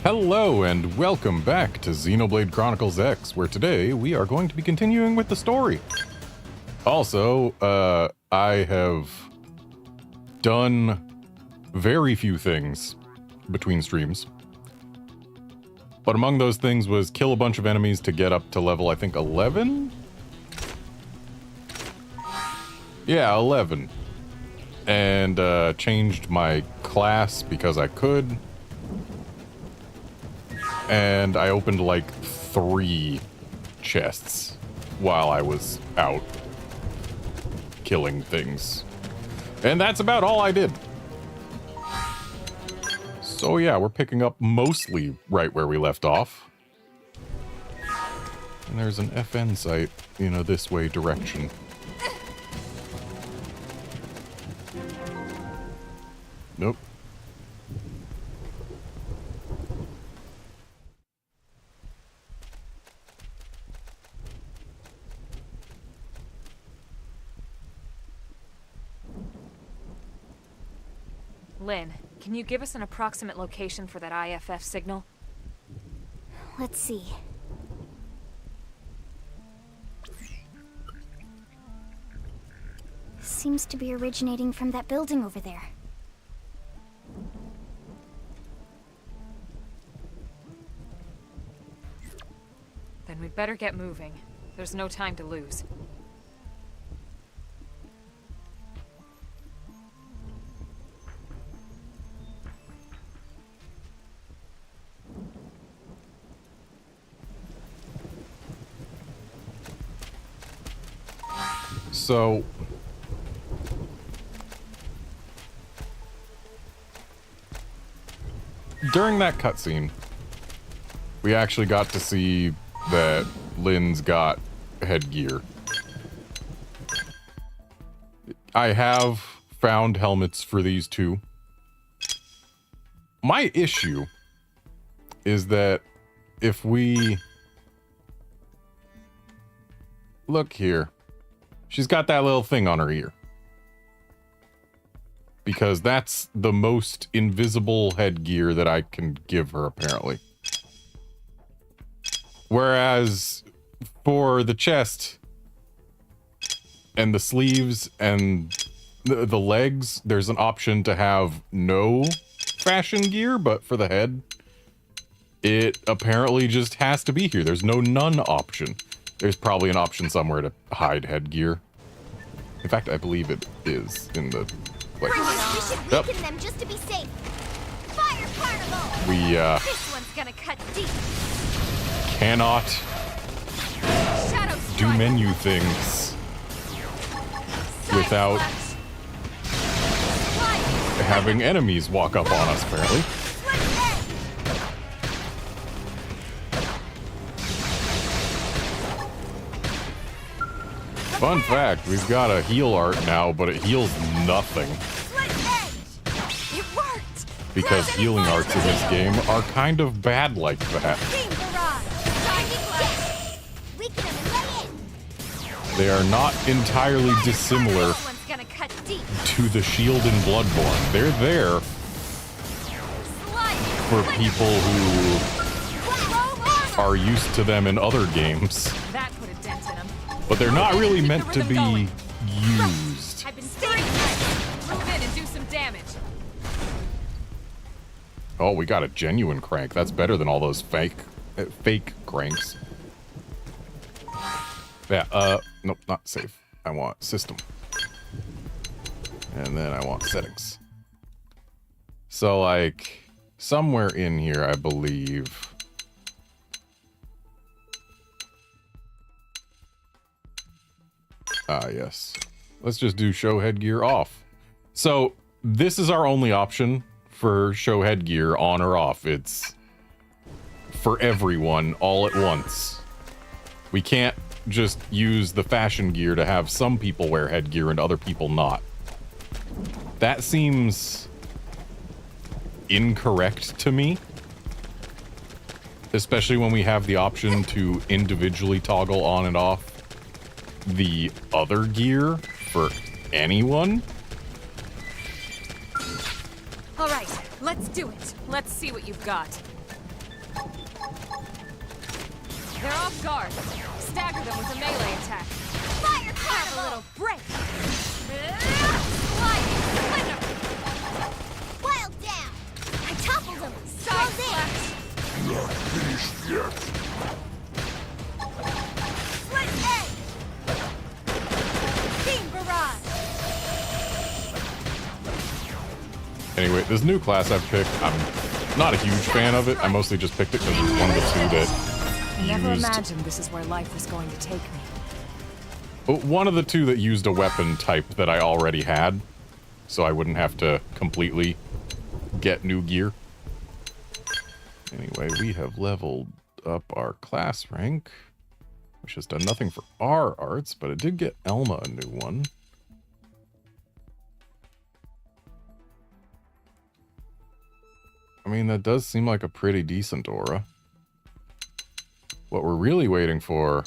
Hello and welcome back to Xenoblade Chronicles X, where today we are going to be continuing with the story. Also, I have done very few things between streams. But among those things was kill a bunch of enemies to get up to level, I think, 11? Yeah, 11. And changed my class because I could. And I opened like 3 chests while I was out killing things. And that's about all I did. So yeah, we're picking up mostly right where we left off. And there's an FN site in a this way direction. Nope. Lynn, can you give us an approximate location for that IFF signal? Let's see. Seems to be originating from that building over there. Then we'd better get moving. There's no time to lose. So, during that cutscene, we actually got to see that Lynn's got headgear. I have found helmets for these two. My issue is that if we look here, she's got that little thing on her ear. Because that's the most invisible headgear that I can give her, apparently. Whereas for the chest and the sleeves and the legs, there's an option to have no fashion gear, but for the head, it apparently just has to be here. There's no none option. There's probably an option somewhere to hide headgear. In fact, I believe it is in the like. We should weaken them just to be safe. Fire carnival. We This one's gonna cut deep. cannot Shadow do strike. menu things without having enemies walk up on us, apparently. Fun fact, we've got a heal art now, but it heals nothing. It worked. Because healing arts in this game are kind of bad like that. Weaken them and lay in. They are not entirely dissimilar This one's gonna cut deep. to the shield in Bloodborne. They're there for people who are used to them in other games. That put a dent in him. But they're not really meant to be used. I've been steering right. Move in and do some damage. Oh, we got a genuine crank. That's better than all those fake cranks. Yeah, nope, not safe. I want system. And then I want settings. So, like, somewhere in here, I believe. Ah, yes. Let's just do show headgear off. So, this is our only option for show headgear on or off. It's for everyone all at once. We can't just use the fashion gear to have some people wear headgear and other people not. That seems incorrect to me. Especially when we have the option to individually toggle on and off the other gear for anyone. All right, let's do it. Let's see what you've got. They're off guard. Stagger them with a melee attack. Fire Have a carnival! little break. Sliding splinter! Wild down! I toppled him! Side Close in! slash. Not finished yet. Split egg! Beam barrage. Anyway, this new class I've picked, I'm not a huge fan of it. I mostly just picked it because it's one of the two that Never used... imagined this is where life was going to take me. One of the two that used a weapon type that I already had, so I wouldn't have to completely get new gear. Anyway, we have leveled up our class rank, which has done nothing for our arts, but it did get Elma a new one. I mean, that does seem like a pretty decent aura. What we're really waiting for...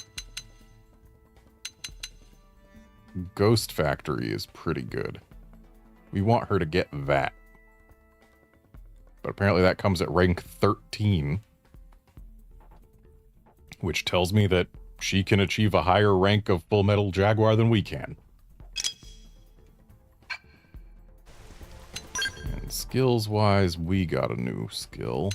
Ghost Factory is pretty good. We want her to get that. But apparently that comes at rank 13. Which tells me that she can achieve a higher rank of Full Metal Jaguar than we can. And skills-wise, we got a new skill.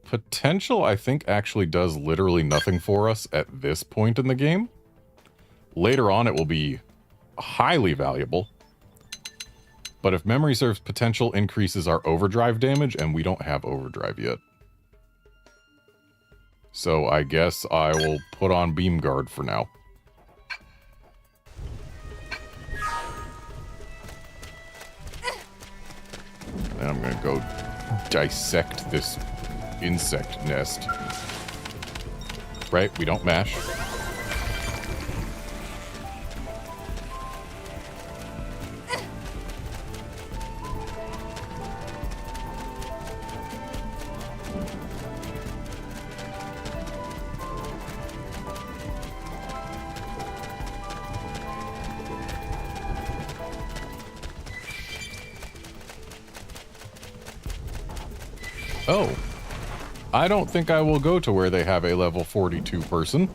Potential, I think, actually does literally nothing for us at this point in the game. Later on, it will be highly valuable. But if memory serves, potential increases our overdrive damage, and we don't have overdrive yet. So I guess I will put on Beam Guard for now. And I'm gonna go dissect this insect nest. Right? We don't mash. Oh. I don't think I will go to where they have a level 42 person.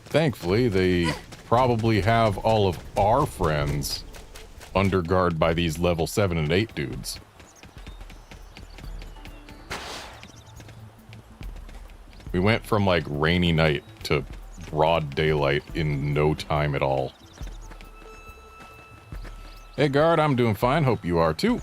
Thankfully, they probably have all of our friends under guard by these level 7 and 8 dudes. We went from like rainy night to broad daylight in no time at all. Hey guard, I'm doing fine. Hope you are too.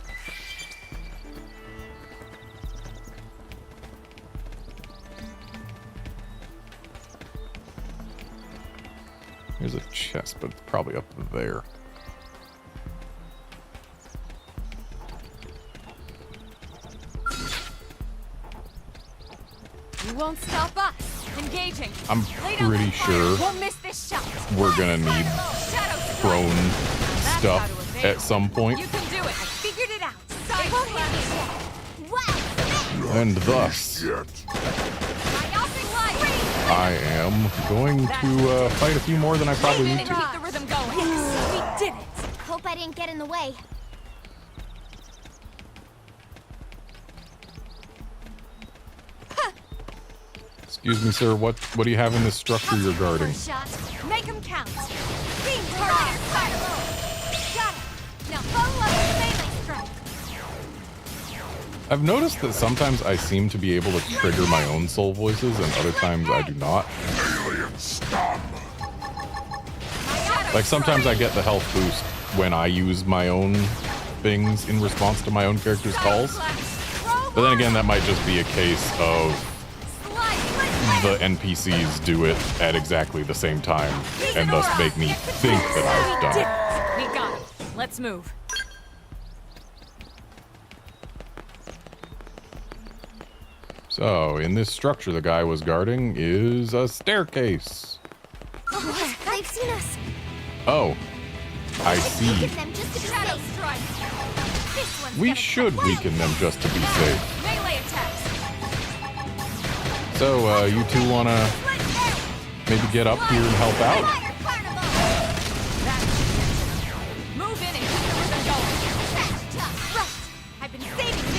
There's a chest, but it's probably up there. You won't stop us. Engaging. I'm Lay down pretty that fire. sure Won't miss this shot. we're gonna need Shadow prone That's how to stuff evade. at some point. You can do it. I figured it out. Side won't hit slash. me yet. Wow! And thus, Yet. Myopic light. I am going to fight a few more than I probably Keep need to. the rhythm going. Yes, we did it. Hope I didn't get in the way. Excuse me, sir, what do you have in this structure you're guarding? First shot. Make them count. Beam Fire, target. fireball! Got it. Now follow up with melee strike. I've noticed that sometimes I seem to be able to trigger my own soul voices, and other times I do not. Alien scum. Like, sometimes I get the health boost when I use my own things in response to my own character's calls. But then again, that might just be a case of the NPCs do it at exactly the same time, and thus make me think that I've done it. We got it. Let's move. So, in this structure the guy was guarding is a staircase. Oh, they've seen us. Oh, I see. Weaken them just to be Shadow safe. strike. This one's We gonna should cut. weaken them just to be safe. Melee attacks. So, you two wanna Split egg! maybe get up here and help out? Fire carnival! Move in and keep the rhythm going. That's tough. Right. I've been saving this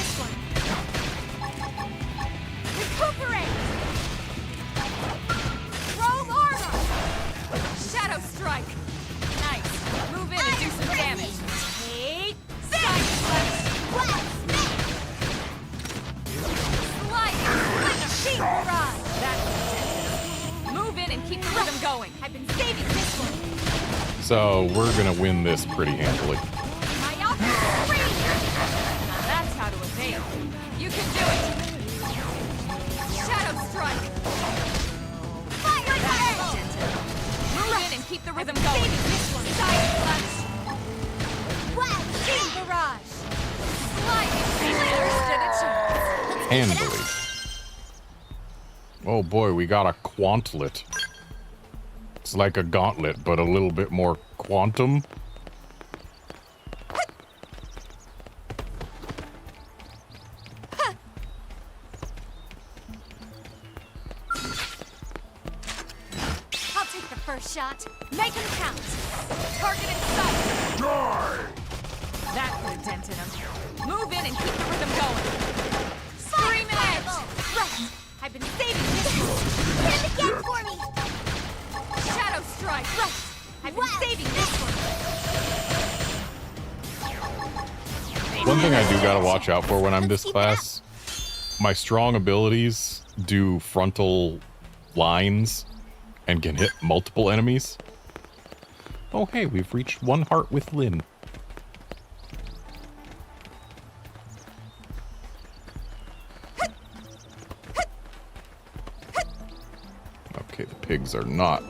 rhythm going. I've been saving this one. So we're gonna win this pretty handily. My outfit is free. Now that's how to evade. You can do it. Shadow strike. Fire fire. Move in and keep the rhythm going. This one. Side flash. Wow. King barrage. Sliding. Never stood a chance. Handily. Oh boy, we got a quantlet. It's like a gauntlet, but a little bit more quantum. I'll take the first shot. Make him count. Target in sight. Die! That could have dented him. Move in and keep the rhythm going. Scream edge. Right. I've been saving this one. Hit him again for me. Shadow strike. Right. I've been saving this one. One thing I do gotta watch out for when I'm this class, my strong abilities do frontal lines and can hit multiple enemies. Oh hey, we've reached 1 heart with Lynn. Okay, the pigs are not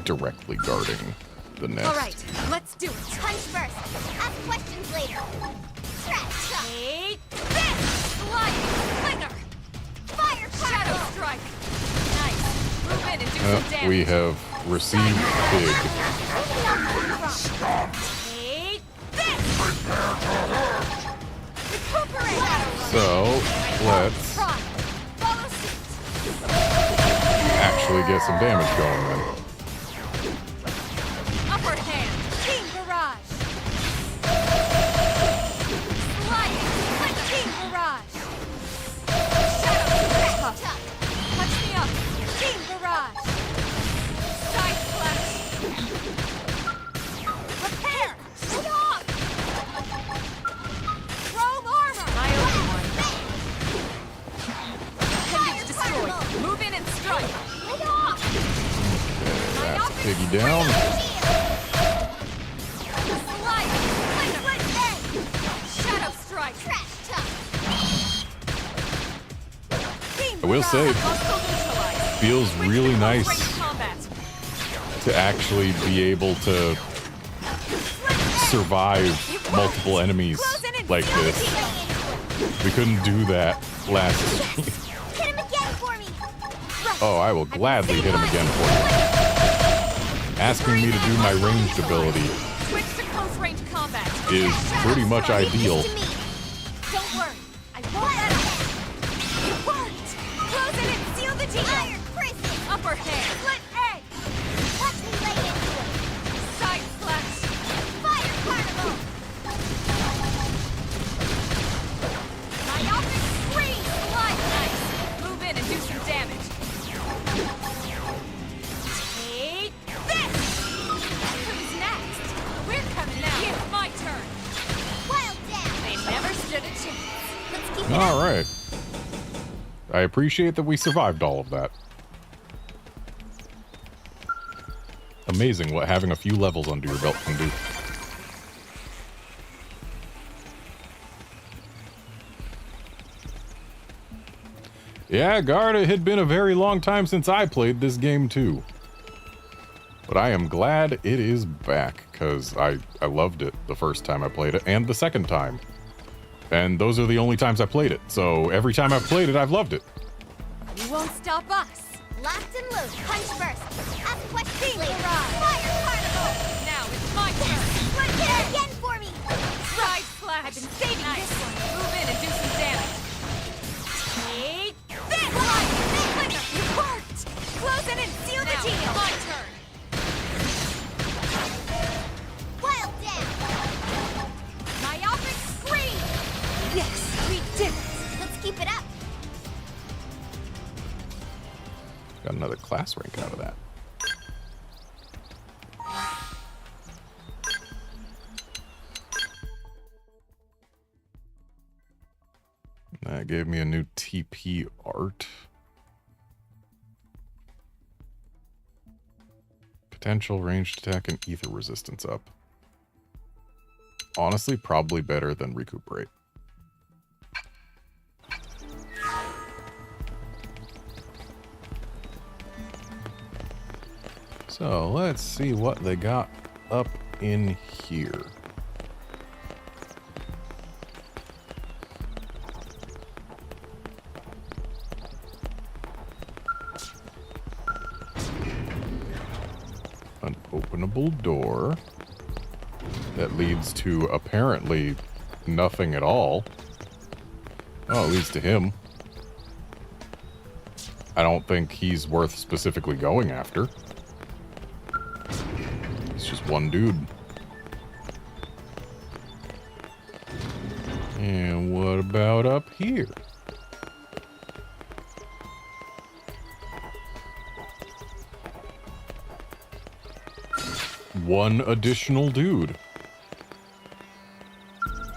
directly guarding the nest. All right, let's do it. Punch first. Ask questions later. Take this! Slide! Flinger! Fire! Shadow strike! Nice. Move in and do some damage. We have received pig. Take this! Recuperate! So, let's Follow suit. actually get some damage going then. Upper hand. King barrage. Sliding. King barrage. Shadow strike. Touch me up. King barrage. Side slash. Repair. Stop. Roll armor. My open one. Appendage destroyed. Move in and strike. Lay off. That's piggy down. Sliding. Shadow strike. Trash talk. I will say, feels really nice to actually be able to survive multiple enemies like this. We couldn't do that last stream. Hit him again for me. Oh, I will gladly hit him again for you. Asking me to do my ranged ability Switch to close range combat. is pretty much ideal. To me. Don't worry. I won't let up. It worked. Close in and seal the deal. Iron prison. Upper hand. Split egg. Watch me lay into it. Side slash. Fire carnival. My outfit screams. Live nice. Move in and do some damage. Take this. Who's next? We're coming now. It's my turn. Wild down. They never stood a chance. Let's keep it All up. right. I appreciate that we survived all of that. Amazing what having a few levels under your belt can do. Yeah, Guard, it had been a very long time since I played this game too. But I am glad it is back, because I loved it the first time I played it, and the second time. And those are the only times I played it, so every time I've played it, I've loved it. You won't stop us. Locked and loose. Punch first. Ask questions later. barrage. Fire carnival. Now it's my turn. Hit it again for me. Side slash. I've been saving this one. Move in and do some damage. Take this. Flicker. It worked. Close in and seal the deal. My turn. Wild down. My outfit screams. Yes, we did it. Let's keep it up. Got another class rank out of that. That gave me a new TP art. potential, ranged attack, and ether resistance up. Honestly, probably better than recuperate. So let's see what they got up in here. An openable door that leads to apparently nothing at all. Oh, it leads to him. I don't think he's worth specifically going after. It's just one dude. And what about up here? One additional dude.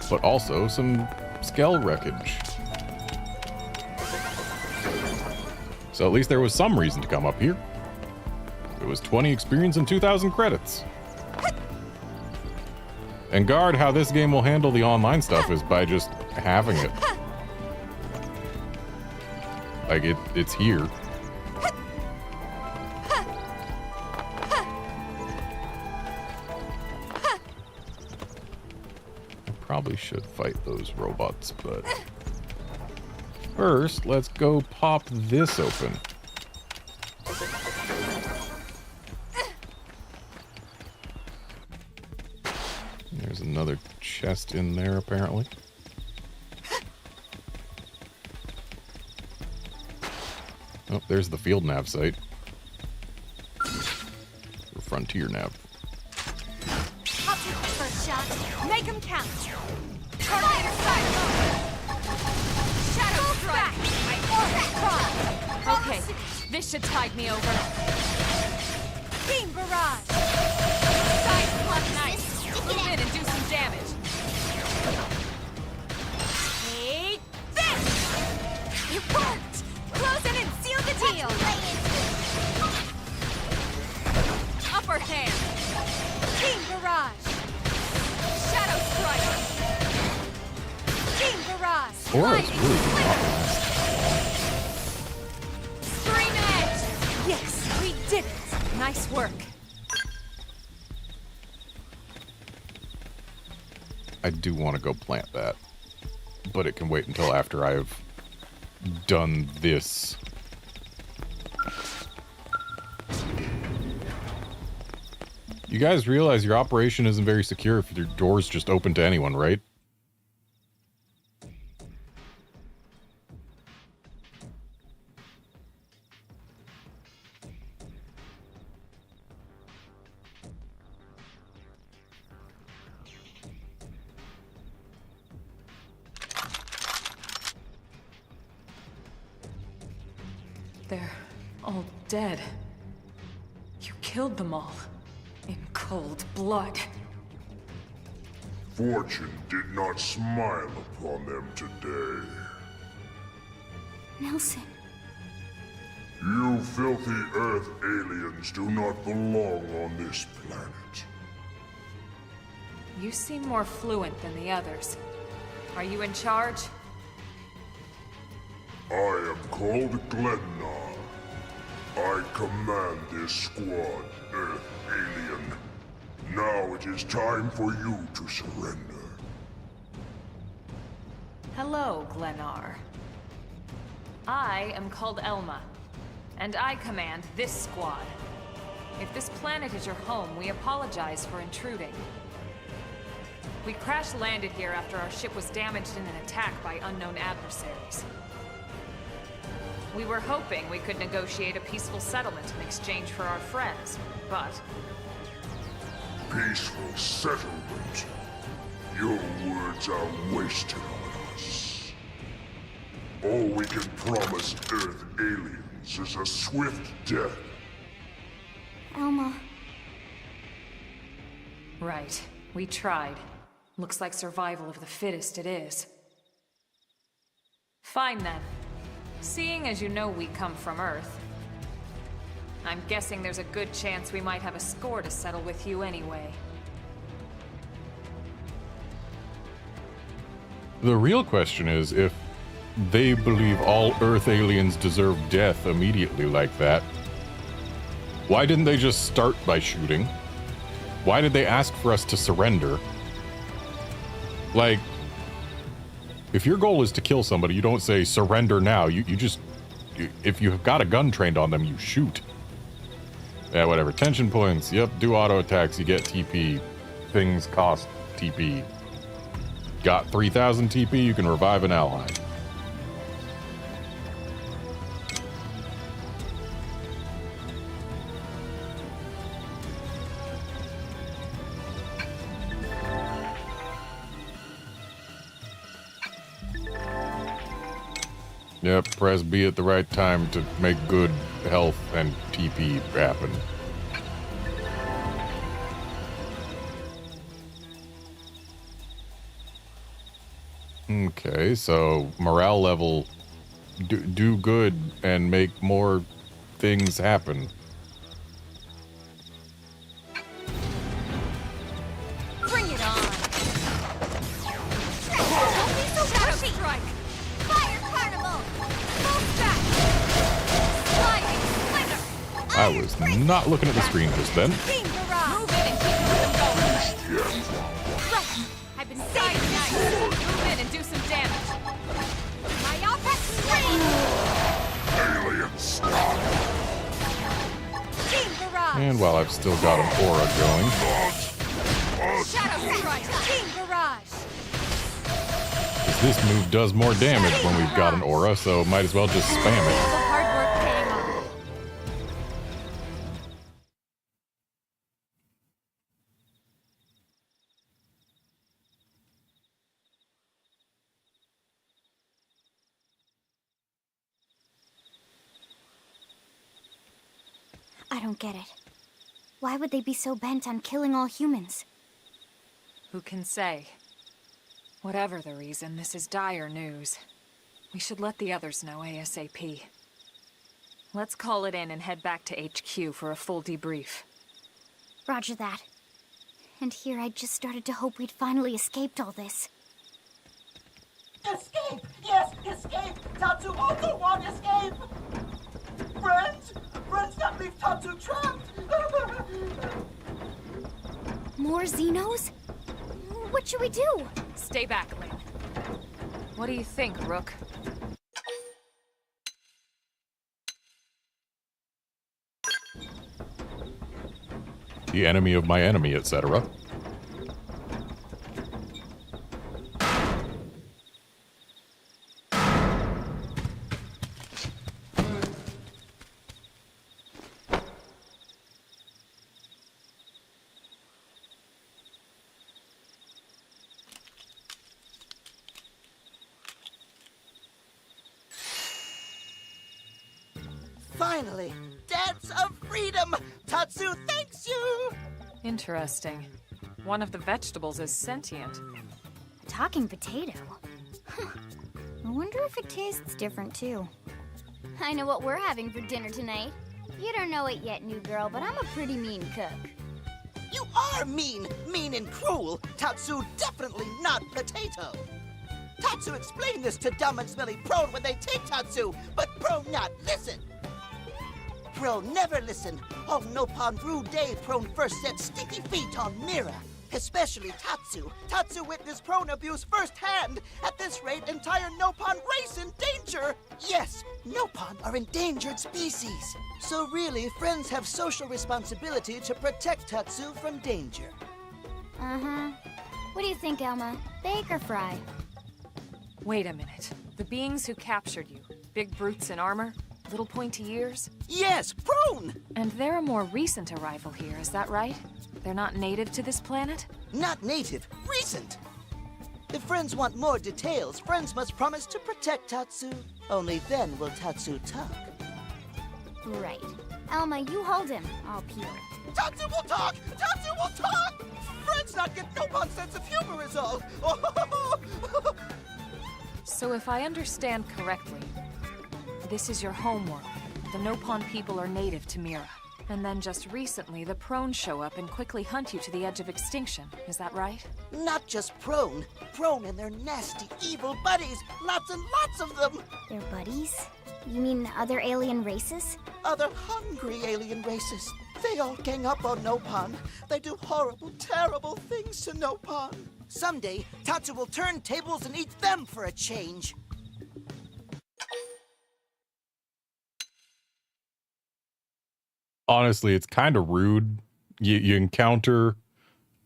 But also some skell wreckage. So at least there was some reason to come up here. It was 20 experience and 2,000 credits. And guard, how this game will handle the online stuff is by just having it. Like, it's here. I probably should fight those robots, but... First, let's go pop this open. There's another chest in there, apparently. Oh, there's the field nav site. Or frontier nav. I'll take the first shot. Make him count. Fire side mode. Shadow strike. Okay, this should tide me over. Beam barrage. Side plus nice. Move in and do some damage. Take this! It worked! Close in and seal the deal! Upper hand! Beam barrage! Shadow strike! Beam barrage! Aura is really not last. Scream edge! Yes, we did it! Nice work. I do want to go plant that, but it can wait until after I've done this. You guys realize your operation isn't very secure if your door's just open to anyone, right? They're all dead. You killed them all. In cold blood. Fortune did not smile upon them today. Nelson. You filthy Earth aliens do not belong on this planet. You seem more fluent than the others. Are you in charge? I am called Glennar. I command this squad, Earth alien. Now it is time for you to surrender. Hello, Glennar. I am called Elma, and I command this squad. If this planet is your home, we apologize for intruding. We crash-landed here after our ship was damaged in an attack by unknown adversaries. We were hoping we could negotiate a peaceful settlement in exchange for our friends, but... Peaceful settlement? Your words are wasted on us. All we can promise Earth aliens is a swift death. Elma. Right. We tried. Looks like survival of the fittest it is. Fine then. Seeing as you know we come from Earth, I'm guessing there's a good chance we might have a score to settle with you anyway. The real question is, if they believe all Earth aliens deserve death immediately like that, why didn't they just start by shooting? Why did they ask for us to surrender? Like, if your goal is to kill somebody, you don't say surrender now. You just, if you've got a gun trained on them, you shoot. Yeah, whatever. Tension points. Yep, do auto attacks. You get TP. Things cost TP. Got 3,000 TP, you can revive an ally. Yep, press B at the right time to make good health and TP happen. Okay, so morale level, do good and make more things happen. Bring it on! Don't be so pushy! Strike! Fire Carnival! Full stack! Sliding Slither! I was not looking at the screen just then. Beam Barrage! Move in and keep the rhythm going! Right! I've been saving nice! Move in and do some damage! My offense range! Alien stock! Beam Barrage! And while I've still got an aura going, Shadow Strike! Beam Barrage! this move does more damage when we've got an aura, so might as well just spam The it. hard work paying off. I don't get it. Why would they be so bent on killing all humans? Who can say? Whatever the reason, this is dire news. We should let the others know ASAP. Let's call it in and head back to HQ for a full debrief. Roger that. And here I just started to hope we'd finally escaped all this. Escape! Yes, escape! Tatsu also want escape! Friends! Friends, don't leave Tatsu trapped! More Xenos? What should we do? Stay back, Lynn. What do you think, Rook? The enemy of my enemy, etc. Finally! Dance of freedom! Tatsu thanks you! Interesting. One of the vegetables is sentient. A talking potato? Huh. I wonder if it tastes different too. I know what we're having for dinner tonight. You don't know it yet, new girl, but I'm a pretty mean cook. You are mean! Mean and cruel! Tatsu definitely not potato! Tatsu explained this to dumb and smelly Prone when they take Tatsu, but Prone not listen! Prone never listen. On Nopon Brew Day, Prone first set stinky feet on Mira. Especially Tatsu. Tatsu witnessed Prone abuse firsthand. At this rate, entire Nopon race in danger. Yes, Nopon are endangered species. So really, friends have social responsibility to protect Tatsu from danger. Uh-huh. What do you think, Elma? Bake or fry? Wait a minute. The beings who captured you, big brutes in armor, little pointy ears? Yes, Prone! And they're a more recent arrival here, is that right? They're not native to this planet? Not native, recent. If friends want more details, friends must promise to protect Tatsu. Only then will Tatsu talk. Right. Elma, you hold him. I'll peel. Tatsu will talk! Tatsu will talk! Friends not get Nopon sense of humor is all. So if I understand correctly, this is your homeworld. the Nopon people are native to Mira. And then just recently, the Prone show up and quickly hunt you to the edge of extinction. Is that right? Not just Prone. Prone and their nasty, evil buddies. Lots and lots of them. They're buddies? You mean other alien races? Other hungry alien races. They all gang up on Nopon. They do horrible, terrible things to Nopon. Someday, Tatsu will turn tables and eat them for a change. Honestly, it's kind of rude. You encounter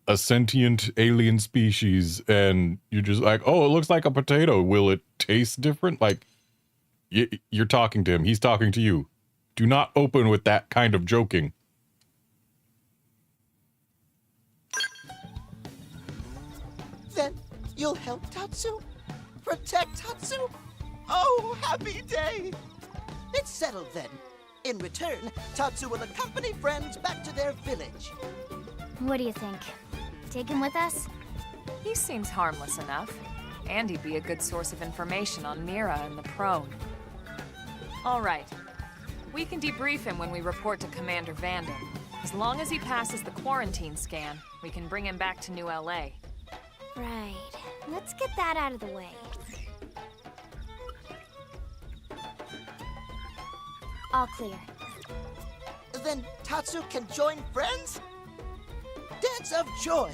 a sentient alien species and you're just like, oh, it looks like a potato. Will it taste different? Like, you're talking to him. He's talking to you. Do not open with that kind of joking. Then you'll help Tatsu? Protect Tatsu? Oh, happy day! It's settled then. In return, Tatsu will accompany friends back to their village. What do you think? Take him with us? He seems harmless enough. And he'd be a good source of information on Mira and the Prone. All right. We can debrief him when we report to Commander Vanden. As long as he passes the quarantine scan, we can bring him back to New LA. Right. Let's get that out of the way. All clear. Then Tatsu can join friends? Dance of joy!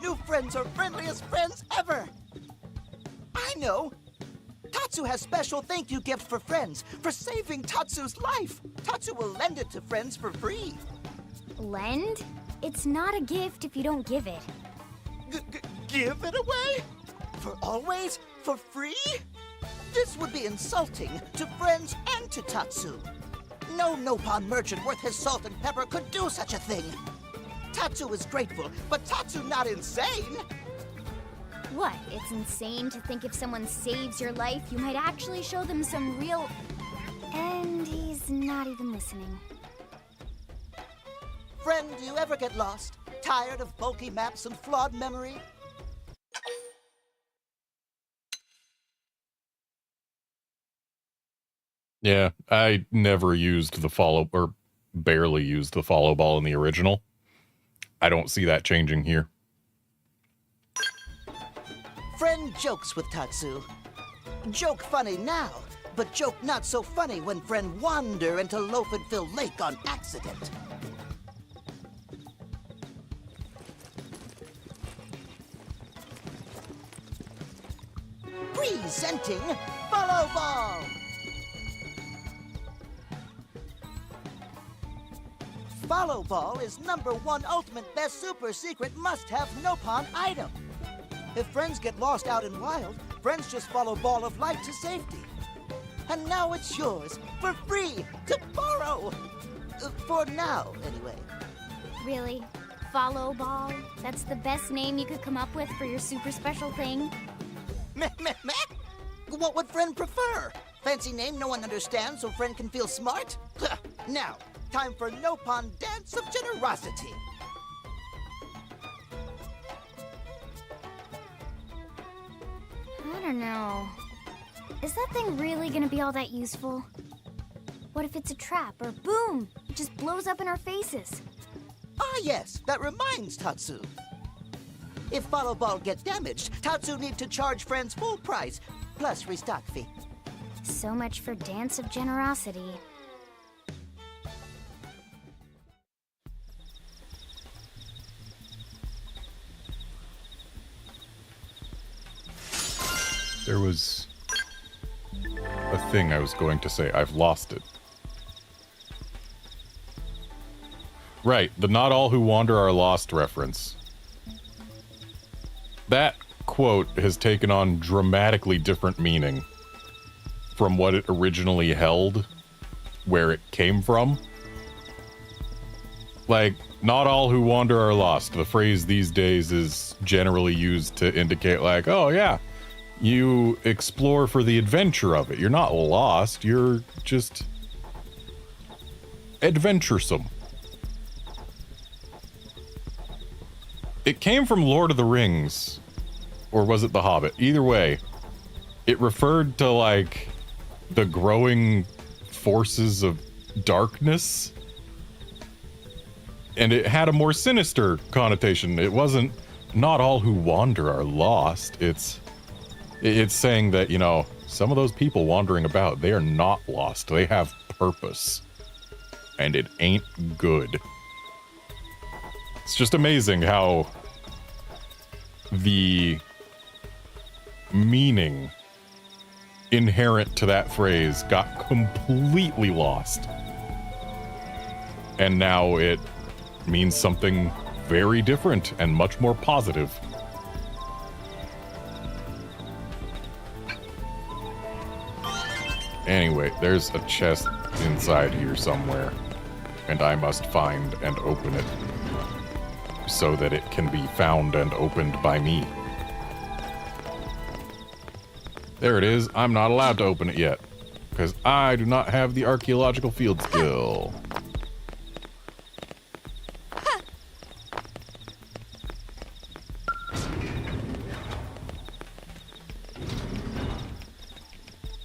New friends are friendliest friends ever! I know! Tatsu has special thank you gift for friends for saving Tatsu's life. Tatsu will lend it to friends for free. Lend? It's not a gift if you don't give it. Give it away? For always? For free? This would be insulting to friends and to Tatsu. No Nopon merchant worth his salt and pepper could do such a thing. Tatsu is grateful, but Tatsu not insane. What? It's insane to think if someone saves your life, you might actually show them some real... And he's not even listening. Friend, do you ever get lost? Tired of bulky maps and flawed memory? Yeah, I never used the follow, or barely used the follow ball in the original. I don't see that changing here. Friend jokes with Tatsu. Joke funny now, but joke not so funny when friend wander into Loafenville Lake on accident. Presenting Follow Ball! Follow Ball is #1 ultimate best super secret must-have Nopon item. If friends get lost out in wild, friends just follow Ball of Light to safety. And now it's yours, for free, to borrow. For now, anyway. Really? Follow Ball? That's the best name you could come up with for your super special thing? Meh, meh, meh? What would friend prefer? Fancy name no one understands so friend can feel smart? Now, time for Nopon Dance of Generosity. I don't know. Is that thing really gonna be all that useful? What if it's a trap, or boom, it just blows up in our faces? Ah yes, that reminds Tatsu. If Follow Ball get damaged, Tatsu need to charge friends full price, plus restock fee. So much for Dance of Generosity. There was a thing I was going to say. I've lost it. Right, the not all who wander are lost reference. That quote has taken on dramatically different meaning from what it originally held, where it came from. Like, not all who wander are lost. The phrase these days is generally used to indicate like, oh yeah, you explore for the adventure of it. You're not lost, you're just adventuresome. It came from Lord of the Rings, or was it The Hobbit? Either way, it referred to like the growing forces of darkness. And it had a more sinister connotation. It wasn't, not all who wander are lost. It's saying that, you know, some of those people wandering about, they are not lost. They have purpose. And it ain't good. It's just amazing how the meaning inherent to that phrase got completely lost. And now it means something very different and much more positive. Anyway, there's a chest inside here somewhere, and I must find and open it so that it can be found and opened by me. There it is. I'm not allowed to open it yet, because I do not have the archaeological field skill.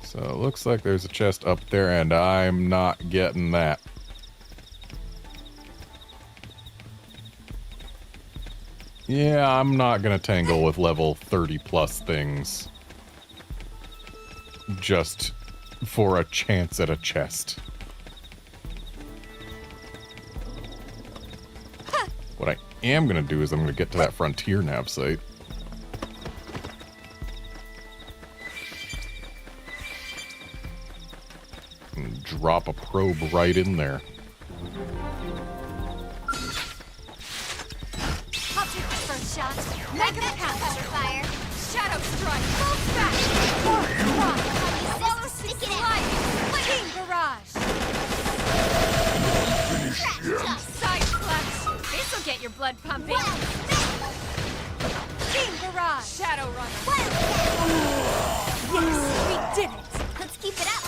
So it looks like there's a chest up there, and I'm not getting that. Yeah, I'm not gonna tangle with level 30 plus things just for a chance at a chest. What I am gonna do is I'm gonna get to that frontier nav site. And drop a probe right in there. I'll take the first shot. Make him count. Fire. Shadow strike. Full smash. Forward rock. Follow stick it out. King barrage. Side clutch. This'll get your blood pumping. King barrage. Shadow runner. Yes, we did it. Let's keep it up.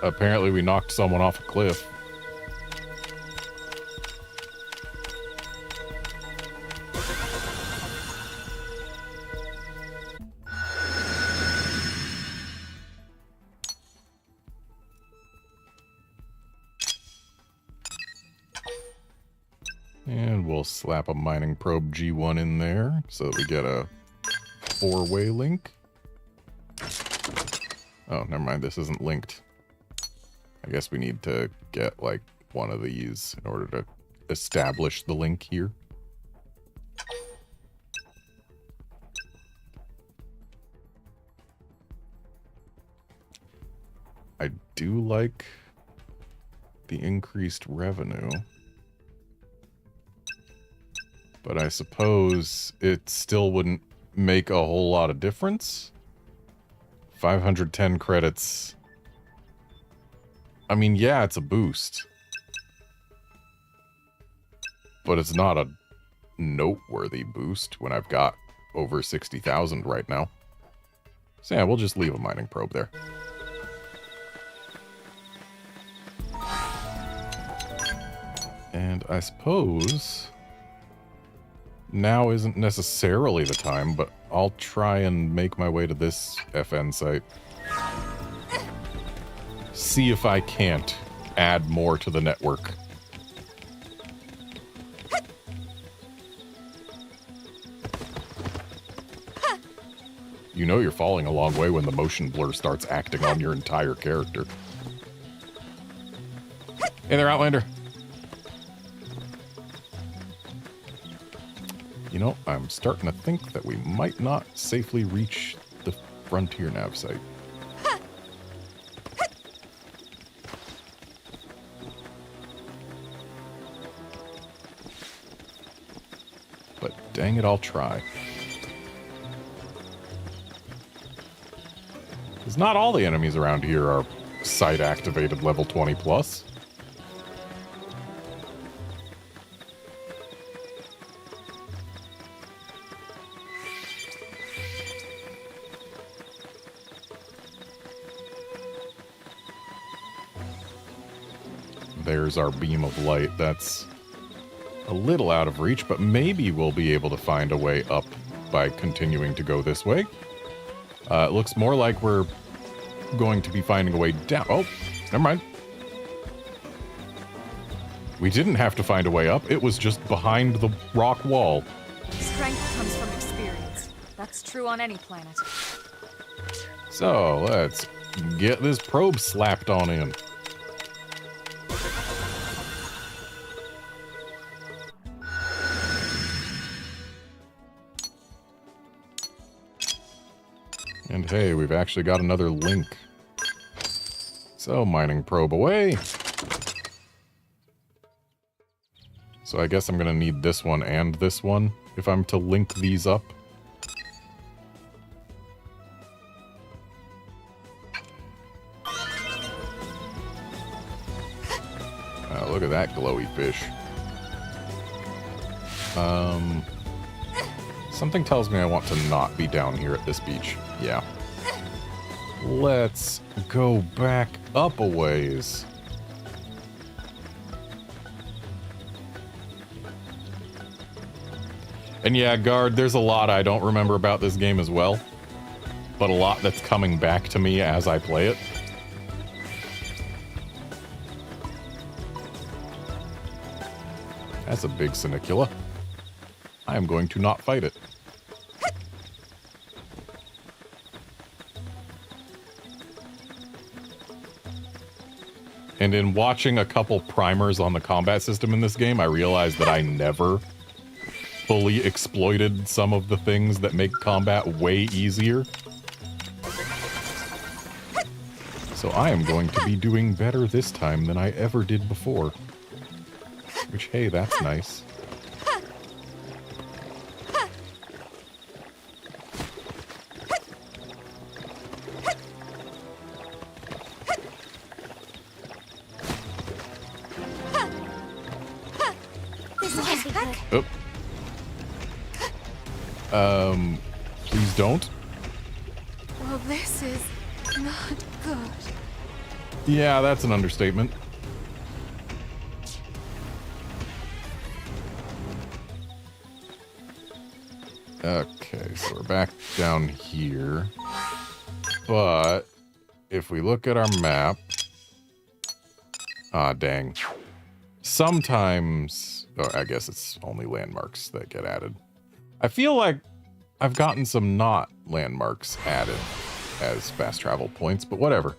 Apparently we knocked someone off a cliff. And we'll slap a mining probe G1 in there so that we get a 4-way link. Oh, never mind, this isn't linked. I guess we need to get, like, one of these in order to establish the link here. I do like the increased revenue, but I suppose it still wouldn't make a whole lot of difference. 510 credits. I mean, yeah, it's a boost, but it's not a noteworthy boost when I've got over 60,000 right now. So yeah, we'll just leave a mining probe there. And I suppose now isn't necessarily the time, but I'll try and make my way to this FN site. See if I can't add more to the network. You know you're falling a long way when the motion blur starts acting on your entire character. Hey there, Outlander. You know, I'm starting to think that we might not safely reach the frontier nav site. But dang it, I'll try. Because not all the enemies around here are site-activated level 20 plus. There's our beam of light. That's a little out of reach, but maybe we'll be able to find a way up by continuing to go this way. It looks more like we're going to be finding a way down. Oh, never mind. We didn't have to find a way up. It was just behind the rock wall. Strength comes from experience. That's true on any planet. So, let's get this probe slapped on in. And hey, we've actually got another link. So, mining probe away. So I guess I'm gonna need this one and this one if I'm to link these up. Oh, look at that glowy fish. Something tells me I want to not be down here at this beach. Yeah. Let's go back up a ways. And yeah, Guard, there's a lot I don't remember about this game as well. But a lot that's coming back to me as I play it. That's a big Sinicula. I am going to not fight it. And in watching a couple primers on the combat system in this game, I realized that I never fully exploited some of the things that make combat way easier. So I am going to be doing better this time than I ever did before. Which, hey, that's nice. Please don't. Well, this is not good. Yeah, that's an understatement. Okay, so we're back down here. But if we look at our map... Ah, dang. Sometimes... Oh, I guess it's only landmarks that get added. I feel like I've gotten some not landmarks added as fast travel points, but whatever.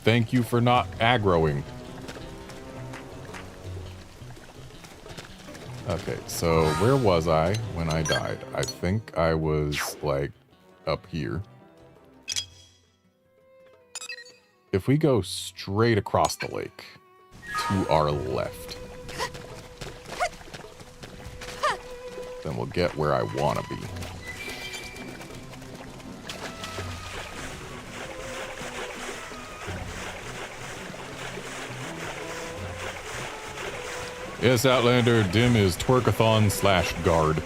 Thank you for not aggroing. Okay, so where was I when I died? I think I was, like, up here. If we go straight across the lake to our left, then we'll get where I want to be. Yes, Outlander, Dim is twerkathon/guard.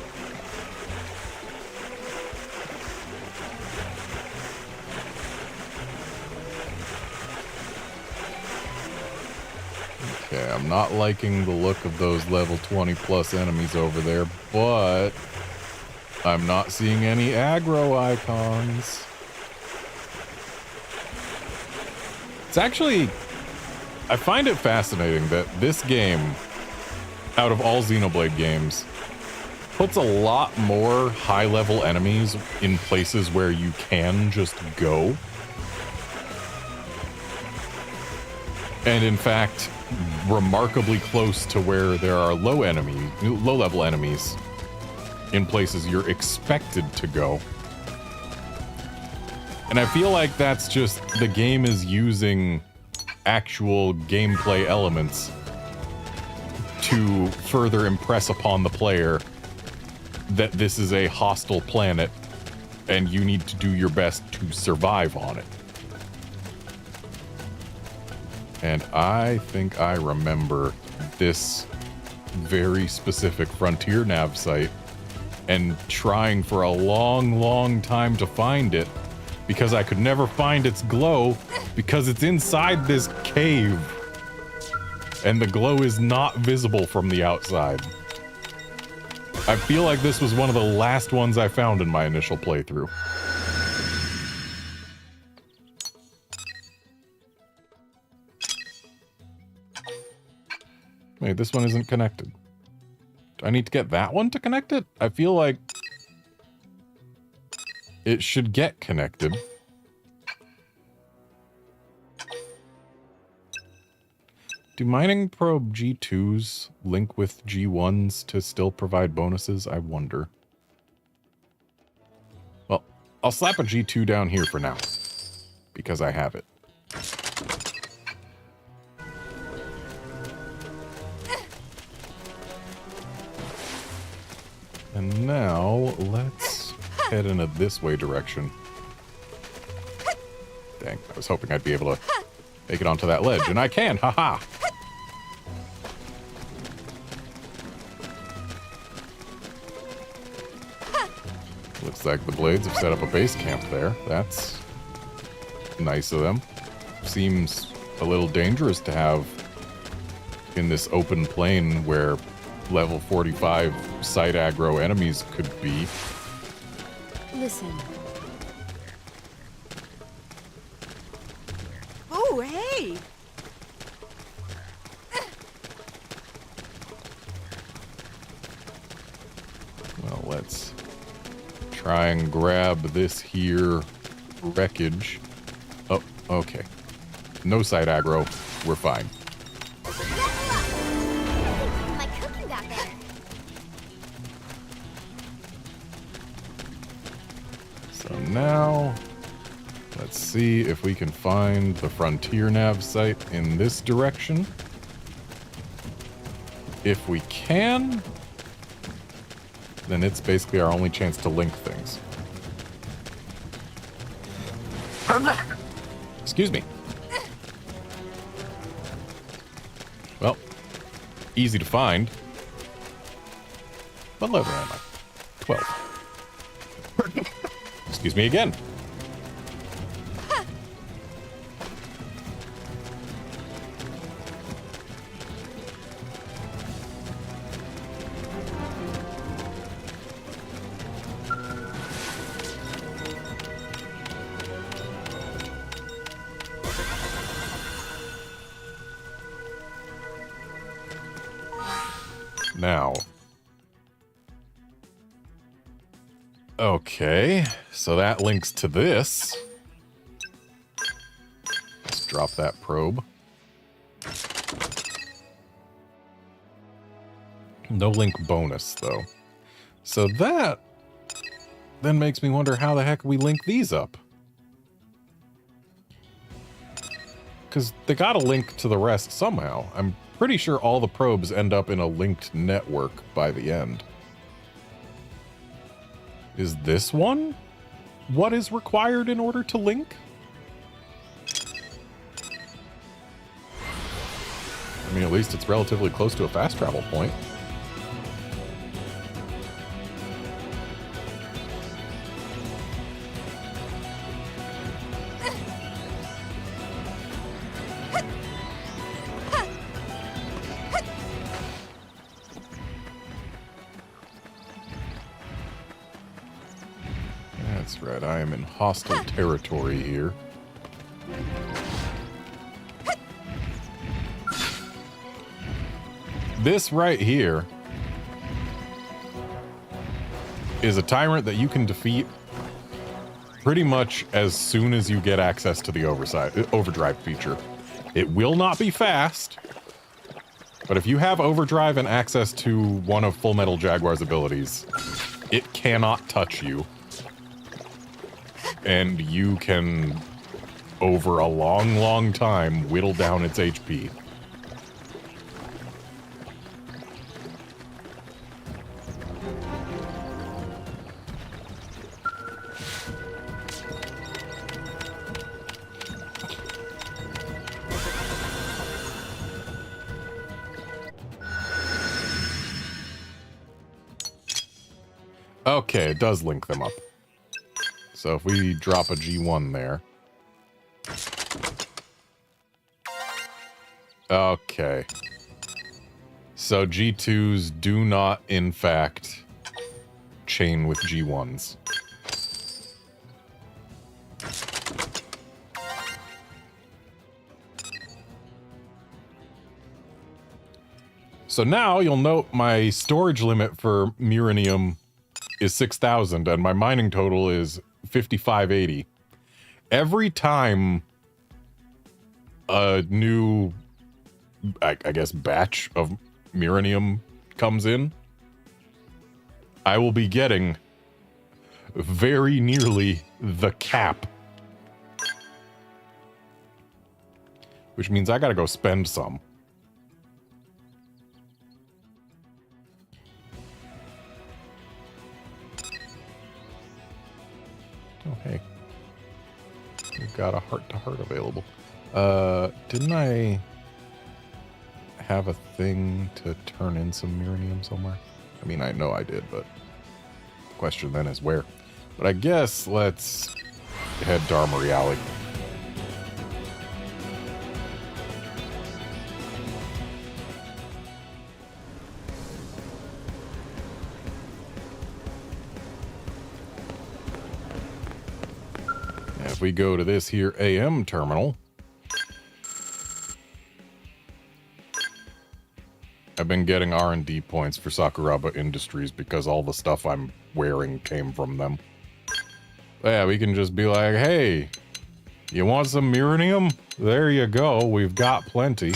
Okay, I'm not liking the look of those level 20 plus enemies over there, but I'm not seeing any aggro icons. It's actually, I find it fascinating that this game, out of all Xenoblade games, puts a lot more high-level enemies in places where you can just go. And in fact, remarkably close to where there are low-level enemies in places you're expected to go. And I feel like that's just, the game is using actual gameplay elements to further impress upon the player that this is a hostile planet and you need to do your best to survive on it. And I think I remember this very specific Frontier Nav site and trying for a long, long time to find it because I could never find its glow Because it's inside this cave. And the glow is not visible from the outside. I feel like this was one of the last ones I found in my initial playthrough. Wait, this one isn't connected. Do I need to get that one to connect it? I feel like it should get connected. Do mining probe G2s link with G1s to still provide bonuses? I wonder. Well, I'll slap a G2 down here for now, because I have it. And now, let's head in a this way direction. Dang, I was hoping I'd be able to make it onto that ledge, and I can, haha! Looks like the Blades have set up a base camp there. That's nice of them. Seems a little dangerous to have in this open plain where level 45 side aggro enemies could be. Listen. Oh, hey! Well, let's try and grab this here wreckage. Oh, okay. No side aggro. We're fine. My cooking got better. So now, let's see if we can find the Frontier Nav site in this direction. If we can, then it's basically our only chance to link things. Excuse me. Well, easy to find. What level am I? 12. Excuse me again. Now. Okay, so that links to this. Let's drop that probe. No link bonus, though. So that then makes me wonder how the heck we link these up. Because they gotta link to the rest somehow. I'm pretty sure all the probes end up in a linked network by the end. Is this one what is required in order to link? I mean, at least it's relatively close to a fast travel point. That's right, I am in hostile territory here. This right here is a tyrant that you can defeat pretty much as soon as you get access to the overdrive feature. It will not be fast, but if you have overdrive and access to one of Full Metal Jaguar's abilities, it cannot touch you. And you can, over a long, long time, whittle down its HP. Okay, it does link them up. So if we drop a G1 there. Okay. So G2s do not, in fact, chain with G1s. So now you'll note my storage limit for Muranium is 6,000 and my mining total is 5,580. Every time a new, I guess, batch of Muranium comes in, I will be getting very nearly the cap. Which means I gotta go spend some. Oh, hey. We've got a heart-to-heart available. Didn't I have a thing to turn in some Muranium somewhere? I mean, I know I did, but the question then is where? But I guess let's head to Armory Alley. If we go to this here AM terminal, I've been getting R&D points for Sakuraba Industries because all the stuff I'm wearing came from them. Yeah, we can just be like, hey, you want some Muranium? There you go, we've got plenty.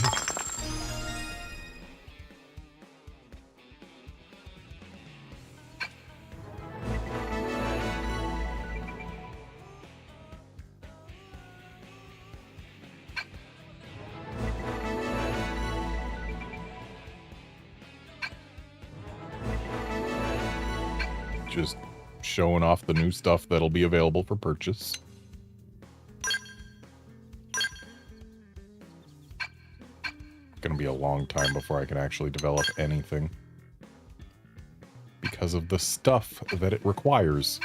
Just showing off the new stuff that'll be available for purchase. Gonna be a long time before I can actually develop anything because of the stuff that it requires.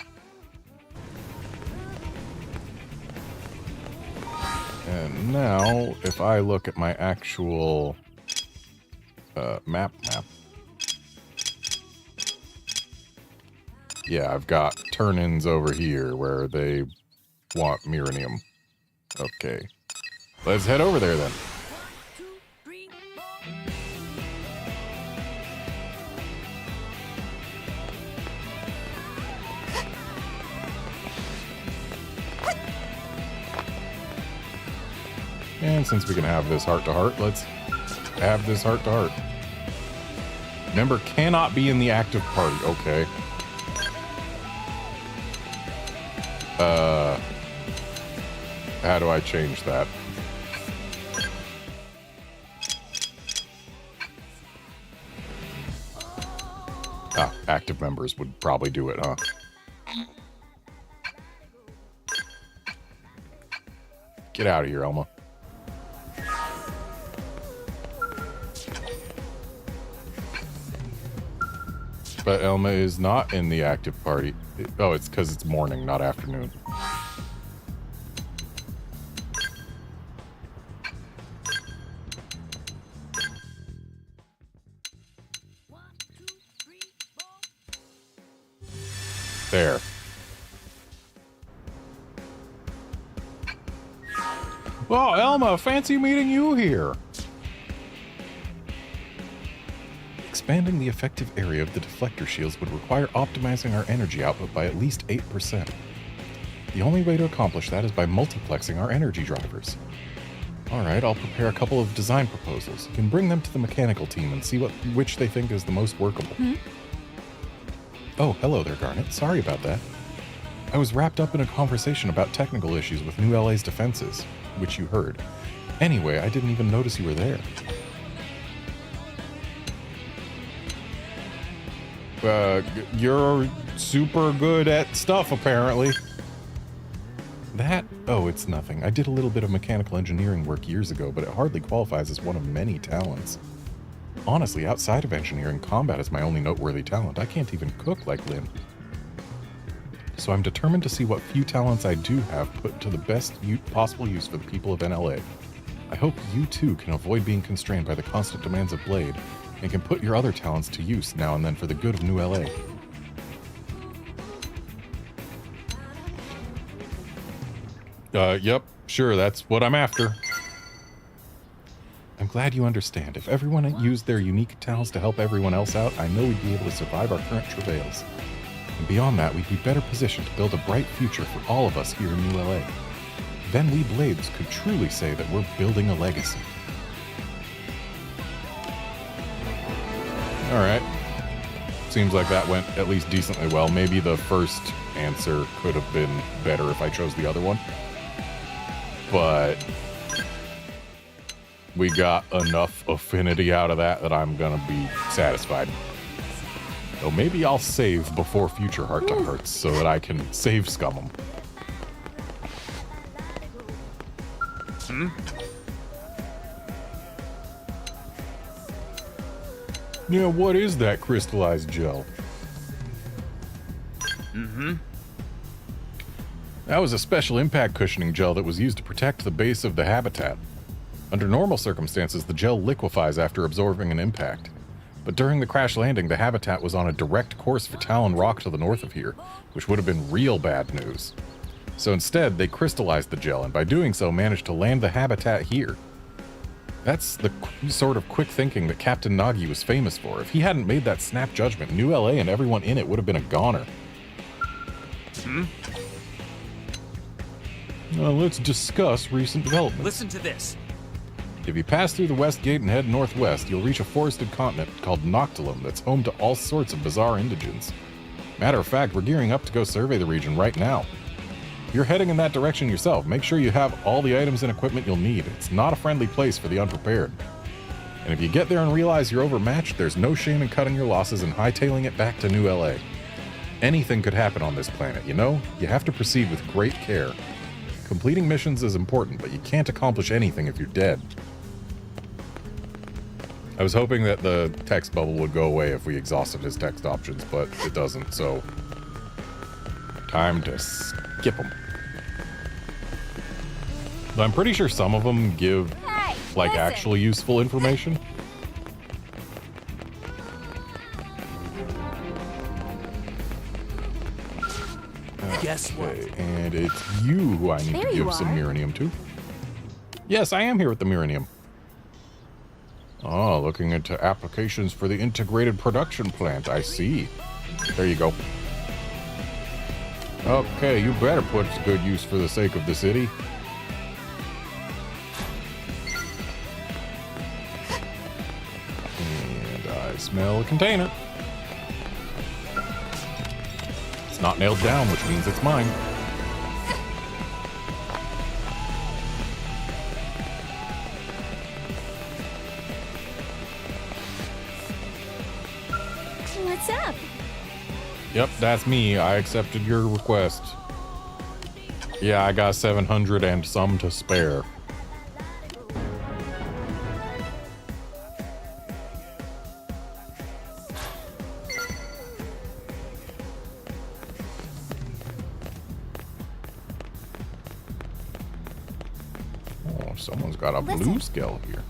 And now, if I look at my actual map. Yeah, I've got turn-ins over here where they want Muranium. Okay. Let's head over there then. And since we can have this heart-to-heart, let's have this heart-to-heart. Member cannot be in the active party. Okay. How do I change that? Ah, active members would probably do it, huh? Get out of here, Elma. But Elma is not in the active party. Oh, it's because it's morning, not afternoon. There. Oh, Elma, fancy meeting you here. Expanding the effective area of the deflector shields would require optimizing our energy output by at least 8%. The only way to accomplish that is by multiplexing our energy drivers. Alright, I'll prepare a couple of design proposals. You can bring them to the mechanical team and see which they think is the most workable. Oh, hello there, Garnet. Sorry about that. I was wrapped up in a conversation about technical issues with New LA's defenses, which you heard. Anyway, I didn't even notice you were there. You're super good at stuff, apparently. That? Oh, it's nothing. I did a little bit of mechanical engineering work years ago, but it hardly qualifies as one of many talents. Honestly, outside of engineering, combat is my only noteworthy talent. I can't even cook like Lynn. So I'm determined to see what few talents I do have put to the best possible use for the people of NLA. I hope you too can avoid being constrained by the constant demands of Blade, and can put your other talents to use now and then for the good of New LA. Yep, sure, that's what I'm after. I'm glad you understand. If everyone used their unique talents to help everyone else out, I know we'd be able to survive our current travails. And beyond that, we'd be better positioned to build a bright future for all of us here in New LA. Then we Blades could truly say that we're building a legacy. Alright. Seems like that went at least decently well. Maybe the first answer could have been better if I chose the other one. But we got enough affinity out of that that I'm gonna be satisfied. So maybe I'll save before future heart-to-hearts so that I can save scum them. Yeah, what is that crystallized gel? That was a special impact cushioning gel that was used to protect the base of the habitat. Under normal circumstances, the gel liquefies after absorbing an impact. But during the crash landing, the habitat was on a direct course for Talon Rock to the north of here, which would have been real bad news. So instead, they crystallized the gel, and by doing so, managed to land the habitat here. That's the sort of quick thinking that Captain Nagi was famous for. If he hadn't made that snap judgment, New LA and everyone in it would have been a goner. Let's discuss recent developments. Listen to this. If you pass through the west gate and head northwest, you'll reach a forested continent called Noctilum that's home to all sorts of bizarre indigents. Matter of fact, we're gearing up to go survey the region right now. If you're heading in that direction yourself, make sure you have all the items and equipment you'll need. It's not a friendly place for the unprepared. And if you get there and realize you're overmatched, there's no shame in cutting your losses and hightailing it back to New LA. Anything could happen on this planet, you know? You have to proceed with great care. Completing missions is important, but you can't accomplish anything if you're dead. I was hoping that the text bubble would go away if we exhausted his text options, but it doesn't, so... time to skip them. But I'm pretty sure some of them give, like, actually useful information. Guess what? Okay, and it's you who I need There to you give some are. Muranium to. Yes, I am here with the Muranium. Oh, looking into applications for the integrated production plant. I see. There you go. Okay, you better put it to good use for the sake of the city. And I smell a container. It's not nailed down, which means it's mine. What's up? Yep, that's me. I accepted your request. Yeah, I got 700 and some to spare. Oh, someone's got a blue scale here.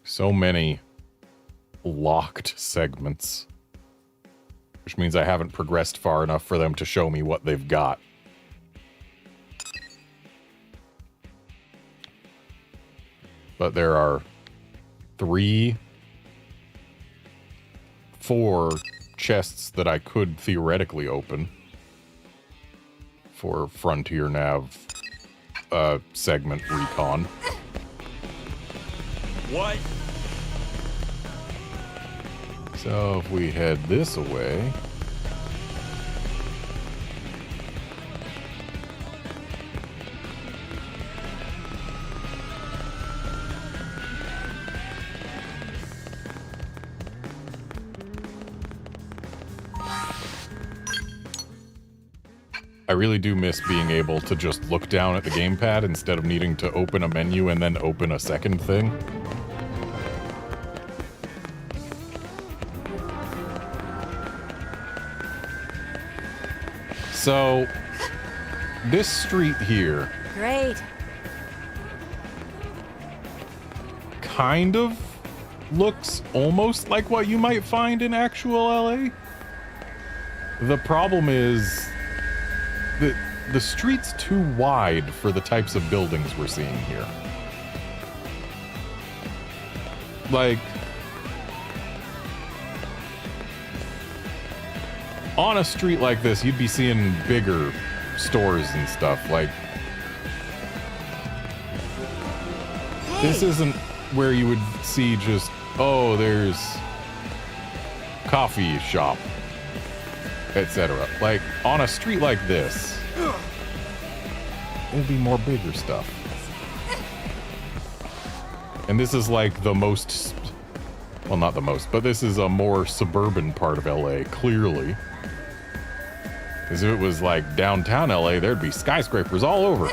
So many locked segments, which means I haven't progressed far enough for them to show me what they've got. But there are 4 chests that I could theoretically open for Frontier Nav segment recon. What? So if we head this away... I really do miss being able to just look down at the gamepad instead of needing to open a menu and then open a second thing. So, this street here Great. kind of looks almost like what you might find in actual LA. The problem is the street's too wide for the types of buildings we're seeing here. Like, on a street like this, you'd be seeing bigger stores and stuff. Like, this isn't where you would see just, oh, there's coffee shop, etc. Like, on a street like this, there'd be more bigger stuff. And this is like the most, well, not the most, but this is a more suburban part of LA, clearly. Because if it was like downtown LA, there'd be skyscrapers all over.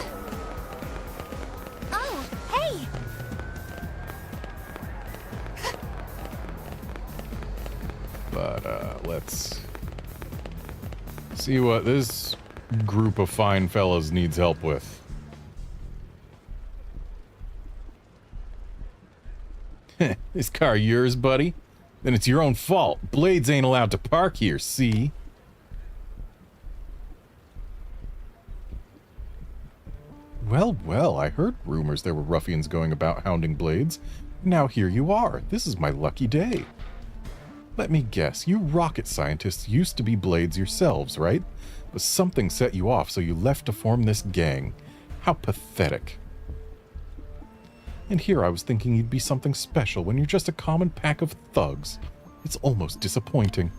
Oh, hey! But let's see what this group of fine fellas needs help with. This car yours, buddy? Then it's your own fault. Blades ain't allowed to park here, see? Well, well, I heard rumors there were ruffians going about hounding Blades. Now here you are. This is my lucky day. Let me guess, you rocket scientists used to be Blades yourselves, right? But something set you off, so you left to form this gang. How pathetic. And here I was thinking you'd be something special when you're just a common pack of thugs. It's almost disappointing.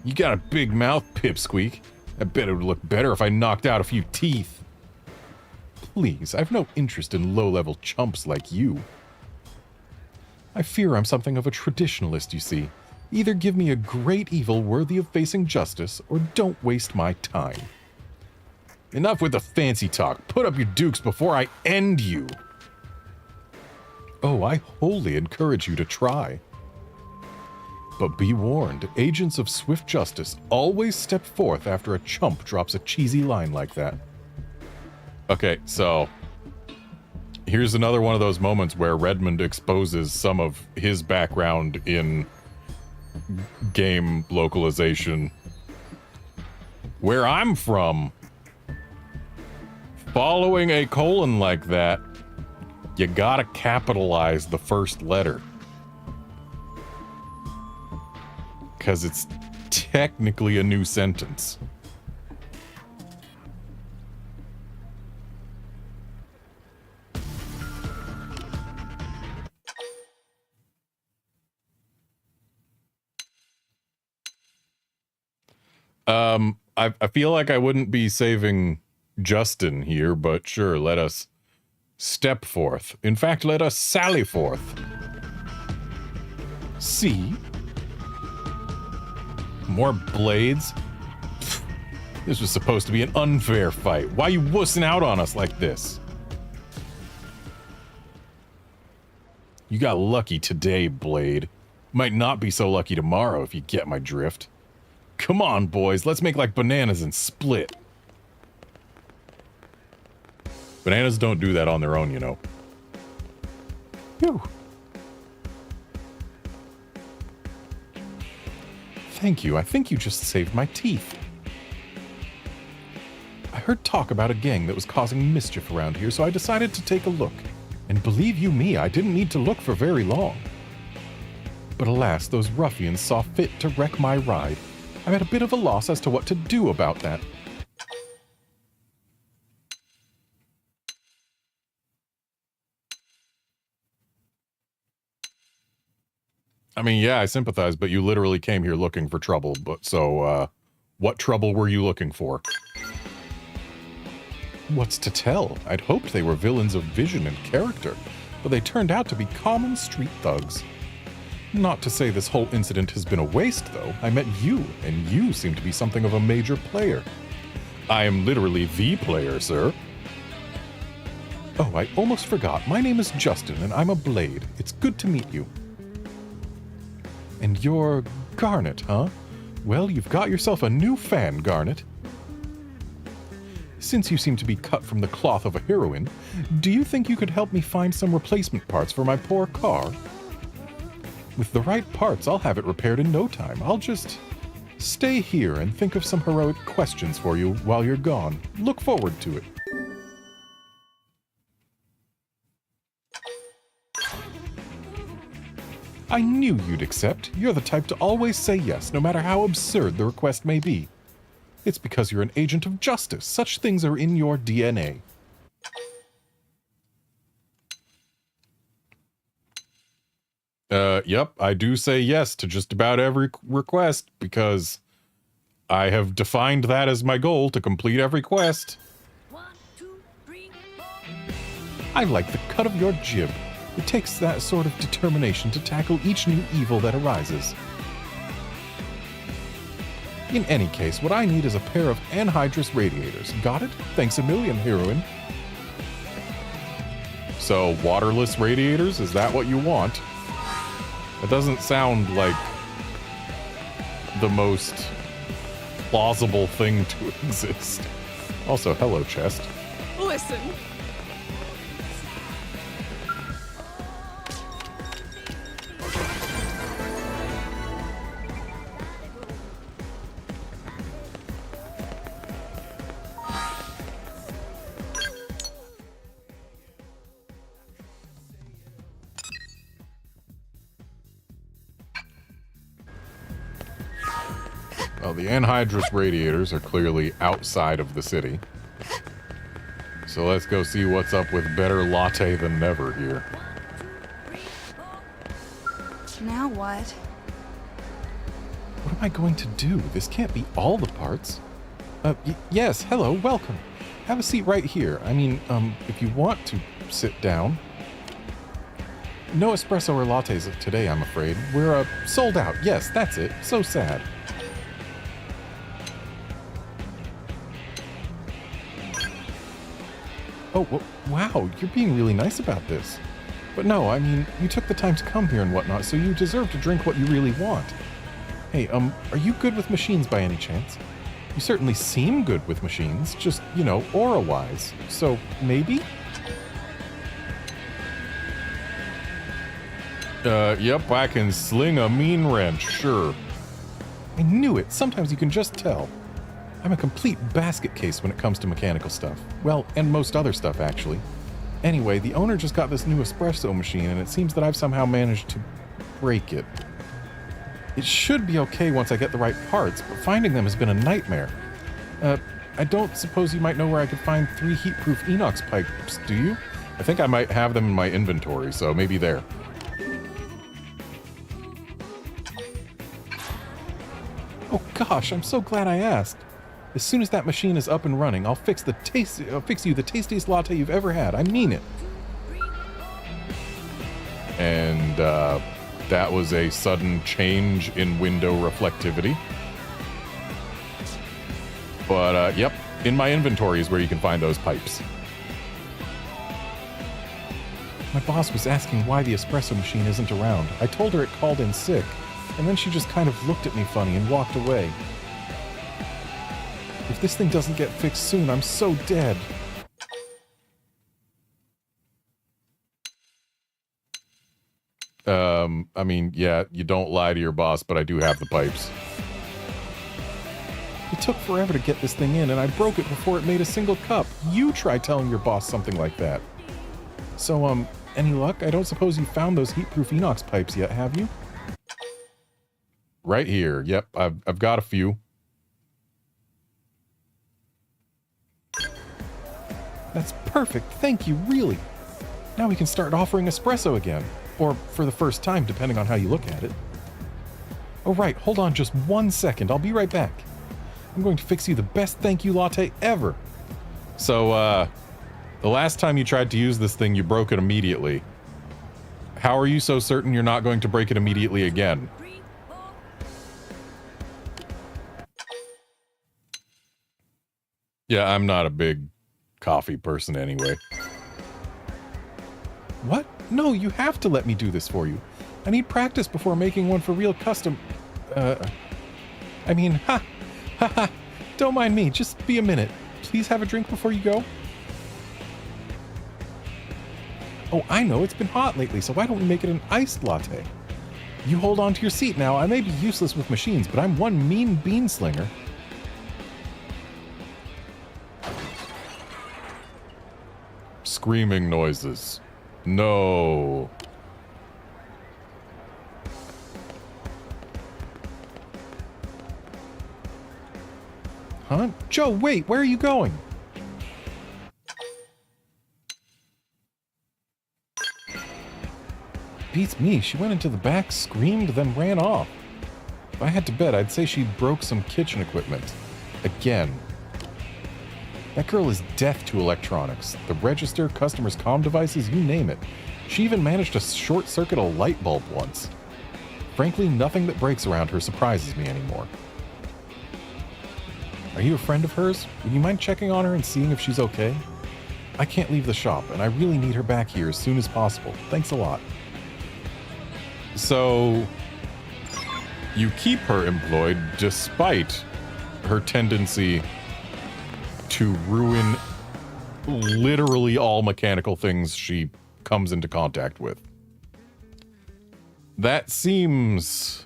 You got a big mouth, Pipsqueak. I bet it would look better if I knocked out a few teeth. Please, I've no interest in low-level chumps like you. I fear I'm something of a traditionalist, you see. Either give me a great evil worthy of facing justice, or don't waste my time. Enough with the fancy talk. Put up your dukes before I end you. Oh, I wholly encourage you to try. But be warned, agents of swift justice always step forth after a chump drops a cheesy line like that. Okay, so here's another one of those moments where Redmond exposes some of his background in game localization. Where I'm from, following a colon like that, you gotta capitalize the first letter. Because it's technically a new sentence. I feel like I wouldn't be saving Justin here, but sure, let us step forth. In fact, let us sally forth. See? More blades? Pfft, this was supposed to be an unfair fight. Why you wussing out on us like this? You got lucky today, Blade. Might not be so lucky tomorrow if you get my drift. Come on, boys, let's make like bananas and split. Bananas don't do that on their own, you know. Phew. Thank you. I think you just saved my teeth. I heard talk about a gang that was causing mischief around here, so I decided to take a look. And believe you me, I didn't need to look for very long. But alas, those ruffians saw fit to wreck my ride. I'm at a bit of a loss as to what to do about that. I mean, yeah, I sympathize, but you literally came here looking for trouble. But so, what trouble were you looking for? What's to tell? I'd hoped they were villains of vision and character, but they turned out to be common street thugs. Not to say this whole incident has been a waste, though. I met you, and you seem to be something of a major player. I am literally the player, sir. Oh, I almost forgot. My name is Justin, and I'm a Blade. It's good to meet you. And you're Garnet, huh? Well, you've got yourself a new fan, Garnet. Since you seem to be cut from the cloth of a heroine, do you think you could help me find some replacement parts for my poor car? With the right parts, I'll have it repaired in no time. I'll just stay here and think of some heroic questions for you while you're gone. Look forward to it. I knew you'd accept. You're the type to always say yes, no matter how absurd the request may be. It's because you're an agent of justice. Such things are in your DNA. Yep, I do say yes to just about every request because I have defined that as my goal, to complete every quest. 1, 2, 3, 4. I like the cut of your jib. It takes that sort of determination to tackle each new evil that arises. In any case, what I need is a pair of anhydrous radiators. Got it? Thanks a million, heroine. So, waterless radiators? Is that what you want? It doesn't sound like the most plausible thing to exist. Also, hello, chest. Listen. Well, the anhydrous radiators are clearly outside of the city. So let's go see what's up with better latte than never here. Now what? What am I going to do? This can't be all the parts. Yes, hello, welcome. Have a seat right here. I mean, if you want to sit down. No espresso or lattes today, I'm afraid. We're, sold out. Yes, that's it. So sad. Oh, wow, you're being really nice about this. But no, I mean, you took the time to come here and whatnot, so you deserve to drink what you really want. Hey, are you good with machines by any chance? You certainly seem good with machines, just, you know, aura-wise. So, maybe? Yep, I can sling a mean wrench, sure. I knew it. Sometimes you can just tell. I'm a complete basket case when it comes to mechanical stuff. Well, and most other stuff, actually. Anyway, the owner just got this new espresso machine, and it seems that I've somehow managed to break it. It should be okay once I get the right parts, but finding them has been a nightmare. I don't suppose you might know where I could find 3 heat-proof inox pipes, do you? I think I might have them in my inventory, so maybe there. Oh gosh, I'm so glad I asked. As soon as that machine is up and running, I'll fix you the tastiest latte you've ever had. I mean it. And that was a sudden change in window reflectivity. But yep, in my inventory is where you can find those pipes. My boss was asking why the espresso machine isn't around. I told her it called in sick, and then she just kind of looked at me funny and walked away. If this thing doesn't get fixed soon, I'm so dead. I mean, yeah, you don't lie to your boss, but I do have the pipes. It took forever to get this thing in, and I broke it before it made a single cup. You try telling your boss something like that. So, any luck? I don't suppose you found those heat-proof inox pipes yet, have you? Right here. Yep, I've got a few. That's perfect. Thank you, really. Now we can start offering espresso again. Or for the first time, depending on how you look at it. Oh, right. Hold on just 1 second. I'll be right back. I'm going to fix you the best thank you latte ever. So, the last time you tried to use this thing, you broke it immediately. How are you so certain you're not going to break it immediately again? Yeah, I'm not a big coffee person anyway. What? No, you have to let me do this for you. I need practice before making one for real custom... I mean, ha! Ha ha! Don't mind me, just be a minute. please have a drink before you go? Oh, I know, it's been hot lately, so why don't we make it an iced latte? You hold on to your seat now. I may be useless with machines, but I'm one mean bean slinger. Screaming noises. No. Huh? Joe, wait, where are you going? Beats me, she went into the back, screamed, then ran off. If I had to bet, I'd say she broke some kitchen equipment. Again. That girl is deaf to electronics. The register, customers' comm devices, you name it. She even managed to short-circuit a light bulb once. Frankly, nothing that breaks around her surprises me anymore. Are you a friend of hers? Would you mind checking on her and seeing if she's okay? I can't leave the shop, and I really need her back here as soon as possible. Thanks a lot. So, you keep her employed despite her tendency to ruin literally all mechanical things she comes into contact with. That seems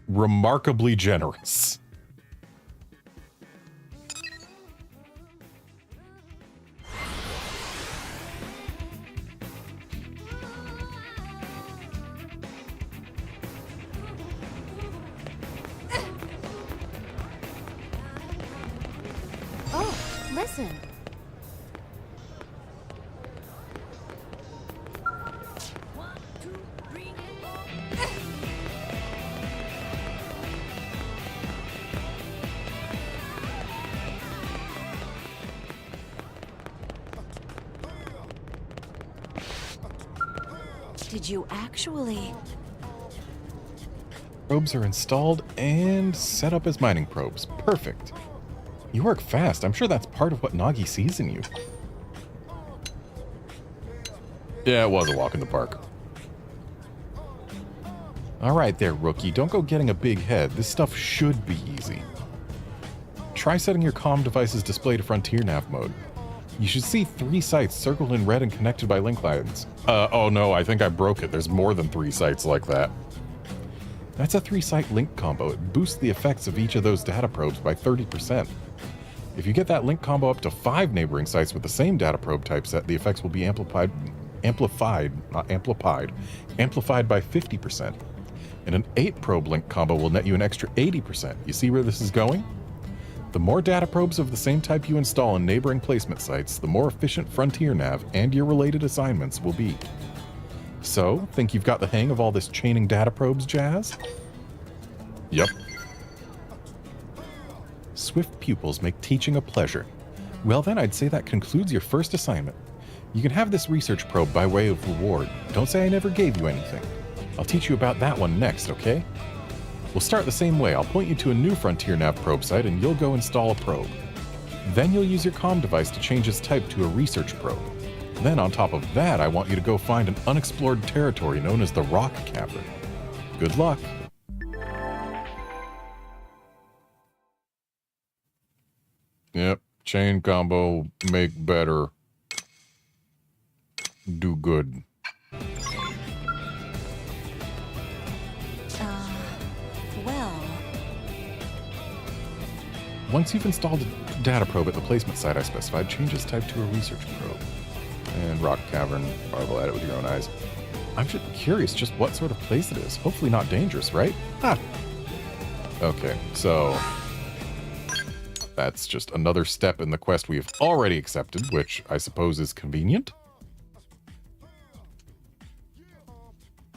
remarkably generous. Listen. Did you actually? Probes are installed and set up as mining probes. Perfect. You work fast. I'm sure that's part of what Nagi sees in you. Yeah, it was a walk in the park. Alright there, rookie. Don't go getting a big head. This stuff should be easy. Try setting your comm device's display to Frontier Nav mode. You should see 3 sites circled in red and connected by link lines. Oh no, I think I broke it. There's more than 3 sites like that. That's a 3-site link combo. It boosts the effects of each of those data probes by 30%. If you get that link combo up to 5 neighboring sites with the same data probe typeset, the effects will be amplified by 50%. And an 8 probe link combo will net you an extra 80%. You see where this is going? The more data probes of the same type you install in neighboring placement sites, the more efficient Frontier Nav and your related assignments will be. So, think you've got the hang of all this chaining data probes jazz? Yep. Swift pupils make teaching a pleasure. Well then, I'd say that concludes your first assignment. You can have this research probe by way of reward. Don't say I never gave you anything. I'll teach you about that one next, okay? We'll start the same way. I'll point you to a new Frontier Nav probe site and you'll go install a probe. Then you'll use your comm device to change its type to a research probe. Then on top of that, I want you to go find an unexplored territory known as the Rock Cavern. Good luck. Yep, chain combo, make better, do good. Well. Once you've installed a data probe at the placement site I specified, change its type to a research probe. And Rock Cavern, marvel at it with your own eyes. I'm just curious just what sort of place it is. Hopefully not dangerous, right? Ah. Okay, so that's just another step in the quest we have already accepted, which I suppose is convenient.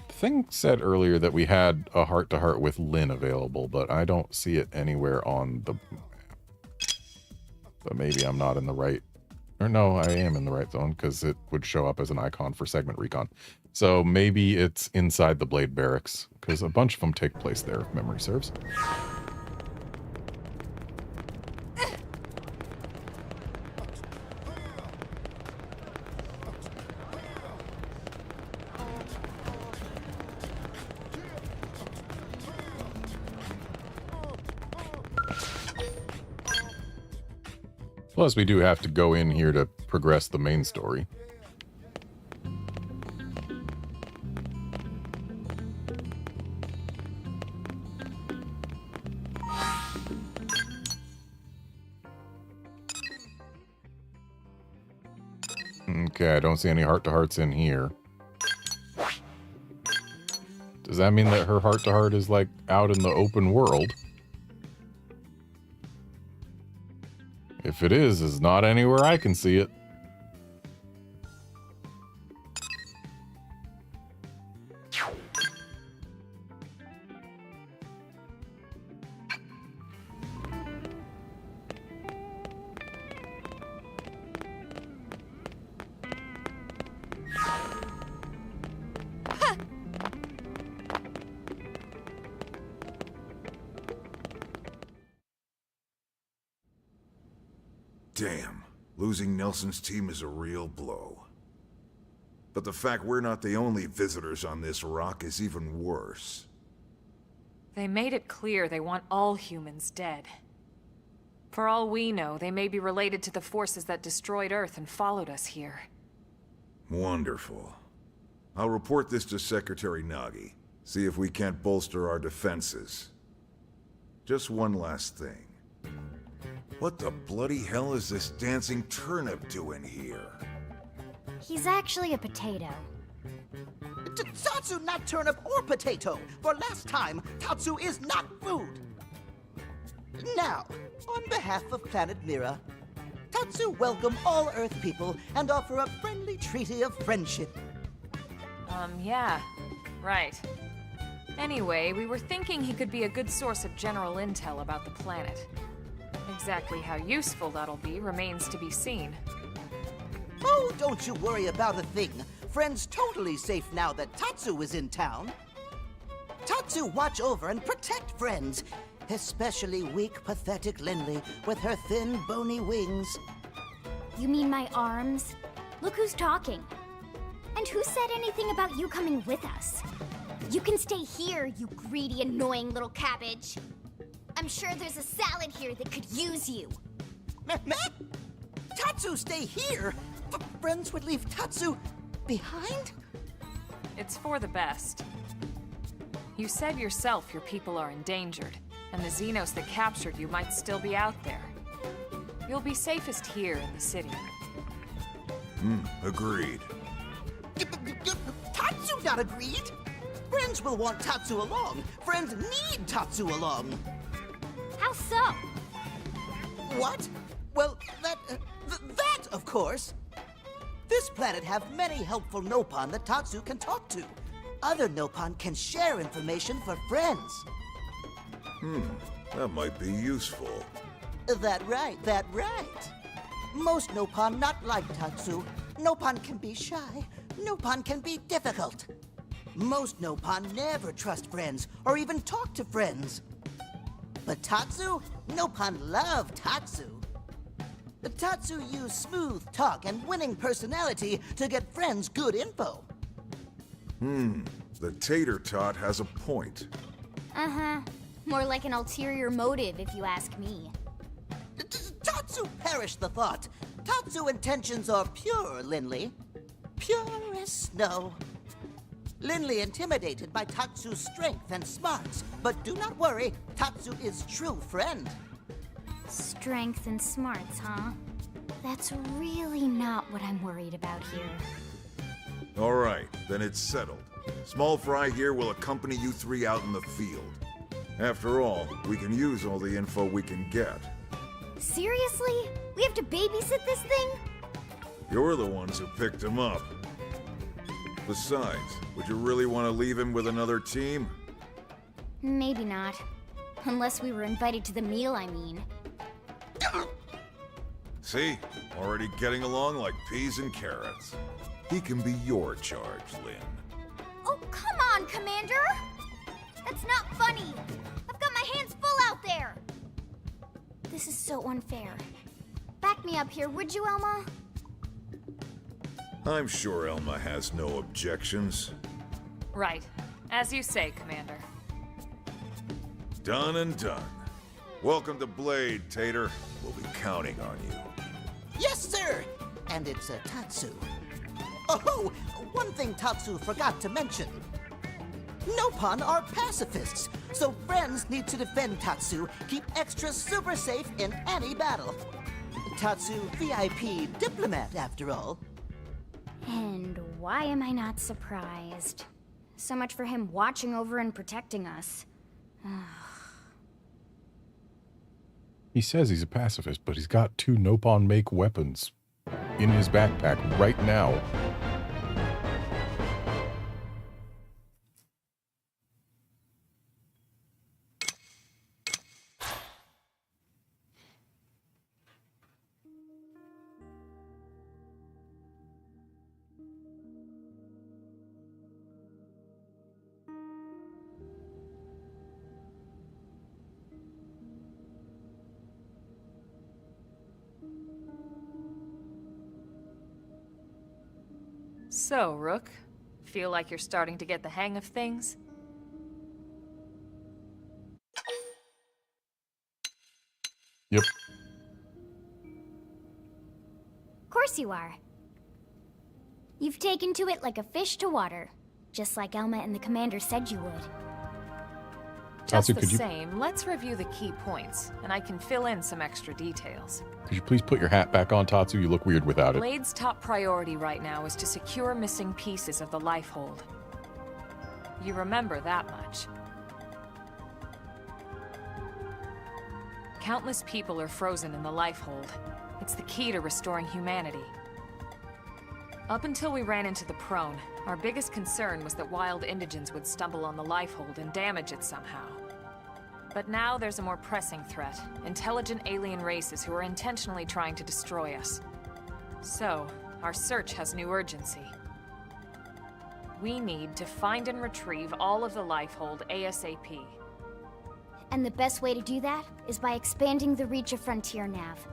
The thing said earlier that we had a heart-to-heart with Lynn available, but I don't see it anywhere on the map. But maybe I'm not in the right... Or no, I am in the right zone, because it would show up as an icon for segment recon. So maybe it's inside the Blade Barracks, because a bunch of them take place there, if memory serves. Plus, we do have to go in here to progress the main story. Okay, I don't see any heart-to-hearts in here. Does that mean that her heart-to-heart is, like, out in the open world? If it is, it's not anywhere I can see it. Damn, losing Nelson's team is a real blow. But the fact we're not the only visitors on this rock is even worse. They made it clear they want all humans dead. For all we know, they may be related to the forces that destroyed Earth and followed us here. Wonderful. I'll report this to Secretary Nagi. See if we can't bolster our defenses. Just one last thing. What the bloody hell is this dancing turnip doing here? He's actually a potato. Tatsu, not turnip or potato. For last time, Tatsu is not food. Now, on behalf of Planet Mira, Tatsu welcome all Earth people and offer a friendly treaty of friendship. Yeah. Right. Anyway, we were thinking he could be a good source of general intel about the planet. Exactly how useful that'll be remains to be seen. Oh, don't you worry about a thing. Friend's totally safe now that Tatsu is in town. Tatsu watch over and protect friends, especially weak, pathetic Linley with her thin, bony wings. You mean my arms? Look who's talking. And who said anything about you coming with us? You can stay here, you greedy, annoying little cabbage. I'm sure there's a salad here that could use you. Meh? Tatsu stay here? Friends would leave Tatsu behind? It's for the best. You said yourself your people are endangered, and the Xenos that captured you might still be out there. You'll be safest here in the city. Agreed. Tatsu not agreed? Friends will want Tatsu along. Friends need Tatsu along. How so? What? Well, that, of course. This planet have many helpful Nopon that Tatsu can talk to. Other Nopon can share information for friends. That might be useful. That right. Most Nopon not like Tatsu. Nopon can be shy. Nopon can be difficult. Most Nopon never trust friends or even talk to friends. But Tatsu? Nopon love Tatsu. Tatsu use smooth talk and winning personality to get friends good info. The tater tot has a point. Uh-huh. More like an ulterior motive, if you ask me. Tatsu perish the thought. Tatsu intentions are pure, Linley. Pure as snow. Linley intimidated by Tatsu's strength and smarts, but do not worry, Tatsu is true friend. Strength and smarts, huh? That's really not what I'm worried about here. All right, then it's settled. Small Fry here will accompany you three out in the field. After all, we can use all the info we can get. Seriously? We have to babysit this thing? You're the ones who picked him up. Besides, would you really want to leave him with another team? Maybe not. Unless we were invited to the meal, I mean. See? Already getting along like peas and carrots. He can be your charge, Lynn. Oh, come on, Commander! That's not funny! I've got my hands full out there! This is so unfair. Back me up here, would you, Elma? I'm sure Elma has no objections. Right. As you say, Commander. Done and done. Welcome to Blade, Tater. We'll be counting on you. Yes, sir! And it's Tatsu. Oh, one thing Tatsu forgot to mention. Nopon are pacifists, so friends need to defend Tatsu, keep extra super safe in any battle. Tatsu, VIP diplomat, after all. And why am I not surprised? So much for him watching over and protecting us. He says he's a pacifist, but he's got 2 Nopon make weapons in his backpack right now. So, Rook, feel like you're starting to get the hang of things? Yep. Of course you are. You've taken to it like a fish to water, just like Elma and the commander said you would. Just Tatsu, the could you same, let's review the key points, and I can fill in some extra details. could you please put your hat back on, Tatsu? You look weird without it. Blade's top priority right now is to secure missing pieces of the Lifehold. You remember that much. Countless people are frozen in the Lifehold. It's the key to restoring humanity. Up until we ran into the Prone, our biggest concern was that wild indigents would stumble on the Lifehold and damage it somehow. But now there's a more pressing threat, intelligent alien races who are intentionally trying to destroy us. So, our search has new urgency. We need to find and retrieve all of the Lifehold ASAP. And the best way to do that is by expanding the reach of Frontier Nav.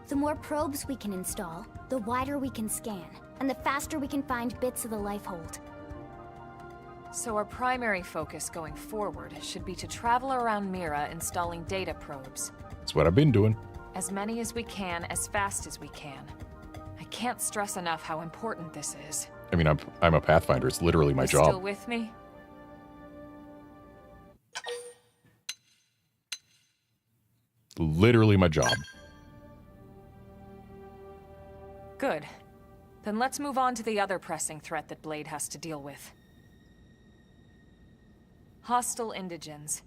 The more probes we can install, the wider we can scan, and the faster we can find bits of the Lifehold. So our primary focus going forward should be to travel around Mira installing data probes. That's what I've been doing. As many as we can, as fast as we can. I can't stress enough how important this is. I mean, I'm a Pathfinder. It's literally my You job. still with me? Literally my job. Good. Then let's move on to the other pressing threat that Blade has to deal with. Hostile indigens.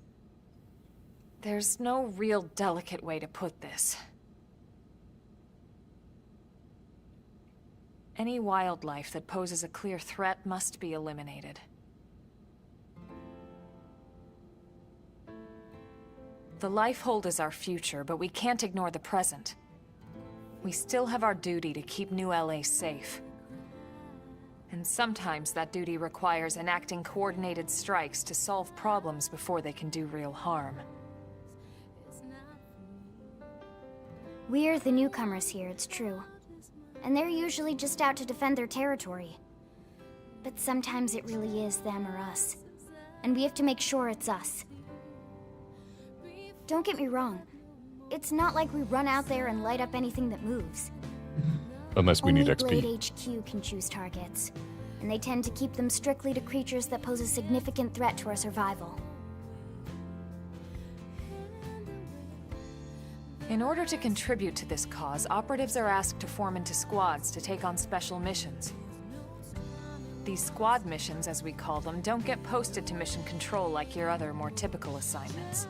There's no real delicate way to put this. Any wildlife that poses a clear threat must be eliminated. The Lifehold is our future, but we can't ignore the present. We still have our duty to keep New LA safe. And sometimes that duty requires enacting coordinated strikes to solve problems before they can do real harm. We're the newcomers here, it's true. And they're usually just out to defend their territory. But sometimes it really is them or us. And we have to make sure it's us. Don't get me wrong. It's not like we run out there and light up anything that moves. Unless we need XP. Only Blade HQ can choose targets, and they tend to keep them strictly to creatures that pose a significant threat to our survival. In order to contribute to this cause, operatives are asked to form into squads to take on special missions. These squad missions, as we call them, don't get posted to mission control like your other, more typical assignments.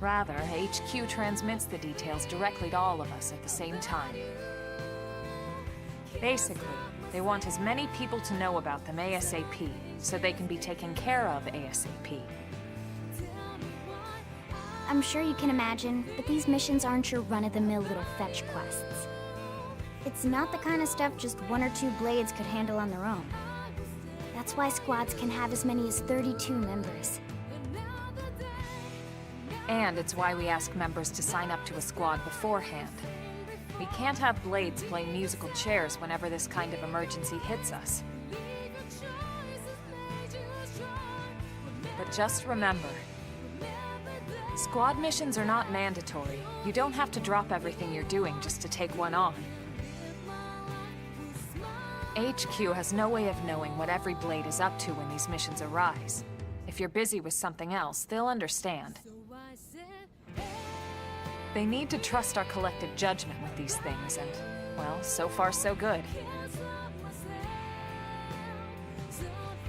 Rather, HQ transmits the details directly to all of us at the same time. Basically, they want as many people to know about them ASAP, so they can be taken care of ASAP. I'm sure you can imagine, but these missions aren't your run-of-the-mill little fetch quests. It's not the kind of stuff just 1 or 2 blades could handle on their own. That's why squads can have as many as 32 members. And it's why we ask members to sign up to a squad beforehand. We can't have blades playing musical chairs whenever this kind of emergency hits us. But just remember, Squad missions are not mandatory. You don't have to drop everything you're doing just to take one on. HQ has no way of knowing what every Blade is up to when these missions arise. If you're busy with something else, they'll understand. They need to trust our collective judgment with these things, and, well, so far so good.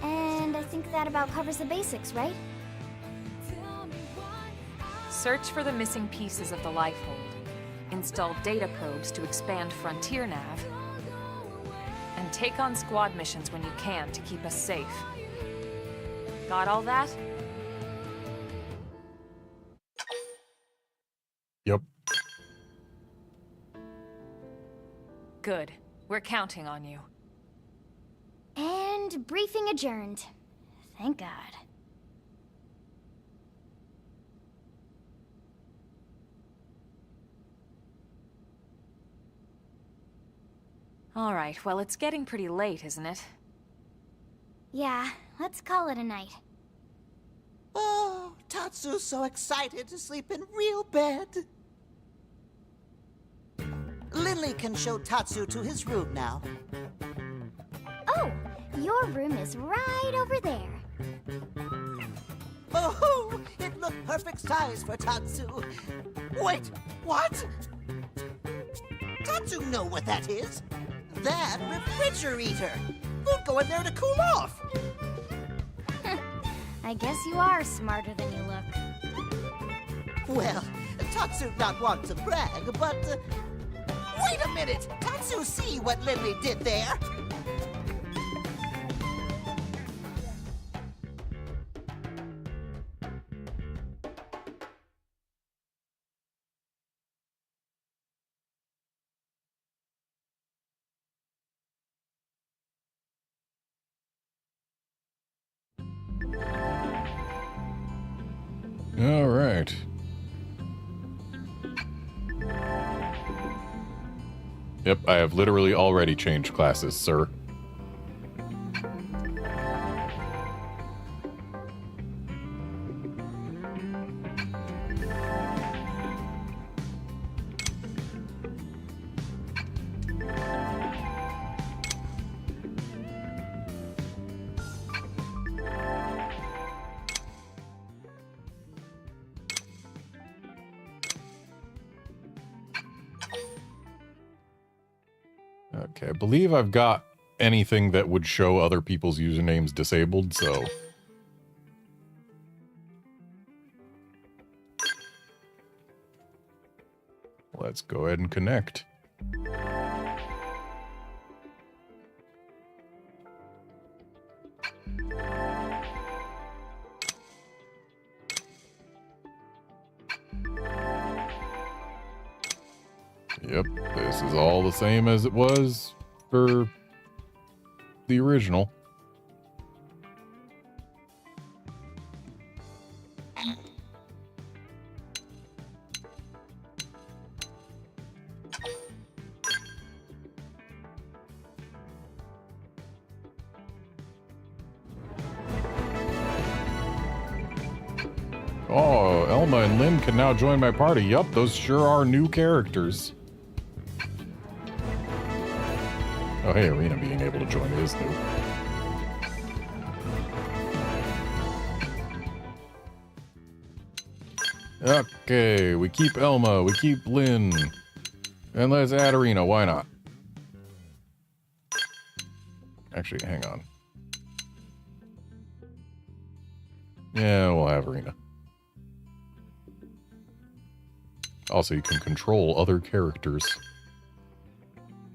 And I think that about covers the basics, right? Search for the missing pieces of the Lifehold. Install data probes to expand Frontier Nav. And take on squad missions when you can to keep us safe. Got all that? Yep. Good. We're counting on you. And briefing adjourned. Thank God. All right, well, it's getting pretty late, isn't it? Yeah, let's call it a night. Oh, Tatsu's so excited to sleep in real bed. Lily can show Tatsu to his room now. Oh, your room is right over there. Oh, it looked perfect size for Tatsu. Wait, what? Tatsu know what that is. That refrigerator. We'll go in there to cool off. I guess you are smarter than you look. Well, Tatsu not want to brag, but... wait a minute! Tatsu see what Lily did there? All right. Yep, I have literally already changed classes, sir. Okay, I believe I've got anything that would show other people's usernames disabled, so... let's go ahead and connect. Yep, this is all the same as it was for the original. Oh, Elma and Lynn can now join my party. Yup, those sure are new characters. Oh, hey, Arena being able to join is new. Okay, we keep Elma, we keep Lynn. And let's add Arena, why not? Actually, hang on. Yeah, we'll have Arena. Also, you can control other characters.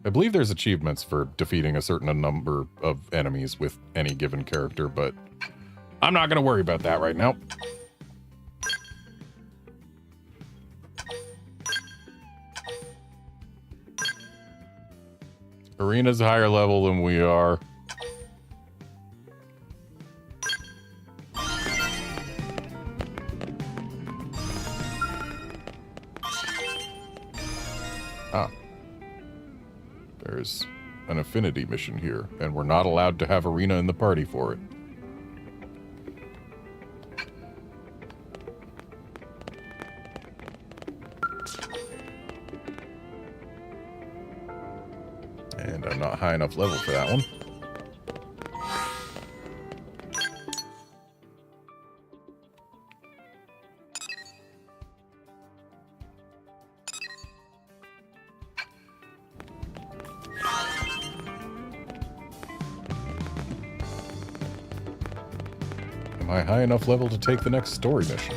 I believe there's achievements for defeating a certain number of enemies with any given character, but I'm not going to worry about that right now. Arena's higher level than we are. Ah. There's an affinity mission here, and we're not allowed to have Arena in the party for it. And I'm not high enough level for that one. Am I high enough level to take the next story mission?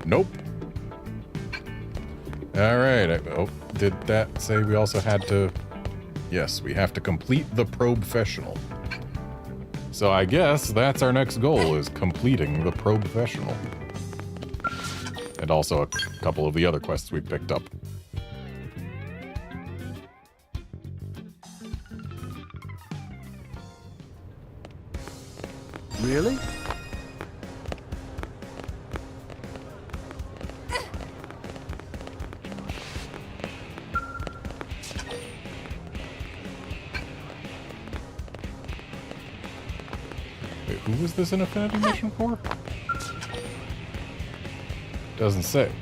Nope. Alright. Oh, did that say we also had to... Yes, we have to complete the Professional. So I guess that's our next goal, is completing the Professional. And also a couple of the other quests we picked up. Really? Wait, who was this an affinity mission for? Doesn't say.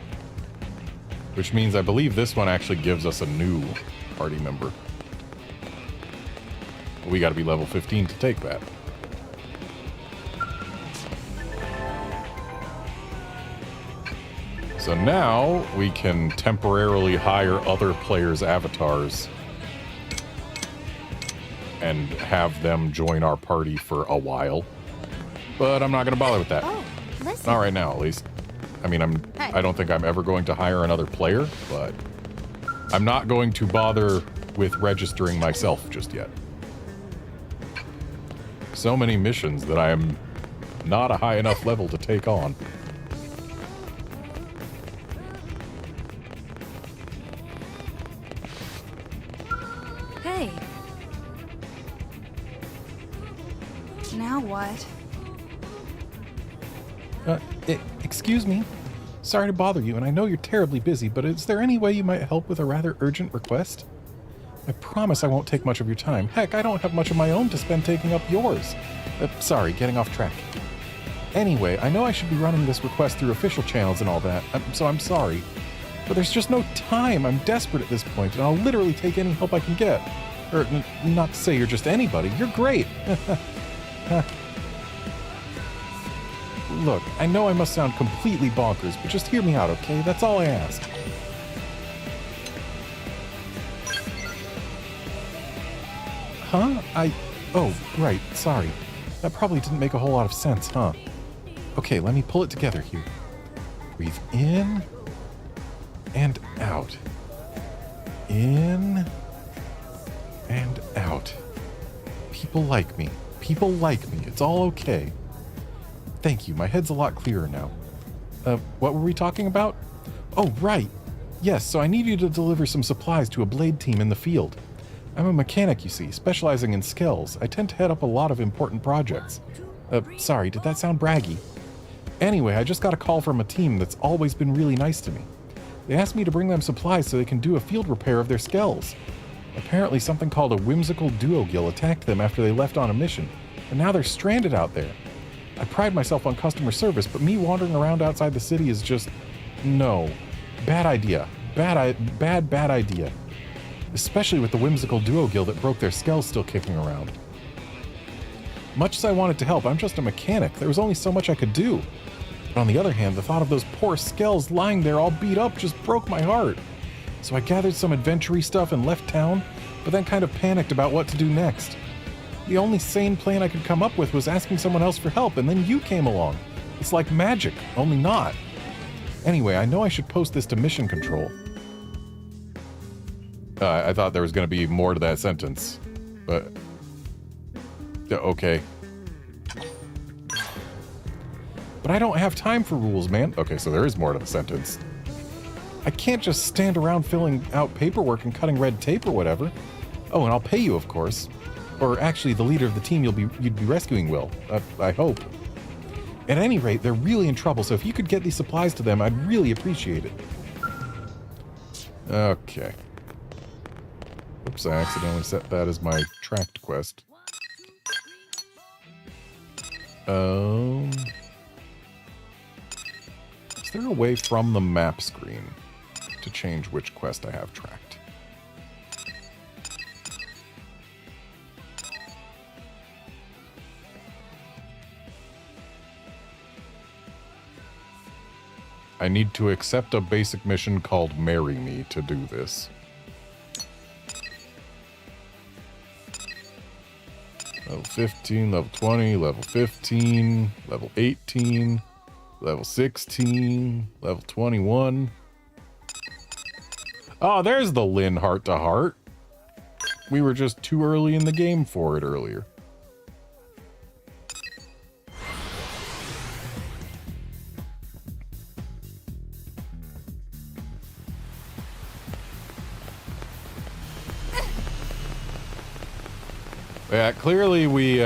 Which means I believe this one actually gives us a new party member. We gotta be level 15 to take that. So now we can temporarily hire other players' avatars and have them join our party for a while. But I'm not going to bother with that. Oh, listen. Not right now, at least. I mean, I don't think I'm ever going to hire another player, but I'm not going to bother with registering myself just yet. So many missions that I am not a high enough level to take on. Hey. Now what? Excuse me. Sorry to bother you, and I know you're terribly busy, but is there any way you might help with a rather urgent request? I promise I won't take much of your time. Heck, I don't have much of my own to spend taking up yours. Sorry, getting off track. Anyway, I know I should be running this request through official channels and all that, so I'm sorry. But there's just no time. I'm desperate at this point, and I'll literally take any help I can get. Or, not to say you're just anybody. You're great. Look, I know I must sound completely bonkers, but just hear me out, okay? That's all I ask. Huh? Oh, right, sorry. That probably didn't make a whole lot of sense, huh? Okay, let me pull it together here. Breathe in and out. In and out. People like me. People like me. It's all okay. Thank you. My head's a lot clearer now. What were we talking about? Oh, right. Yes, so I need you to deliver some supplies to a blade team in the field. I'm a mechanic, you see, specializing in skills. I tend to head up a lot of important projects. Sorry, did that sound braggy? Anyway, I just got a call from a team that's always been really nice to me. They asked me to bring them supplies so they can do a field repair of their skells. Apparently something called a whimsical duogill attacked them after they left on a mission, and now they're stranded out there. I pride myself on customer service, but me wandering around outside the city is just... no. Bad idea. Bad idea. Especially with the whimsical duogill that broke their skells still kicking around. Much as I wanted to help, I'm just a mechanic. There was only so much I could do. But on the other hand, the thought of those poor skells lying there all beat up just broke my heart. So I gathered some adventure-y stuff and left town, but then kind of panicked about what to do next. The only sane plan I could come up with was asking someone else for help, and then you came along. It's like magic, only not. Anyway, I know I should post this to Mission Control. I thought there was going to be more to that sentence, but... okay. But I don't have time for rules, man. Okay, so there is more to the sentence. I can't just stand around filling out paperwork and cutting red tape or whatever. Oh, and I'll pay you, of course. Or actually, the leader of the team you'd be rescuing will. I hope. At any rate, they're really in trouble, so if you could get these supplies to them, I'd really appreciate it. Okay. Oops, I accidentally set that as my tracked quest. Is there a way from the map screen to change which quest I have tracked. I need to accept a basic mission called Marry Me to do this. Level 15, level 20, level 15, level 18, level 16, level 21. Oh, there's the Lynn heart to heart. We were just too early in the game for it earlier. Yeah, clearly we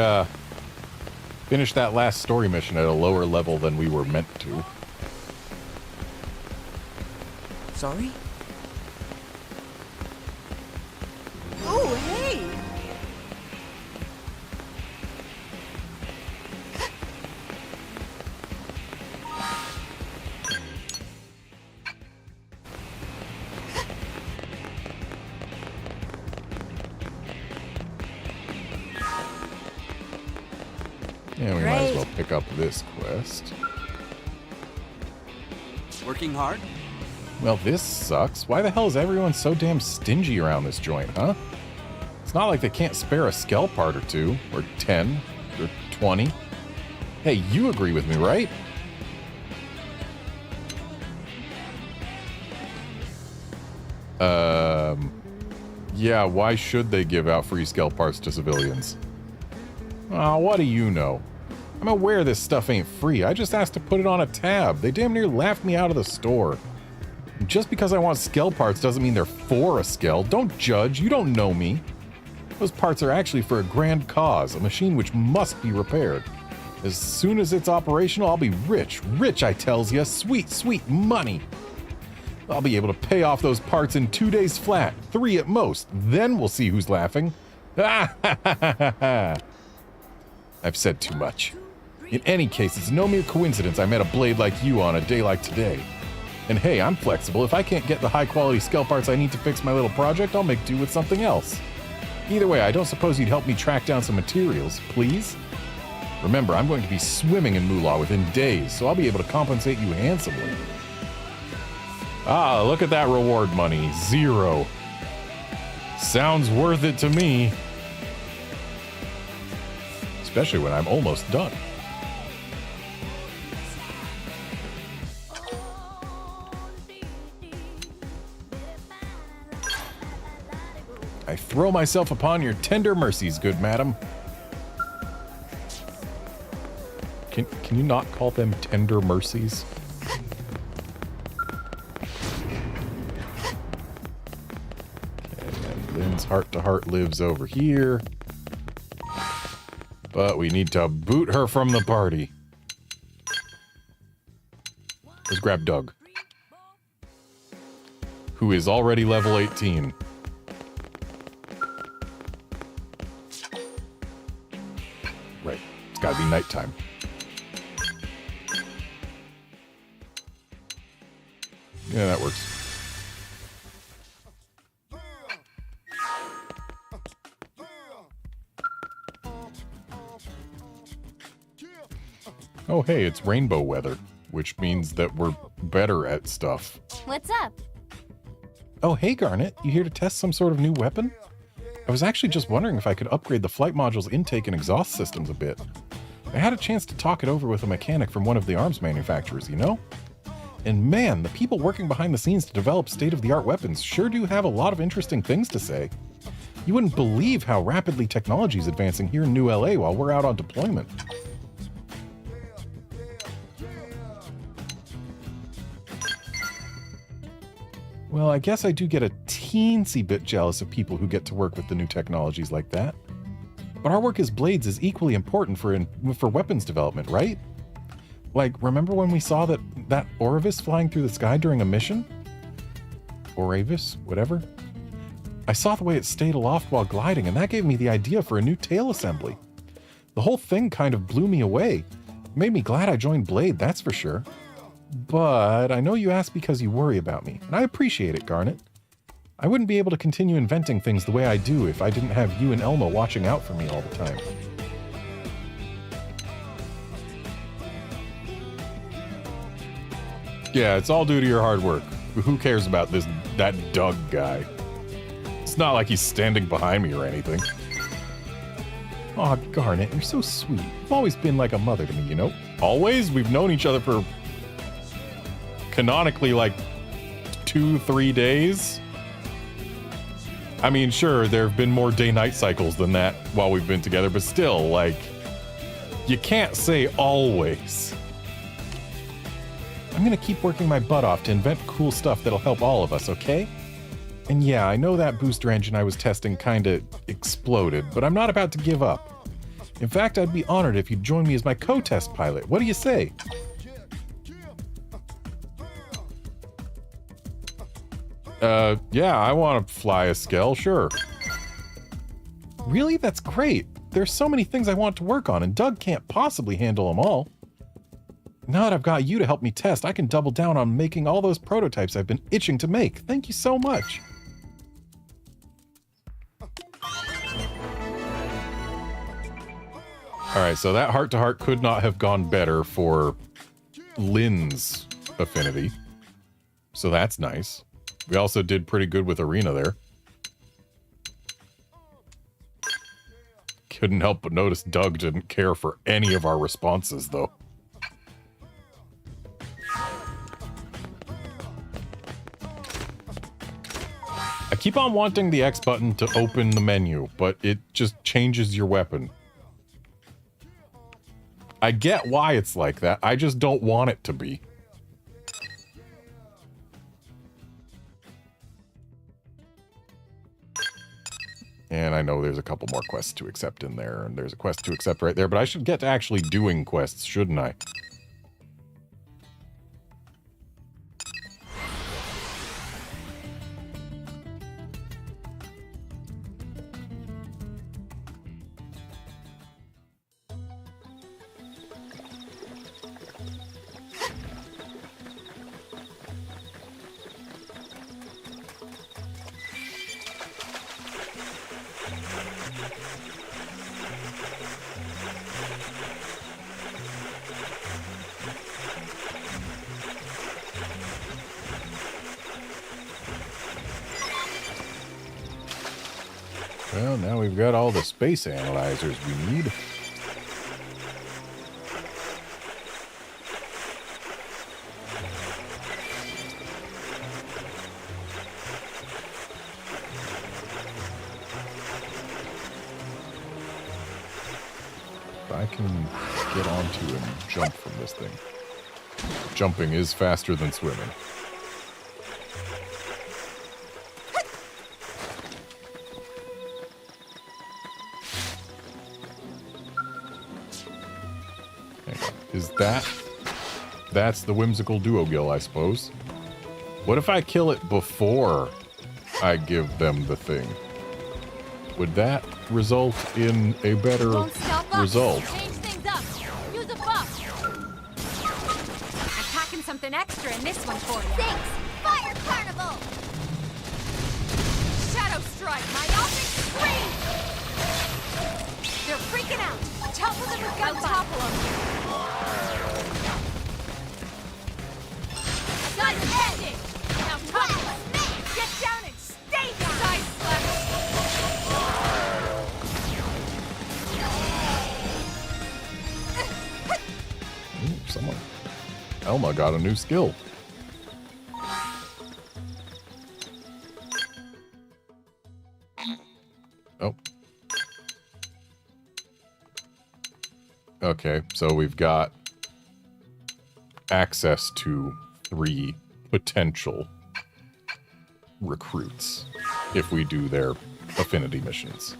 finished that last story mission at a lower level than we were meant to. Sorry? Oh, hey! Yeah, we might as well pick up this quest. Working hard? Well, this sucks. Why the hell is everyone so damn stingy around this joint, huh? It's not like they can't spare a skell part or two, or 10, or 20. Hey, you agree with me, right? Yeah, why should they give out free skell parts to civilians? Aw, what do you know? I'm aware this stuff ain't free. I just asked to put it on a tab. They damn near laughed me out of the store. Just because I want skell parts doesn't mean they're for a skell. Don't judge. You don't know me. Those parts are actually for a grand cause, a machine which must be repaired. As soon as it's operational, I'll be rich. Rich, I tells ya. Sweet, sweet money. I'll be able to pay off those parts in 2 days flat. 3 at most. Then we'll see who's laughing. I've said too much. In any case, it's no mere coincidence I met a blade like you on a day like today. And hey, I'm flexible. If I can't get the high-quality skell parts I need to fix my little project, I'll make do with something else. Either way, I don't suppose you'd help me track down some materials, please? Remember, I'm going to be swimming in moolah within days, so I'll be able to compensate you handsomely. Ah, look at that reward money. 0. Sounds worth it to me. Especially when I'm almost done. I throw myself upon your tender mercies, good madam. Can you not call them tender mercies? And Lynn's heart to heart lives over here. But we need to boot her from the party. Let's grab Doug, who is already level 18. Right, it's gotta be nighttime. Yeah, that works. Oh, hey, it's rainbow weather, which means that we're better at stuff. What's up? Oh, hey, Garnet. You here to test some sort of new weapon? I was actually just wondering if I could upgrade the flight module's intake and exhaust systems a bit. I had a chance to talk it over with a mechanic from one of the arms manufacturers, you know? And man, the people working behind the scenes to develop state-of-the-art weapons sure do have a lot of interesting things to say. You wouldn't believe how rapidly technology is advancing here in New LA while we're out on deployment. Well, I guess I do get a teensy bit jealous of people who get to work with the new technologies like that. But our work as Blades is equally important for weapons development, right? Like, remember when we saw that Orivis flying through the sky during a mission? Oravis, whatever. I saw the way it stayed aloft while gliding, and that gave me the idea for a new tail assembly. The whole thing kind of blew me away. It made me glad I joined Blade, that's for sure. But I know you asked because you worry about me, and I appreciate it, Garnet. I wouldn't be able to continue inventing things the way I do if I didn't have you and Elma watching out for me all the time. Yeah, it's all due to your hard work. Who cares about that Doug guy? It's not like he's standing behind me or anything. Aw, Garnet, you're so sweet. You've always been like a mother to me, you know? Always? We've known each other for canonically like 2-3 days. I mean, sure, there have been more day-night cycles than that while we've been together, but still, like, you can't say always. I'm gonna keep working my butt off to invent cool stuff that'll help all of us, okay? And yeah, I know that booster engine I was testing kinda exploded, but I'm not about to give up. In fact, I'd be honored if you'd join me as my co-test pilot. What do you say? Yeah, I want to fly a Skell, sure. Really? That's great. There's so many things I want to work on, and Doug can't possibly handle them all. Now that I've got you to help me test, I can double down on making all those prototypes I've been itching to make. Thank you so much. Alright, so that heart-to-heart could not have gone better for Lynn's affinity. So that's nice. We also did pretty good with Arena there. Couldn't help but notice Doug didn't care for any of our responses, though. I keep on wanting the X button to open the menu, but it just changes your weapon. I get why it's like that, I just don't want it to be. And I know there's a couple more quests to accept in there, and there's a quest to accept right there, but I should get to actually doing quests, shouldn't I? Well, now we've got all the space analyzers we need. If I can get onto and jump from this thing. Jumping is faster than swimming. That's the whimsical duo gill, I suppose. What if I kill it before I give them the thing? Would that result in a better result? Change things up. Use a buff. I'm packing something extra in this one for you. Thanks! Fire Carnival! Shadow Strike, my ultimate scream! They're freaking out. Topple them with gunfire. Topple them. Got it ended. Now topple them. Get down and stay down. Side slash. Ooh, someone. Elma got a new skill. Oh. Okay, so we've got access to 3 potential recruits if we do their affinity missions.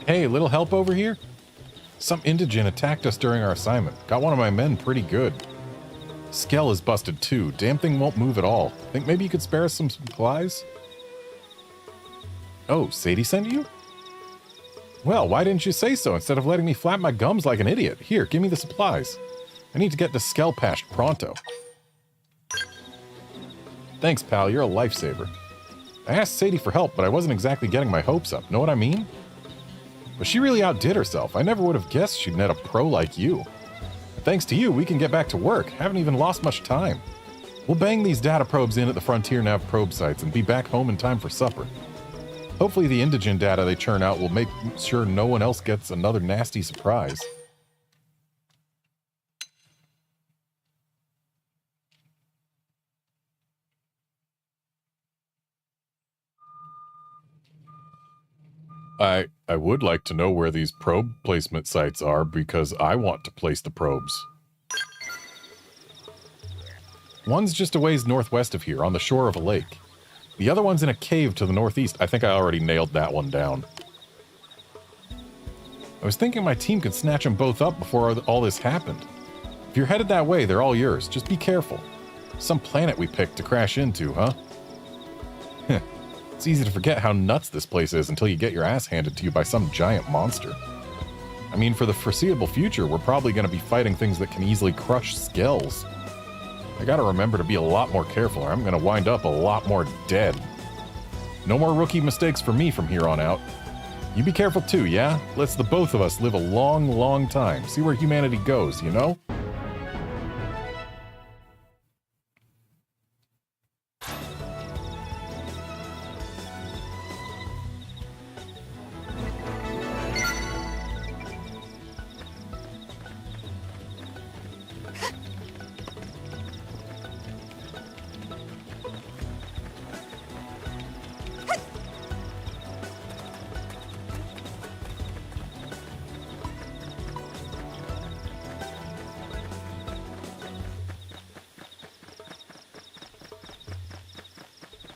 Hey, little help over here? Some indigent attacked us during our assignment. Got one of my men pretty good. Skell is busted too. Damn thing won't move at all. Think maybe you could spare us some supplies? Oh, Sadie sent you? Well, why didn't you say so instead of letting me flap my gums like an idiot? Here, give me the supplies. I need to get to Skell patched pronto. Thanks, pal. You're a lifesaver. I asked Sadie for help, but I wasn't exactly getting my hopes up. Know what I mean? But she really outdid herself. I never would have guessed she'd net a pro like you. But thanks to you, we can get back to work. Haven't even lost much time. We'll bang these data probes in at the Frontier Nav probe sites and be back home in time for supper. Hopefully the indigen data they churn out will make sure no one else gets another nasty surprise. I would like to know where these probe placement sites are because I want to place the probes. One's just a ways northwest of here, on the shore of a lake. The other one's in a cave to the northeast. I think I already nailed that one down. I was thinking my team could snatch them both up before all this happened. If you're headed that way, they're all yours. Just be careful. Some planet we picked to crash into, huh? It's easy to forget how nuts this place is until you get your ass handed to you by some giant monster. I mean, for the foreseeable future, we're probably going to be fighting things that can easily crush skells. I gotta remember to be a lot more careful or I'm going to wind up a lot more dead. No more rookie mistakes for me from here on out. You be careful too, yeah? Let's the both of us live a long, long time. See where humanity goes, you know?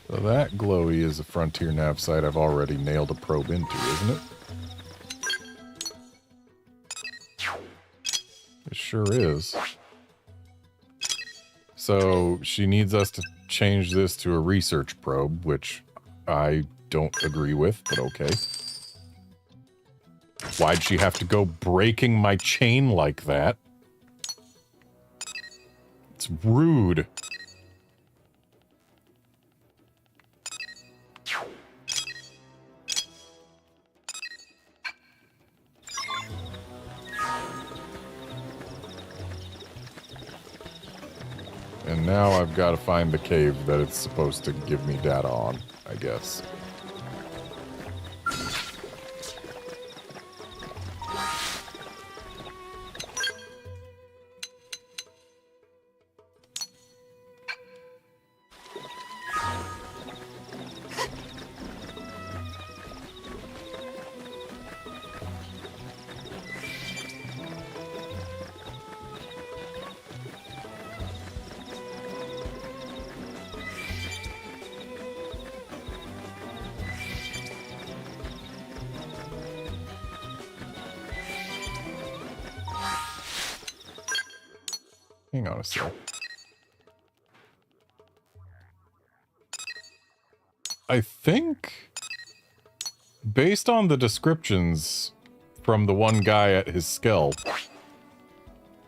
So that glowy is a Frontier Nav site I've already nailed a probe into, isn't it? It sure is. So she needs us to change this to a research probe, which I don't agree with, but okay. Why'd she have to go breaking my chain like that? It's rude. And now I've got to find the cave that it's supposed to give me data on, I guess. Hang on a sec. I think, based on the descriptions from the one guy at his skull,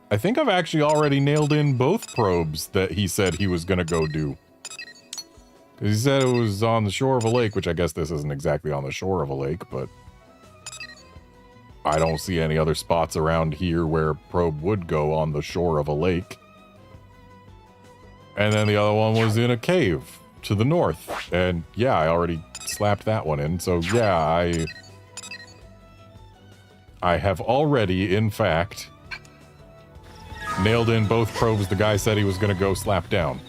I think I've actually already nailed in both probes that he said he was gonna go do. Because he said it was on the shore of a lake, which I guess this isn't exactly on the shore of a lake, but I don't see any other spots around here where a probe would go on the shore of a lake. And then the other one was in a cave to the north. And yeah, I already slapped that one in. So yeah, I have already, in fact, nailed in both probes the guy said he was going to go slap down.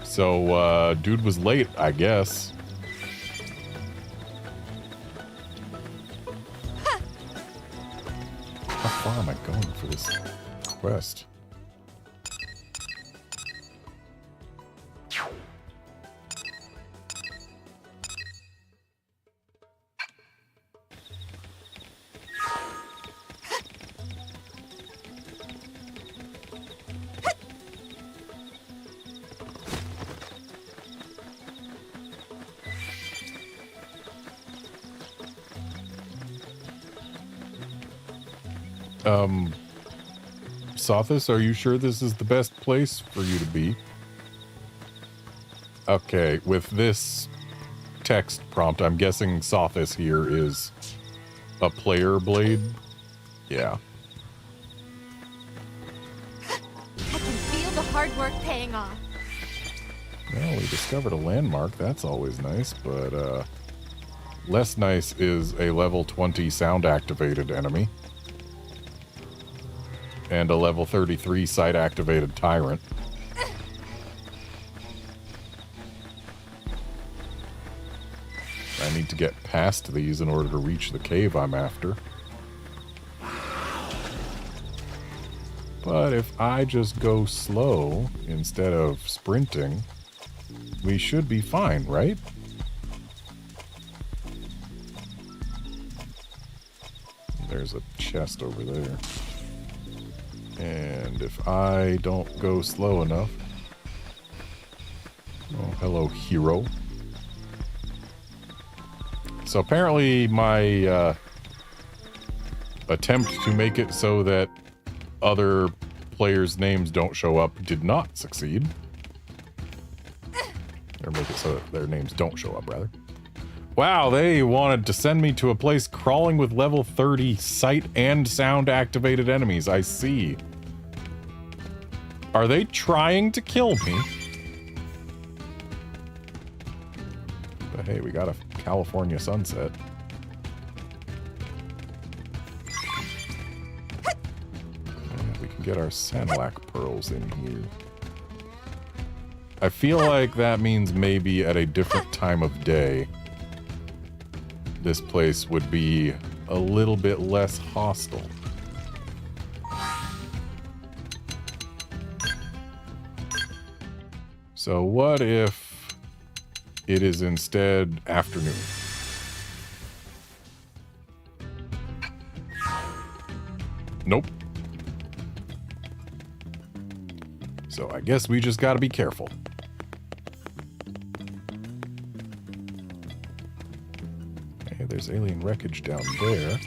So, dude was late, I guess. How far am I going for this quest? Sothis, are you sure this is the best place for you to be? Okay, with this text prompt, I'm guessing Sothis here is a player blade. Yeah. I can feel the hard work paying off. Well, we discovered a landmark. That's always nice, but less nice is a level 20 sound-activated enemy. And a level 33 sight-activated tyrant. I need to get past these in order to reach the cave I'm after. But if I just go slow instead of sprinting, we should be fine, right? There's a chest over there. And if I don't go slow enough... Oh, hello, hero. So apparently my attempt to make it so that other players' names don't show up did not succeed. Or make it so that their names don't show up, rather. Wow, they wanted to send me to a place crawling with level 30 sight and sound activated enemies. I see. Are they trying to kill me? But hey, we got a California sunset. And we can get our Sanilac pearls in here. I feel like that means maybe at a different time of day, this place would be a little bit less hostile. So what if it is instead afternoon? Nope. So I guess we just gotta be careful. Hey, there's alien wreckage down there.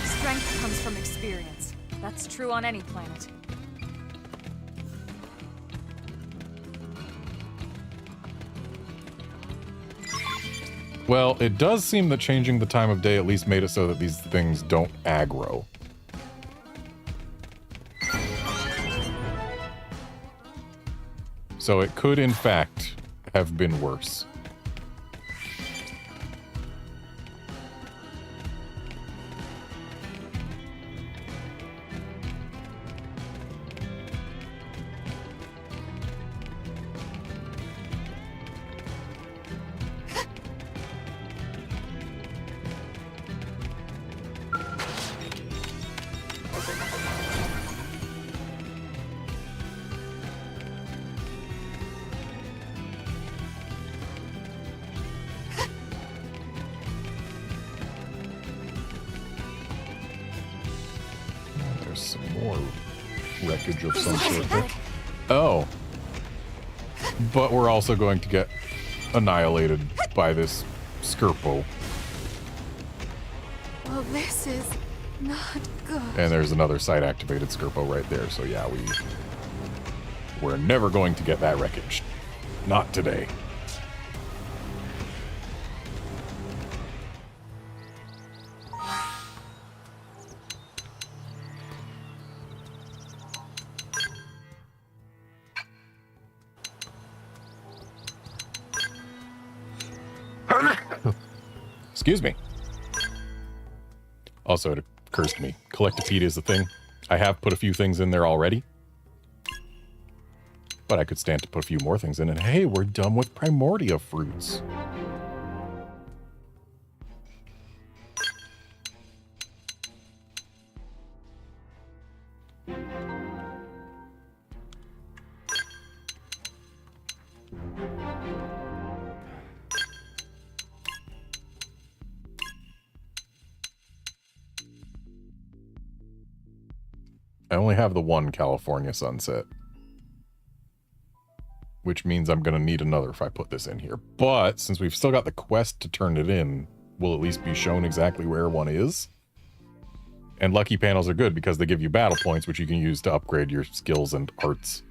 Strength comes from experience. That's true on any planet. Well, it does seem that changing the time of day at least made it so that these things don't aggro. So it could, in fact, have been worse. Wreckage of some sort there. Oh. But we're also going to get annihilated by this Skirpo. Well, this is not good. And there's another site-activated Skirpo right there. So yeah, we're never going to get that wreckage. Not today. Excuse me. Also, it occurs to me, Collectopedia is a thing. I have put a few things in there already. But I could stand to put a few more things in, and hey, we're done with Primordia fruits. I only have the one California sunset. Which means I'm going to need another if I put this in here. But since we've still got the quest to turn it in, will at least be shown exactly where one is. And lucky panels are good because they give you battle points, which you can use to upgrade your skills and arts.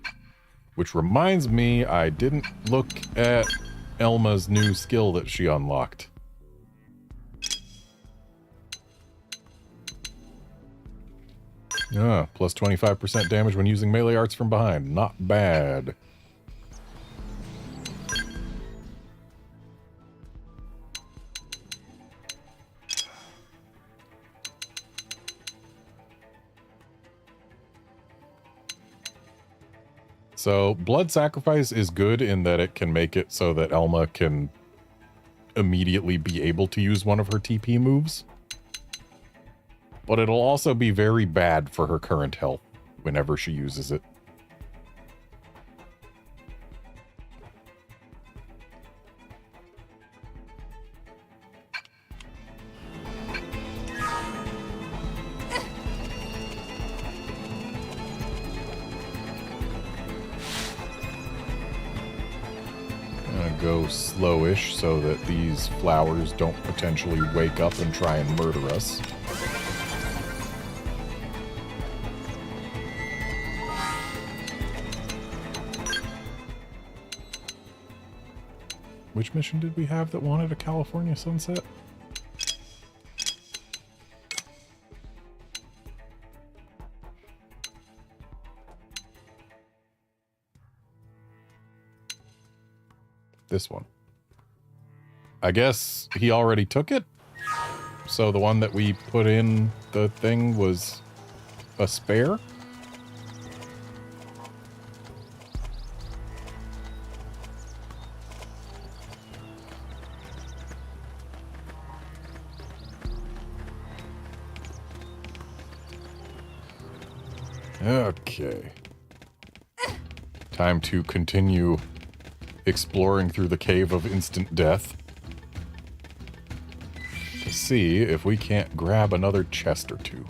Which reminds me, I didn't look at Elma's new skill that she unlocked. Plus 25% damage when using melee arts from behind. Not bad. So, Blood Sacrifice is good in that it can make it so that Elma can immediately be able to use one of her TP moves. But it'll also be very bad for her current health whenever she uses it. Go slowish so that these flowers don't potentially wake up and try and murder us. Which mission did we have that wanted a California sunset? This one. I guess he already took it. So the one that we put in the thing was a spare. Okay. Time to continue exploring through the cave of instant death to see if we can't grab another chest or two.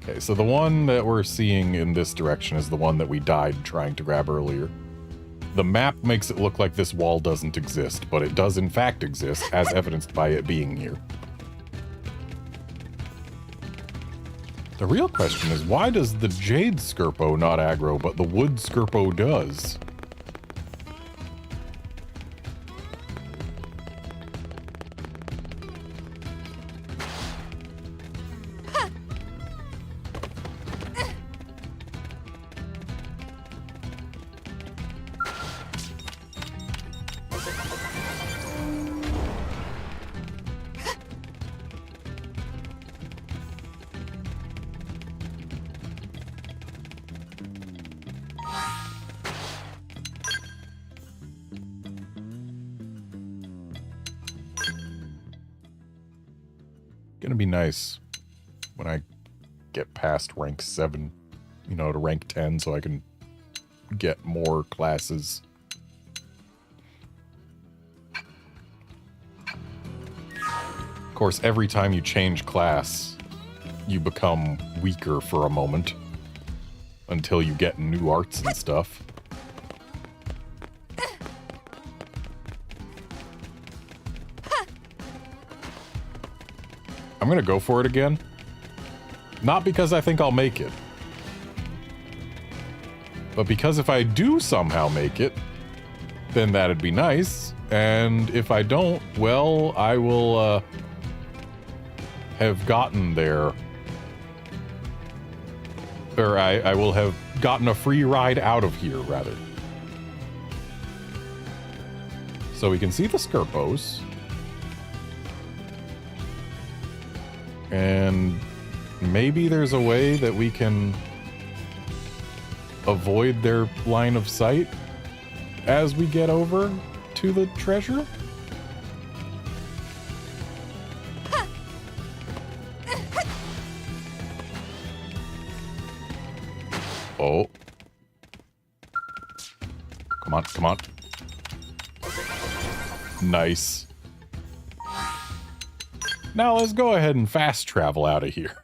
Okay, so the one that we're seeing in this direction is the one that we died trying to grab earlier. The map makes it look like this wall doesn't exist, but it does in fact exist, as evidenced by it being here. The real question is, why does the Jade Skirpo not aggro, but the Wood Skirpo does? Gonna be nice when I get past rank 7, you know, to rank 10 so I can get more classes. Of course, every time you change class, you become weaker for a moment until you get new arts and stuff. I'm gonna go for it again. Not because I think I'll make it, but because if I do somehow make it, then that'd be nice. And if I don't, well, I will have gotten there. Or I will have gotten a free ride out of here, rather. So we can see the Skirpos. And maybe there's a way that we can avoid their line of sight as we get over to the treasure? Oh. Come on, come on. Nice. Now let's go ahead and fast travel out of here.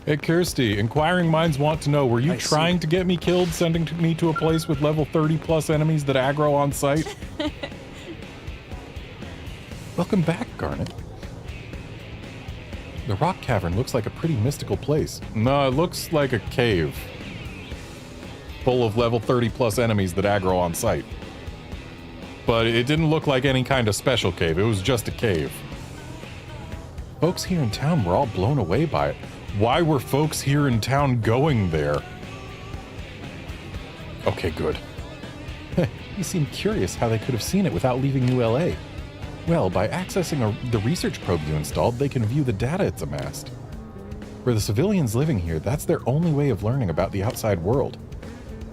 Hey, Kirsty, inquiring minds want to know, were you trying to get me killed, sending me to a place with level 30 plus enemies that aggro on sight? Welcome back, Garnet. The rock cavern looks like a pretty mystical place. No, it looks like a cave. Full of level 30 plus enemies that aggro on sight. But it didn't look like any kind of special cave, it was just a cave. Folks here in town were all blown away by it. Why were folks here in town going there? Okay, good. You seem curious how they could have seen it without leaving New LA. Well, by accessing the research probe you installed, they can view the data it's amassed. For the civilians living here, that's their only way of learning about the outside world.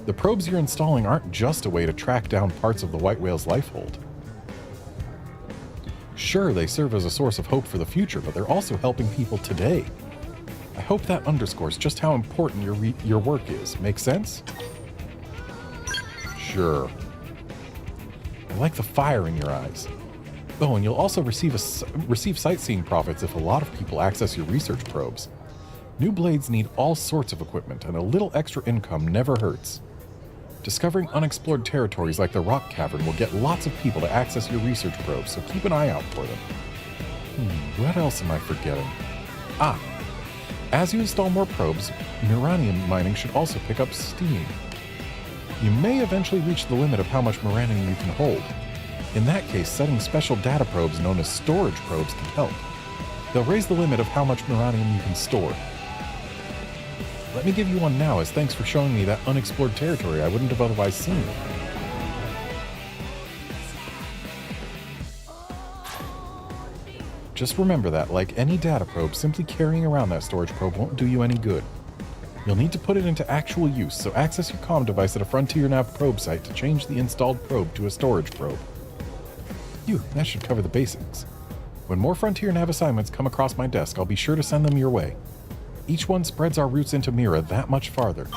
The probes you're installing aren't just a way to track down parts of the white whale's lifehold. Sure, they serve as a source of hope for the future, but they're also helping people today. I hope that underscores just how important your work is. Make sense? Sure. I like the fire in your eyes. Oh, and you'll also receive sightseeing profits if a lot of people access your research probes. New blades need all sorts of equipment, and a little extra income never hurts. Discovering unexplored territories like the rock cavern will get lots of people to access your research probes, so keep an eye out for them. What else am I forgetting? As you install more probes, Miranium mining should also pick up steam. You may eventually reach the limit of how much Miranium you can hold. In that case, setting special data probes known as storage probes can help. They'll raise the limit of how much Miranium you can store. Let me give you one now as thanks for showing me that unexplored territory I wouldn't have otherwise seen. Just remember that, like any data probe, simply carrying around that storage probe won't do you any good. You'll need to put it into actual use, so access your comm device at a Frontier Nav probe site to change the installed probe to a storage probe. That should cover the basics. When more Frontier Nav assignments come across my desk, I'll be sure to send them your way. Each one spreads our routes into Mira that much farther.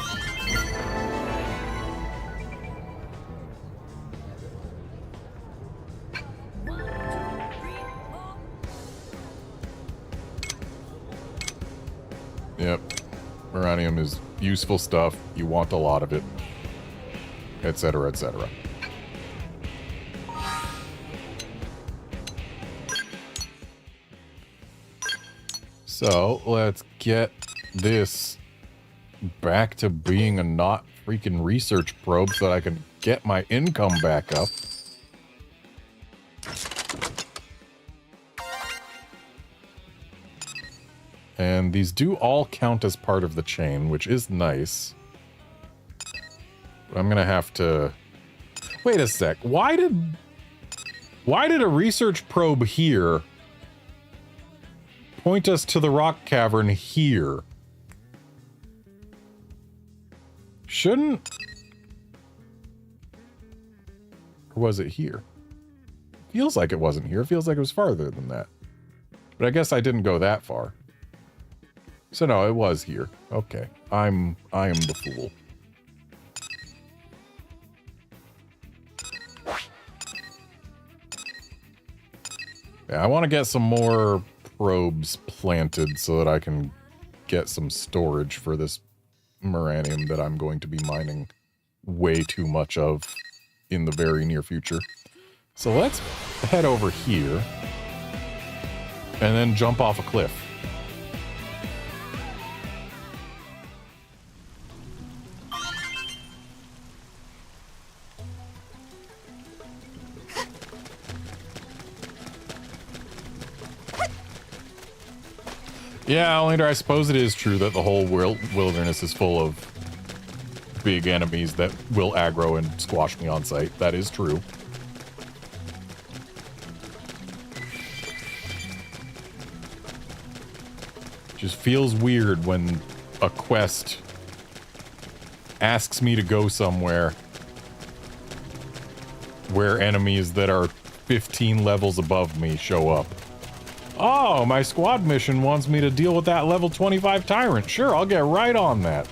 Yep. Miranium is useful stuff. You want a lot of it. Etc., etc. So, let's get this back to being a not freaking research probe so that I can get my income back up. And these do all count as part of the chain, which is nice. But I'm gonna have to... Wait a sec. Why did a research probe here point us to the rock cavern here? Shouldn't... Or was it here? Feels like it wasn't here. It feels like it was farther than that. But I guess I didn't go that far. So no, it was here. Okay. I am the fool. Yeah, I want to get some more probes planted so that I can get some storage for this Miranium that I'm going to be mining way too much of in the very near future. So let's head over here and then jump off a cliff. Yeah, Olander, I suppose it is true that the whole wilderness is full of big enemies that will aggro and squash me on sight. That is true. Just feels weird when a quest asks me to go somewhere where enemies that are 15 levels above me show up. Oh, my squad mission wants me to deal with that level 25 tyrant. Sure, I'll get right on that.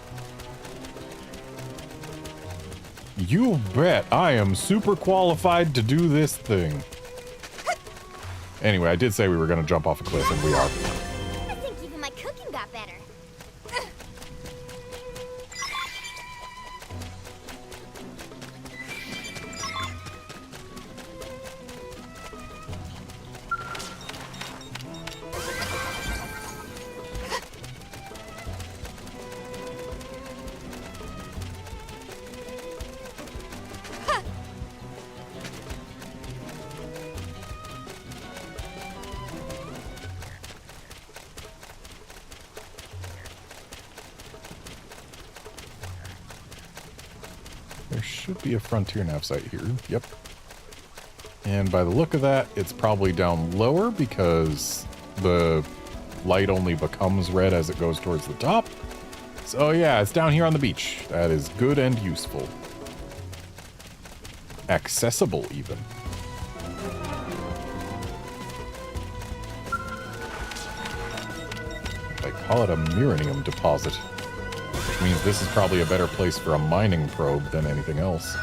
You bet I am super qualified to do this thing. Anyway, I did say we were going to jump off a cliff, and we are. I think even my cooking got better. There should be a frontier nav site here. Yep. And by the look of that, it's probably down lower because the light only becomes red as it goes towards the top. So yeah, it's down here on the beach. That is good and useful. Accessible, even. They call it a muranium deposit, which means this is probably a better place for a mining probe than anything else.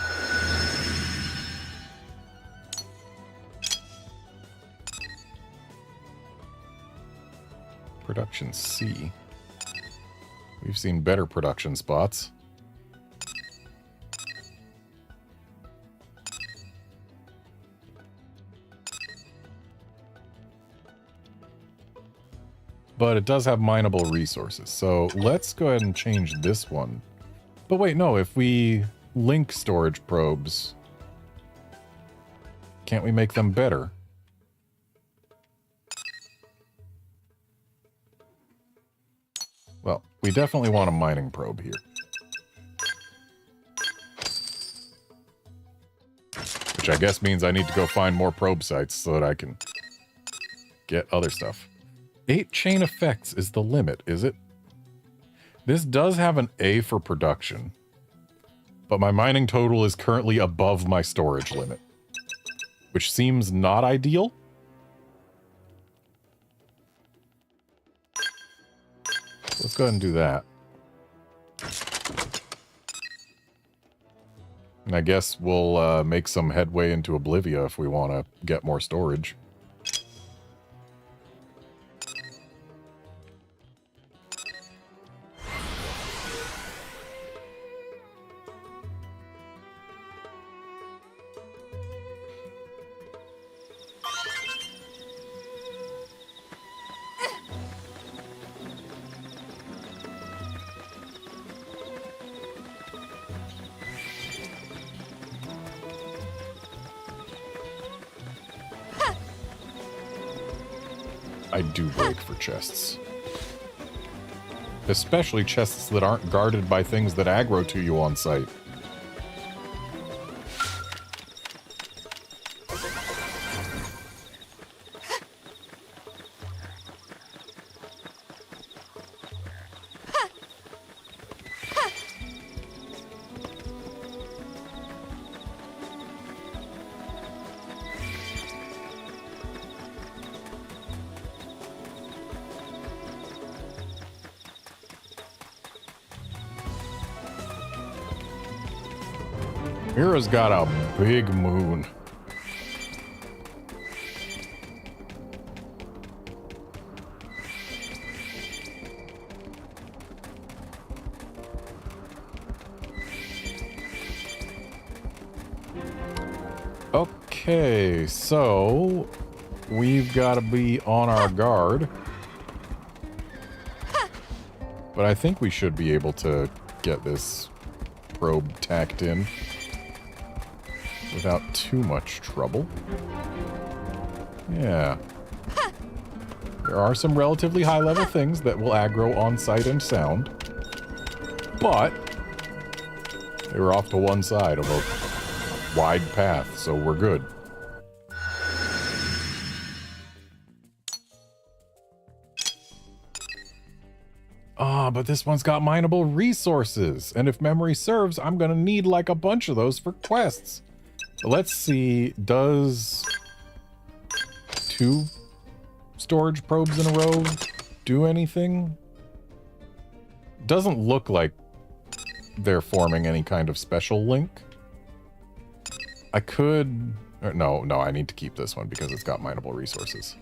Production C. We've seen better production spots. But it does have mineable resources, so let's go ahead and change this one. But wait, no, if we link storage probes, can't we make them better? Well, we definitely want a mining probe here. Which I guess means I need to go find more probe sites so that I can get other stuff. 8 chain effects is the limit, is it? This does have an A for production, but my mining total is currently above my storage limit, which seems not ideal. Let's go ahead and do that. And I guess we'll make some headway into Oblivia if we want to get more storage. I do break for chests. Especially chests that aren't guarded by things that aggro to you on site. Mira's got a big moon. Okay, so we've got to be on our guard. But I think we should be able to get this probe tacked in without too much trouble. Yeah. There are some relatively high-level things that will aggro on sight and sound, but they were off to one side of a wide path, so we're good. Ah, but this one's got mineable resources, and if memory serves, I'm gonna need like a bunch of those for quests. Let's see, does 2 storage probes in a row do anything? Doesn't look like they're forming any kind of special link. I could... No, I need to keep this one because it's got mineable resources.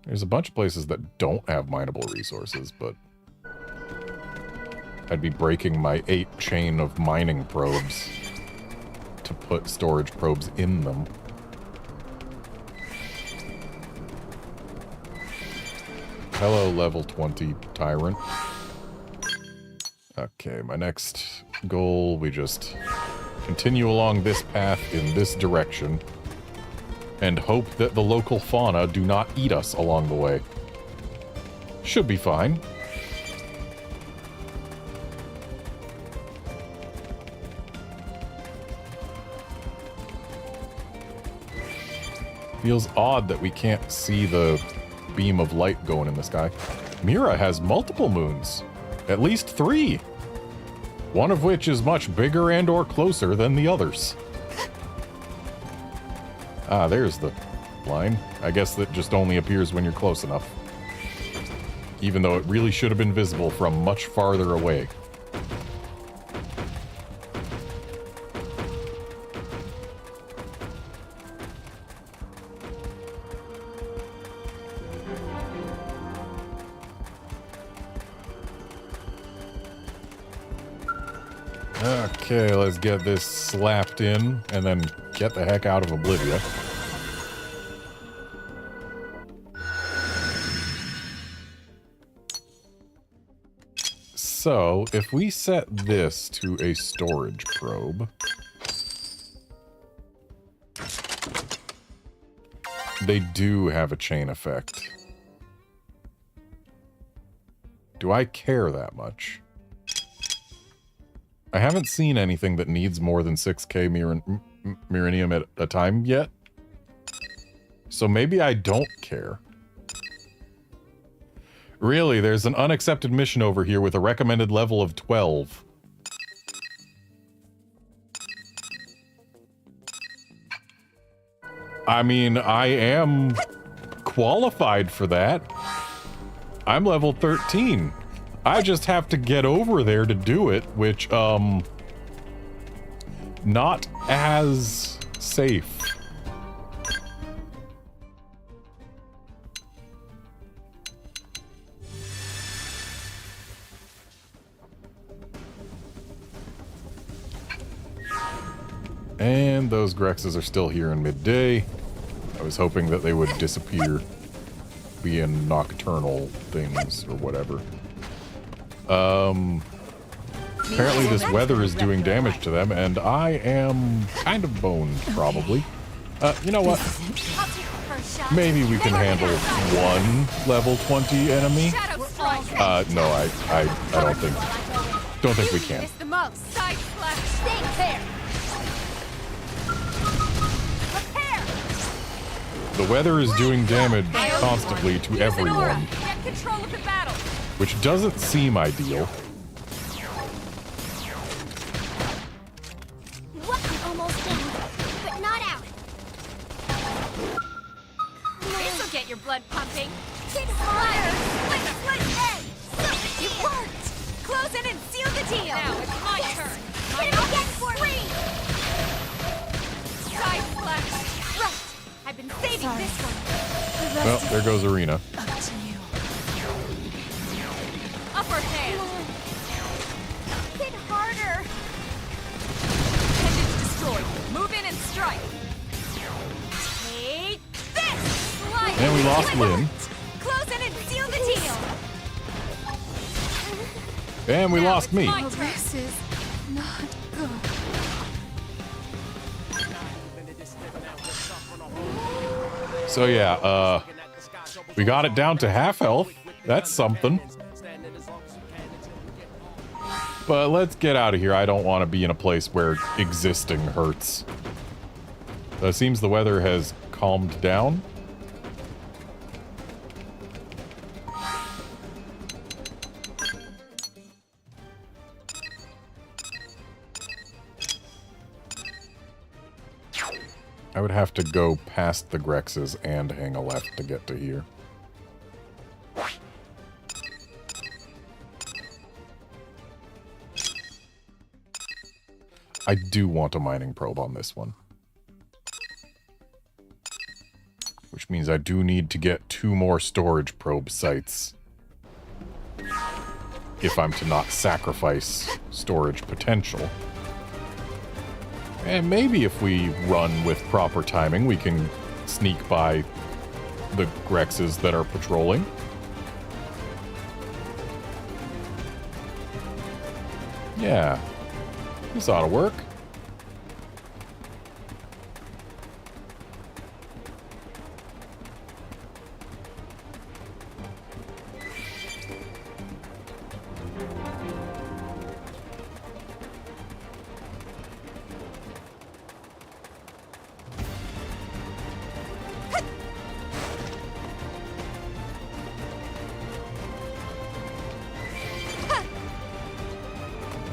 There's a bunch of places that don't have mineable resources, but I'd be breaking my 8 chain of mining probes to put storage probes in them. Hello, level 20 tyrant. Okay, my next goal, we just continue along this path in this direction and hope that the local fauna do not eat us along the way. Should be fine. Feels odd that we can't see the beam of light going in the sky. Mira has multiple moons. At least 3. One of which is much bigger and or closer than the others. Ah, there's the line. I guess that just only appears when you're close enough. Even though it really should have been visible from much farther away. Okay, let's get this slapped in and then get the heck out of Oblivia. So, if we set this to a storage probe, they do have a chain effect. Do I care that much? I haven't seen anything that needs more than 6k Mirinium at a time yet. So maybe I don't care. Really, there's an unaccepted mission over here with a recommended level of 12. I mean, I am qualified for that. I'm level 13. I just have to get over there to do it, which, not as safe. And those Grexes are still here in midday. I was hoping that they would disappear, being nocturnal things or whatever. Apparently this weather is doing damage to them, and I am kind of boned, probably. You know what? Maybe we can handle one level 20 enemy. No, I don't think we can. It's the most. Side slash. Stay there. The weather is doing damage constantly to everyone, Get control of the battle. which doesn't seem ideal. Almost in, but not out. This'll get your blood pumping. Hit harder. It worked. Close in and seal the deal. Now it's my turn. Hit him again for me. Side slash. Right. I've been saving this one. Well, there goes Arena. Up to you. Upper hand. Hit harder. Tendons destroyed. Move in and strike. Take this. Slide. And we lost Lynn. Close in and seal the deal. And we Now lost it's me. my turn. This is not good. So yeah, we got it down to half health. That's something. But let's get out of here. I don't want to be in a place where existing hurts. It seems the weather has calmed down. I would have to go past the Grexes and hang a left to get to here. I do want a mining probe on this one. Which means I do need to get 2 more storage probe sites. If I'm to not sacrifice storage potential. And maybe if we run with proper timing, we can sneak by the Grexes that are patrolling. Yeah. This ought to work.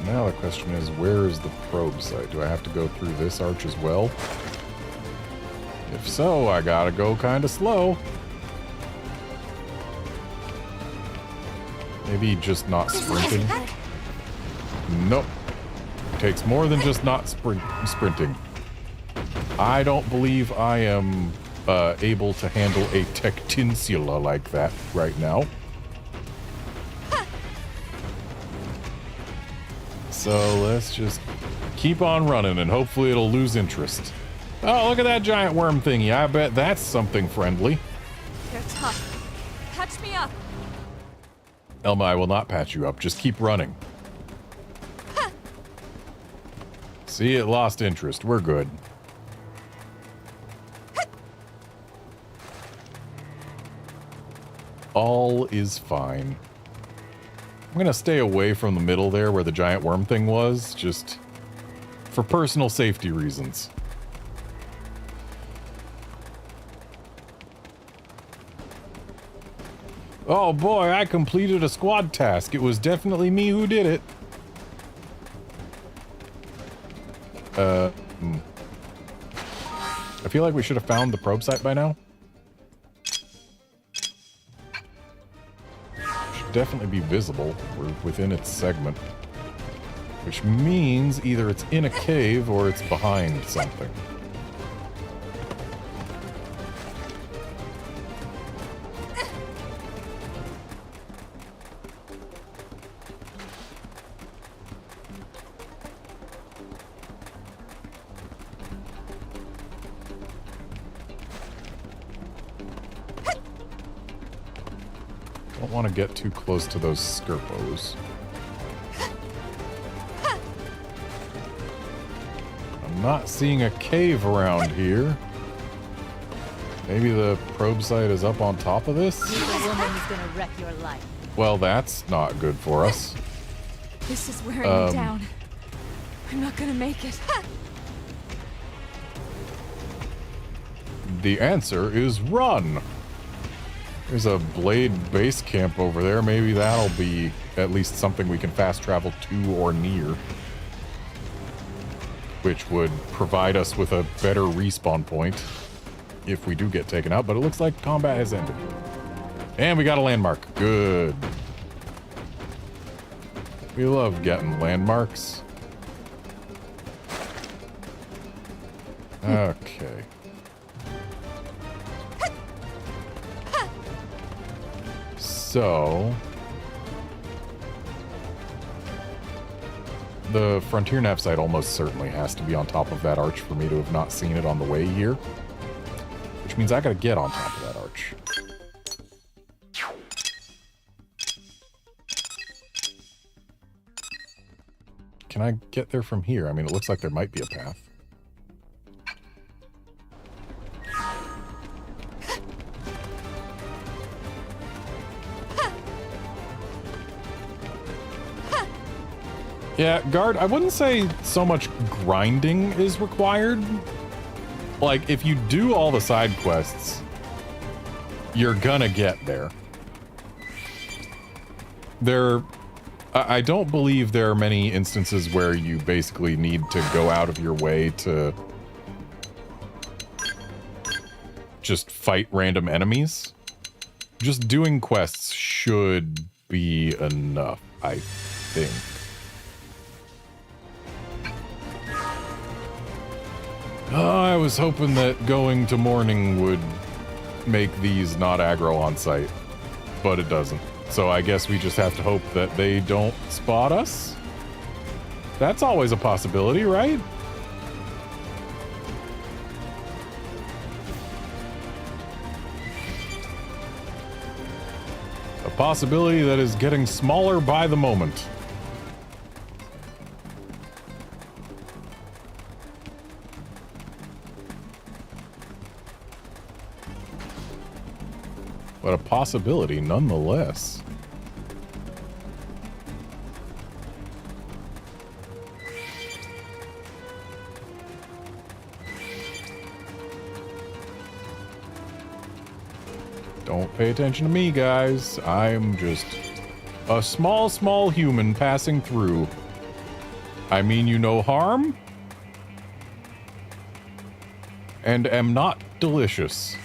Now the question is, where is the probe site? Do I have to go through this arch as well? If so, I gotta go kind of slow. Maybe just not sprinting. Nope. Takes more than just not sprinting. I don't believe I am able to handle a Tectinsula like that right now. So let's just keep on running and hopefully it'll lose interest. Oh, look at that giant worm thingy. I bet that's something friendly. They're tough. Patch me up. Elma, I will not patch you up. Just keep running. See, it lost interest. We're good. All is fine. I'm gonna stay away from the middle there where the giant worm thing was, just for personal safety reasons. Oh boy, I completed a squad task. It was definitely me who did it. I feel like we should have found the probe site by now. Should definitely be visible. We're within its segment. Which means either it's in a cave or it's behind something. Don't want to get too close to those Skirpos. I'm not seeing a cave around here. Maybe the probe site is up on top of this? The woman is gonna wreck your life. Well, that's not good for us. This is wearing me down. I'm not gonna make it. The answer is run! There's a Blade base camp over there. Maybe that'll be at least something we can fast travel to or near. Which would provide us with a better respawn point if we do get taken out. But it looks like combat has ended. And we got a landmark. Good. We love getting landmarks. Okay. So, the Frontier Nav site almost certainly has to be on top of that arch for me to have not seen it on the way here. Which means I gotta get on top of that arch. Can I get there from here? I mean, it looks like there might be a path. Yeah, guard, I wouldn't say so much grinding is required. Like, if you do all the side quests, you're gonna get there. I don't believe there are many instances where you basically need to go out of your way to just fight random enemies. Just doing quests should be enough, I think. I was hoping that going to morning would make these not aggro on site, but it doesn't. So I guess we just have to hope that they don't spot us. That's always a possibility, right? A possibility that is getting smaller by the moment. But a possibility nonetheless. Don't pay attention to me, guys. I'm just a small human passing through. I mean you no harm. And am not delicious.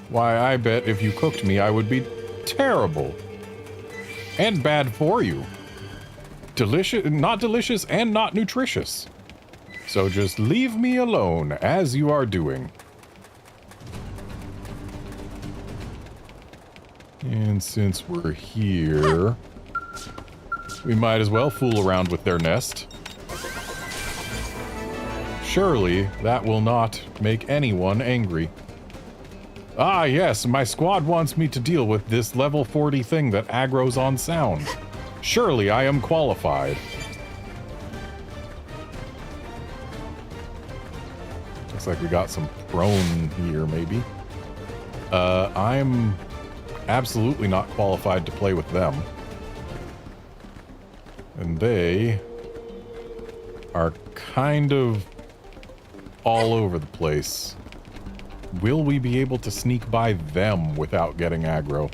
Why, I bet if you cooked me, I would be terrible. And bad for you. Delicious, not delicious, and not nutritious. So just leave me alone, as you are doing. And since we're here, we might as well fool around with their nest. Surely that will not make anyone angry. Ah, yes, my squad wants me to deal with this level 40 thing that aggroes on sound. Surely I am qualified. Looks like we got some prone here, maybe. I'm absolutely not qualified to play with them. And they are kind of all over the place. Will we be able to sneak by them without getting aggro?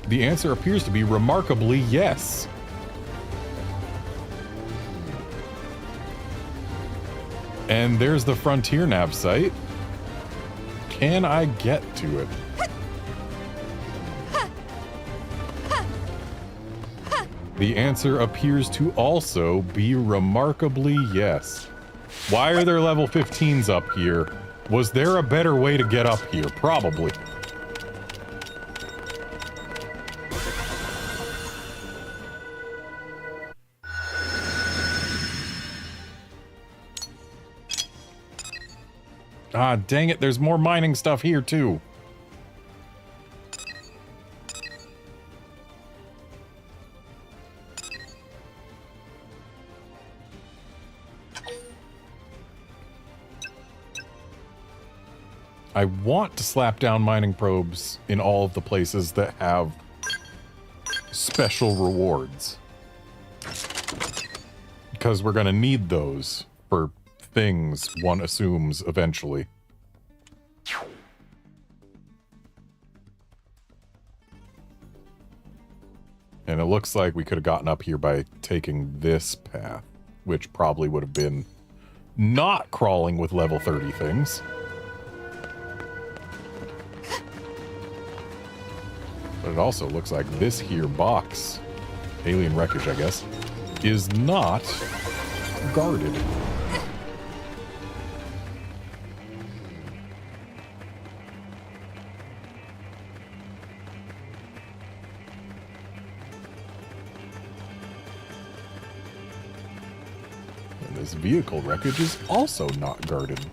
The answer appears to be remarkably yes. And there's the Frontier Nav site. Can I get to it? The answer appears to also be remarkably yes. Why are there level 15s up here? Was there a better way to get up here? Probably. Ah, dang it, there's more mining stuff here too. I want to slap down mining probes in all of the places that have special rewards. Because we're going to need those for things one assumes eventually. And it looks like we could have gotten up here by taking this path, which probably would have been not crawling with level 30 things. But it also looks like this here box, alien wreckage, I guess, is not guarded. And this vehicle wreckage is also not guarded.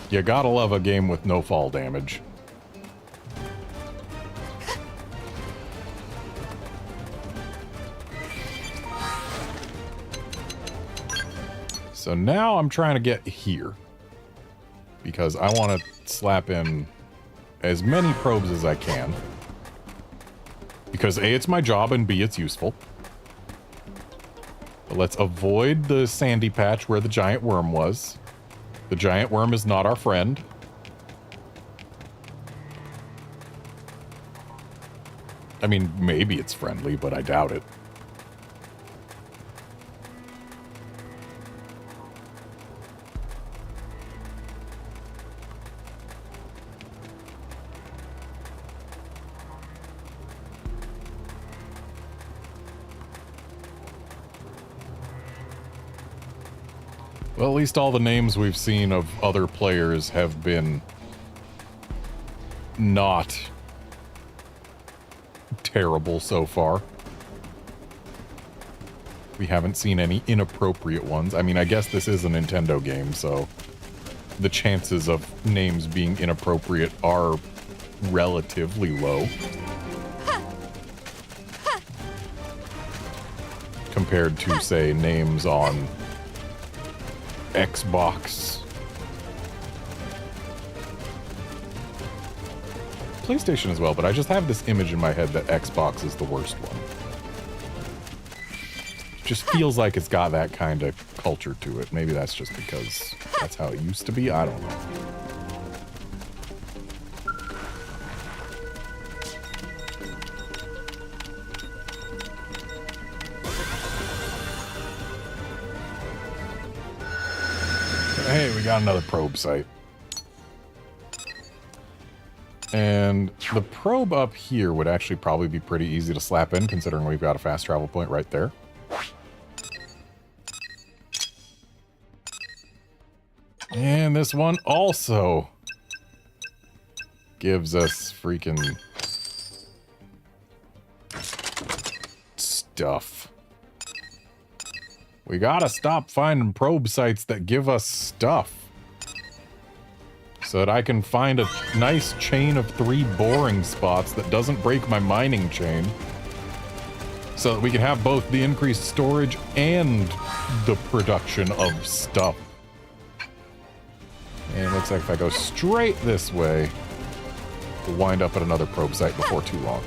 You gotta love a game with no fall damage. So now I'm trying to get here. Because I want to slap in as many probes as I can. Because A, it's my job, and B, it's useful. But let's avoid the sandy patch where the giant worm was. The giant worm is not our friend. I mean, maybe it's friendly, but I doubt it. Well, at least all the names we've seen of other players have been not terrible so far. We haven't seen any inappropriate ones. I mean, I guess this is a Nintendo game, so the chances of names being inappropriate are relatively low. Compared to, say, names on Xbox PlayStation as well, but I just have this image in my head that Xbox is the worst one. Just feels like it's got that kind of culture to it. Maybe that's just because that's how it used to be. I don't know. Hey, we got another probe site. And the probe up here would actually probably be pretty easy to slap in, considering we've got a fast travel point right there. And this one also gives us freaking stuff. We gotta stop finding probe sites that give us stuff, so that I can find a nice chain of 3 boring spots that doesn't break my mining chain, so that we can have both the increased storage and the production of stuff. And it looks like if I go straight this way, we'll wind up at another probe site before too long.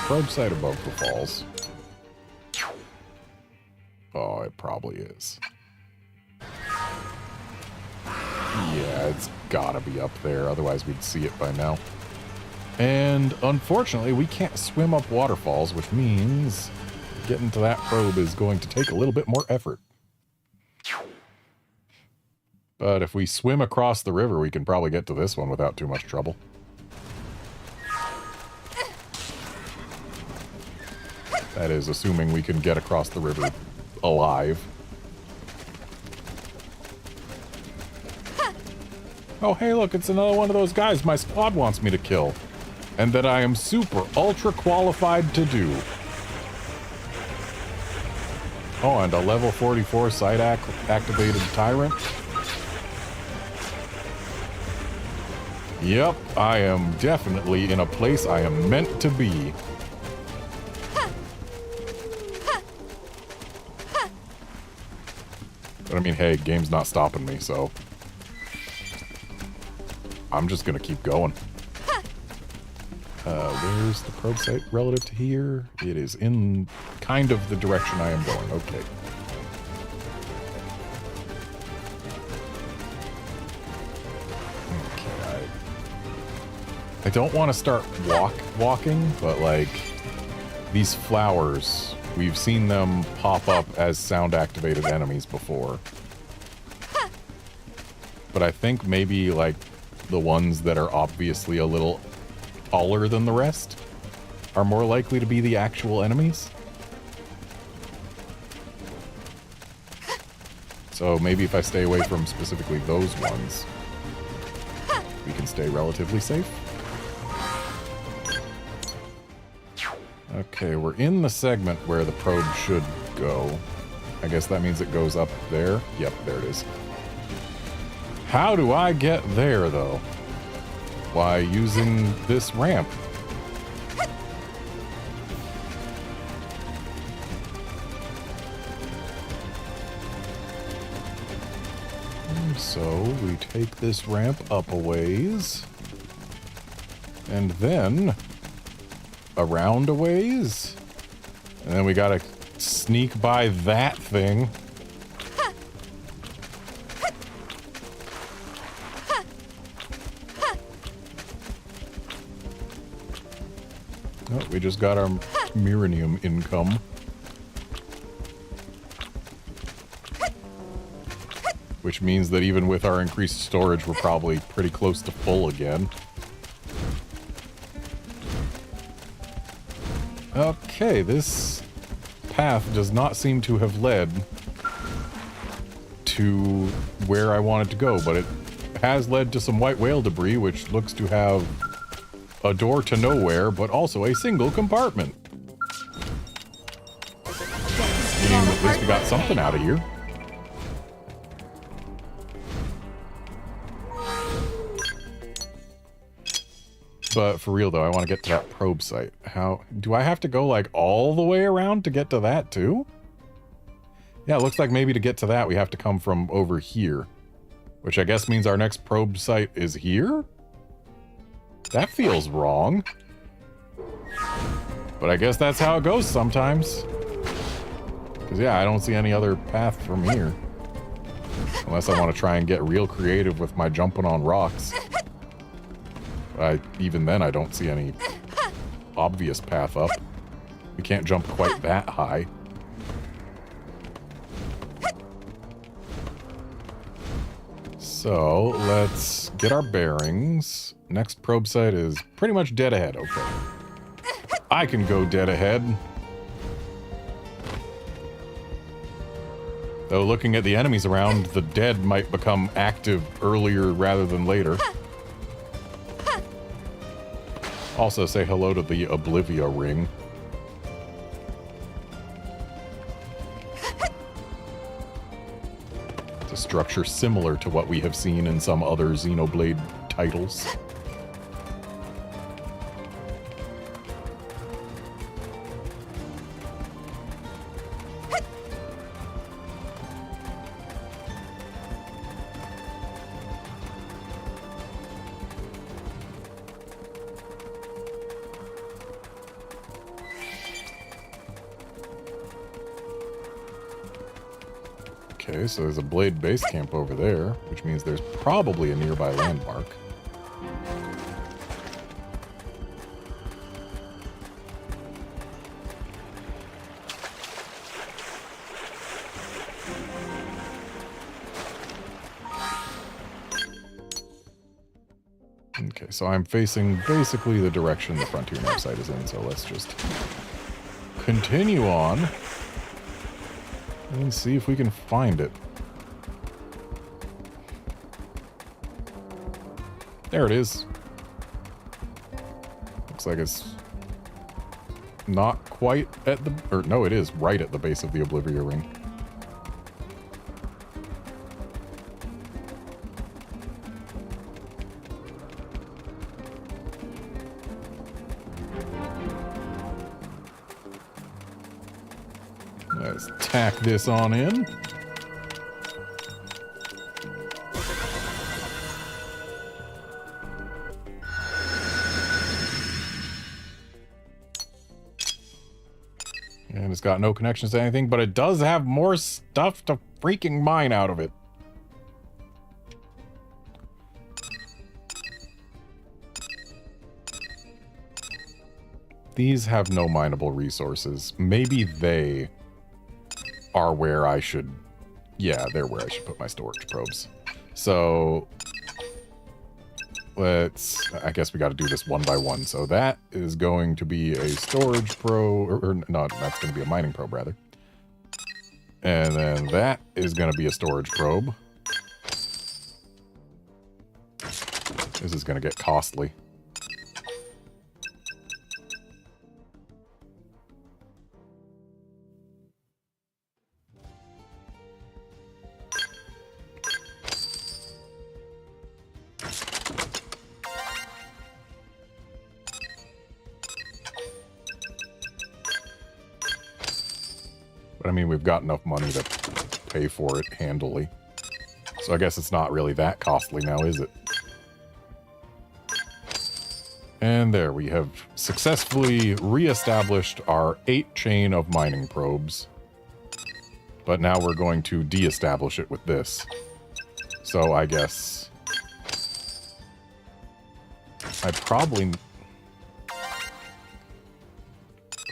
Probe site above the falls. Oh, it probably is. Yeah, it's gotta be up there, otherwise we'd see it by now. And unfortunately, we can't swim up waterfalls, which means getting to that probe is going to take a little bit more effort. But if we swim across the river, we can probably get to this one without too much trouble. That is, assuming we can get across the river alive. Oh, hey, look, it's another one of those guys my squad wants me to kill. And that I am super ultra qualified to do. Oh, and a level 44 site-activated tyrant. Yep, I am definitely in a place I am meant to be. But I mean, hey, game's not stopping me, so I'm just gonna keep going. Where's the probe site relative to here? It is in kind of the direction I am going. Okay. Okay. I don't want to start walking, but like these flowers, we've seen them pop up as sound-activated enemies before. But I think maybe, like, the ones that are obviously a little taller than the rest are more likely to be the actual enemies. So maybe if I stay away from specifically those ones, we can stay relatively safe. Okay, we're in the segment where the probe should go. I guess that means it goes up there. Yep, there it is. How do I get there, though? Why, using this ramp. And so, we take this ramp up a ways. And then around a ways. And then we gotta sneak by that thing. Oh, we just got our Miranium income. Which means that even with our increased storage, we're probably pretty close to full again. Okay, this path does not seem to have led to where I wanted to go, but it has led to some white whale debris, which looks to have a door to nowhere, but also a single compartment. At least we got something out of here. But for real though, I want to get to that probe site. How do I have to go like all the way around to get to that too? Yeah, it looks like maybe to get to that we have to come from over here, which I guess means our next probe site is here? That feels wrong. But I guess that's how it goes sometimes. Because yeah, I don't see any other path from here. Unless I want to try and get real creative with my jumping on rocks. Even then, I don't see any obvious path up. We can't jump quite that high. So, let's get our bearings. Next probe site is pretty much dead ahead. Okay. I can go dead ahead. Though looking at the enemies around, the dead might become active earlier rather than later. Also say hello to the Oblivia ring. It's a structure similar to what we have seen in some other Xenoblade titles. Okay, so there's a Blade base camp over there, which means there's probably a nearby landmark. Okay, so I'm facing basically the direction the Frontier map site is in, so let's just continue on. And see if we can find it. There it is. Looks like it's not quite at the... Or no, it is right at the base of the Oblivia ring. Let's tack this on in. And it's got no connections to anything, but it does have more stuff to freaking mine out of it. These have no mineable resources. Maybe they are where I should... Yeah, they're where I should put my storage probes. So... let's... I guess we got to do this one by one. So that is going to be a storage probe... Or no, that's going to be a mining probe, rather. And then that is going to be a storage probe. This is going to get costly. But I mean, we've got enough money to pay for it handily. So I guess it's not really that costly now, is it? And there, we have successfully re-established our 8 chain of mining probes. But now we're going to de-establish it with this. So I guess... I probably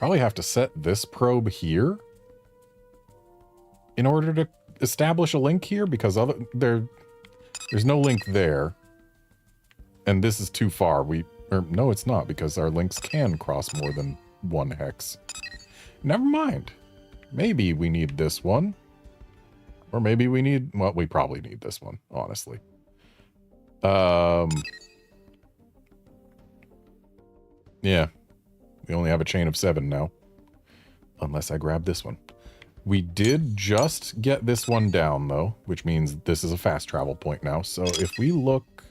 have to set this probe here in order to establish a link here, because there's no link there. And this is too far. No, it's not, because our links can cross more than 1 hex. Never mind. Maybe we need this one. Or maybe we need... Well, we probably need this one, honestly. Yeah. We only have a chain of 7 now. Unless I grab this one. We did just get this one down, though, which means this is a fast travel point now. So if we look...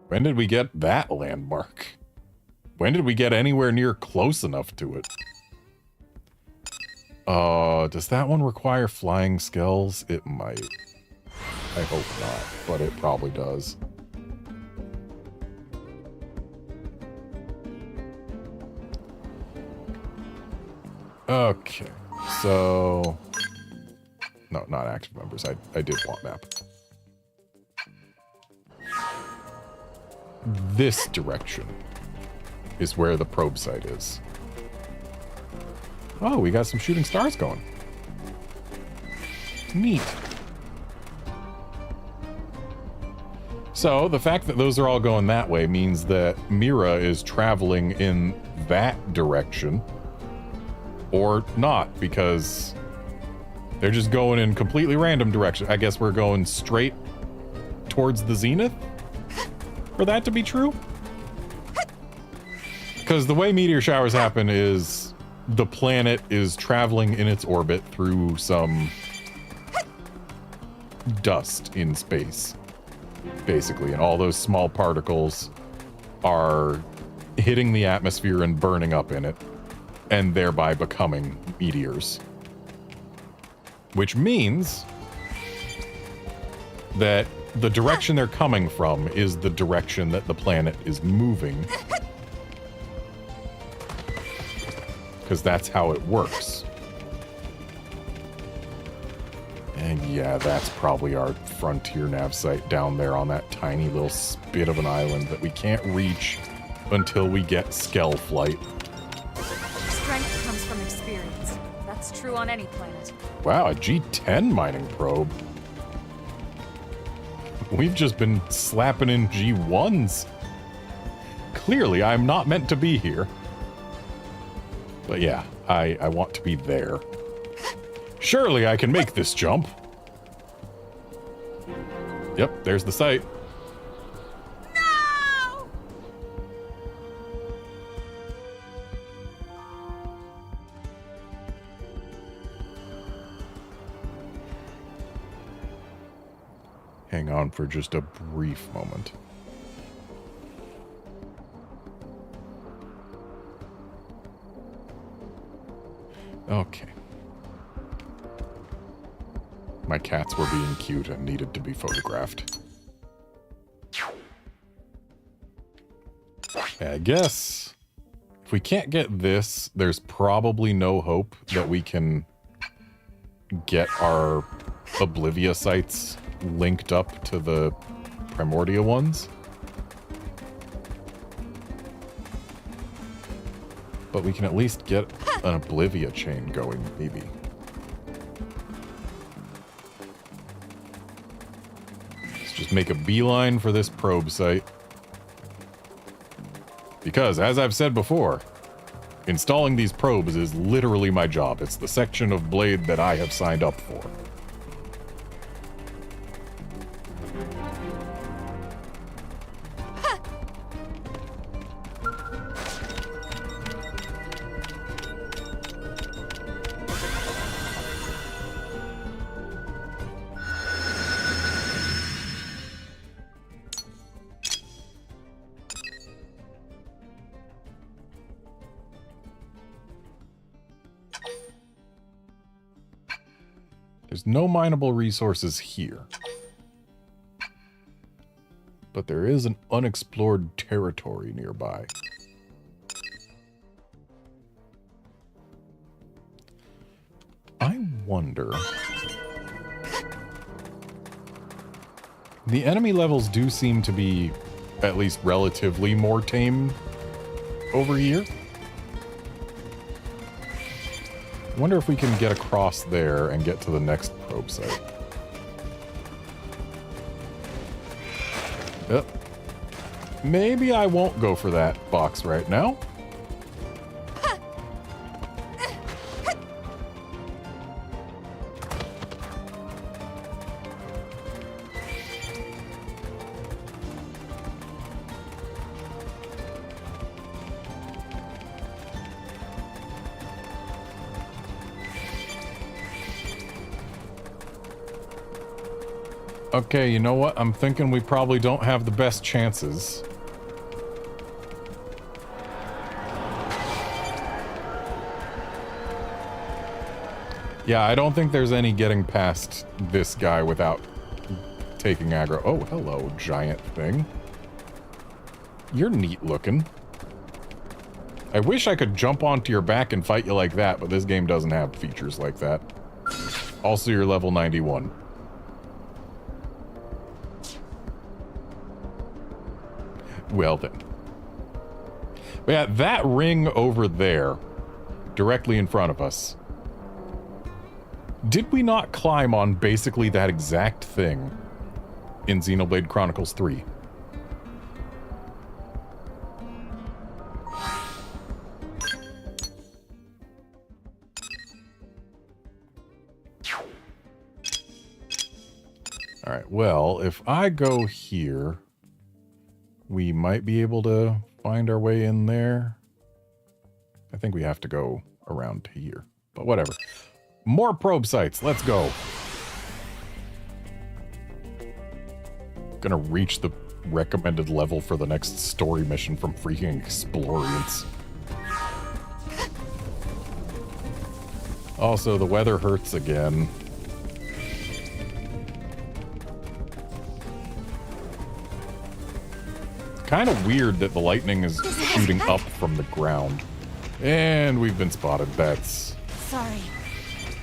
When did we get that landmark? When did we get anywhere near close enough to it? Does that one require flying skills? It might. I hope not, but it probably does. Okay, so... No, not active members. I did want map. This direction is where the probe site is. Oh, we got some shooting stars going. Neat. So, the fact that those are all going that way means that Mira is traveling in that direction. Or not, because they're just going in completely random direction. I guess we're going straight towards the zenith for that to be true? Because the way meteor showers happen is the planet is traveling in its orbit through some dust in space, basically, and all those small particles are hitting the atmosphere and burning up in it, and thereby becoming meteors. Which means that the direction they're coming from is the direction that the planet is moving. Because that's how it works. And yeah, that's probably our frontier nav site down there on that tiny little spit of an island that we can't reach until we get Skell Flight. Strength comes from experience. That's true on any planet. Wow, a G10 mining probe. We've just been slapping in G1s. Clearly, I'm not meant to be here. But yeah, I want to be there. Surely I can make this jump. Yep, there's the site. No! Hang on for just a brief moment. Okay. My cats were being cute and needed to be photographed. I guess if we can't get this, there's probably no hope that we can get our Oblivia sites linked up to the Primordia ones. But we can at least get an Oblivia chain going, maybe. Let's just make a beeline for this probe site. Because, as I've said before, installing these probes is literally my job. It's the section of Blade that I have signed up for. There's no mineable resources here. But there is an unexplored territory nearby. I wonder... The enemy levels do seem to be at least relatively more tame over here. I wonder if we can get across there and get to the next probe site. Yep. Maybe I won't go for that box right now. Okay, you know what? I'm thinking we probably don't have the best chances. Yeah, I don't think there's any getting past this guy without taking aggro. Oh, hello, giant thing. You're neat looking. I wish I could jump onto your back and fight you like that, but this game doesn't have features like that. Also, you're level 91. Well then. But yeah, that ring over there, directly in front of us. Did we not climb on basically that exact thing in Xenoblade Chronicles 3? Alright, well, if I go here, we might be able to find our way in there. I think we have to go around here, but whatever. More probe sites, let's go. Gonna reach the recommended level for the next story mission from freaking Explorians. Also, the weather hurts again. Kind of weird that the lightning is shooting up from the ground. And we've been spotted. That's Sorry.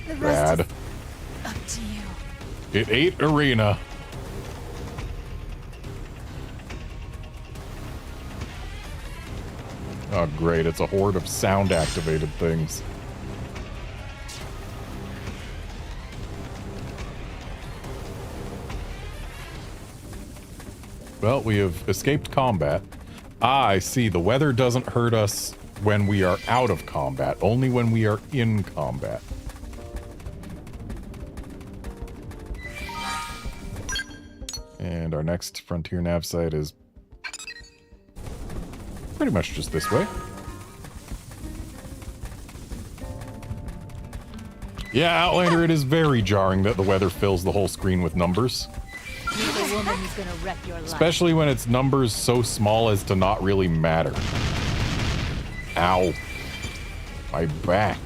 The bad. rest is up to you. It ate Arena. Oh, great. It's a horde of sound-activated things. Well, we have escaped combat. Ah, I see. The weather doesn't hurt us when we are out of combat, only when we are in combat. And our next Frontier Nav site is pretty much just this way. Yeah, Outlander, it is very jarring that the weather fills the whole screen with numbers. You're the woman who's gonna wreck your life. Especially when it's numbers so small as to not really matter. Ow. My back.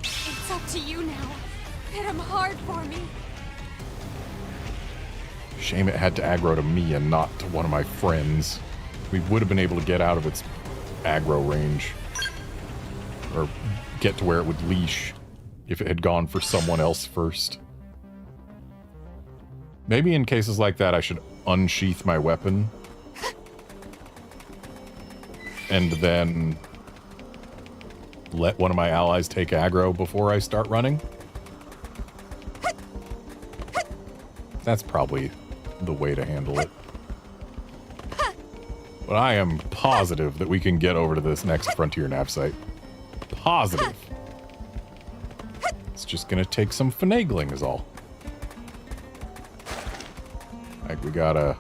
It's up to you now. Hit him hard for me. Shame it had to aggro to me and not to one of my friends. We would have been able to get out of its aggro range. Or get to where it would leash if it had gone for someone else first. Maybe in cases like that I should unsheath my weapon. And then let one of my allies take aggro before I start running. That's probably the way to handle it. But I am positive that we can get over to this next Frontier Nav site. Positive. It's just gonna take some finagling is all. Like, we gotta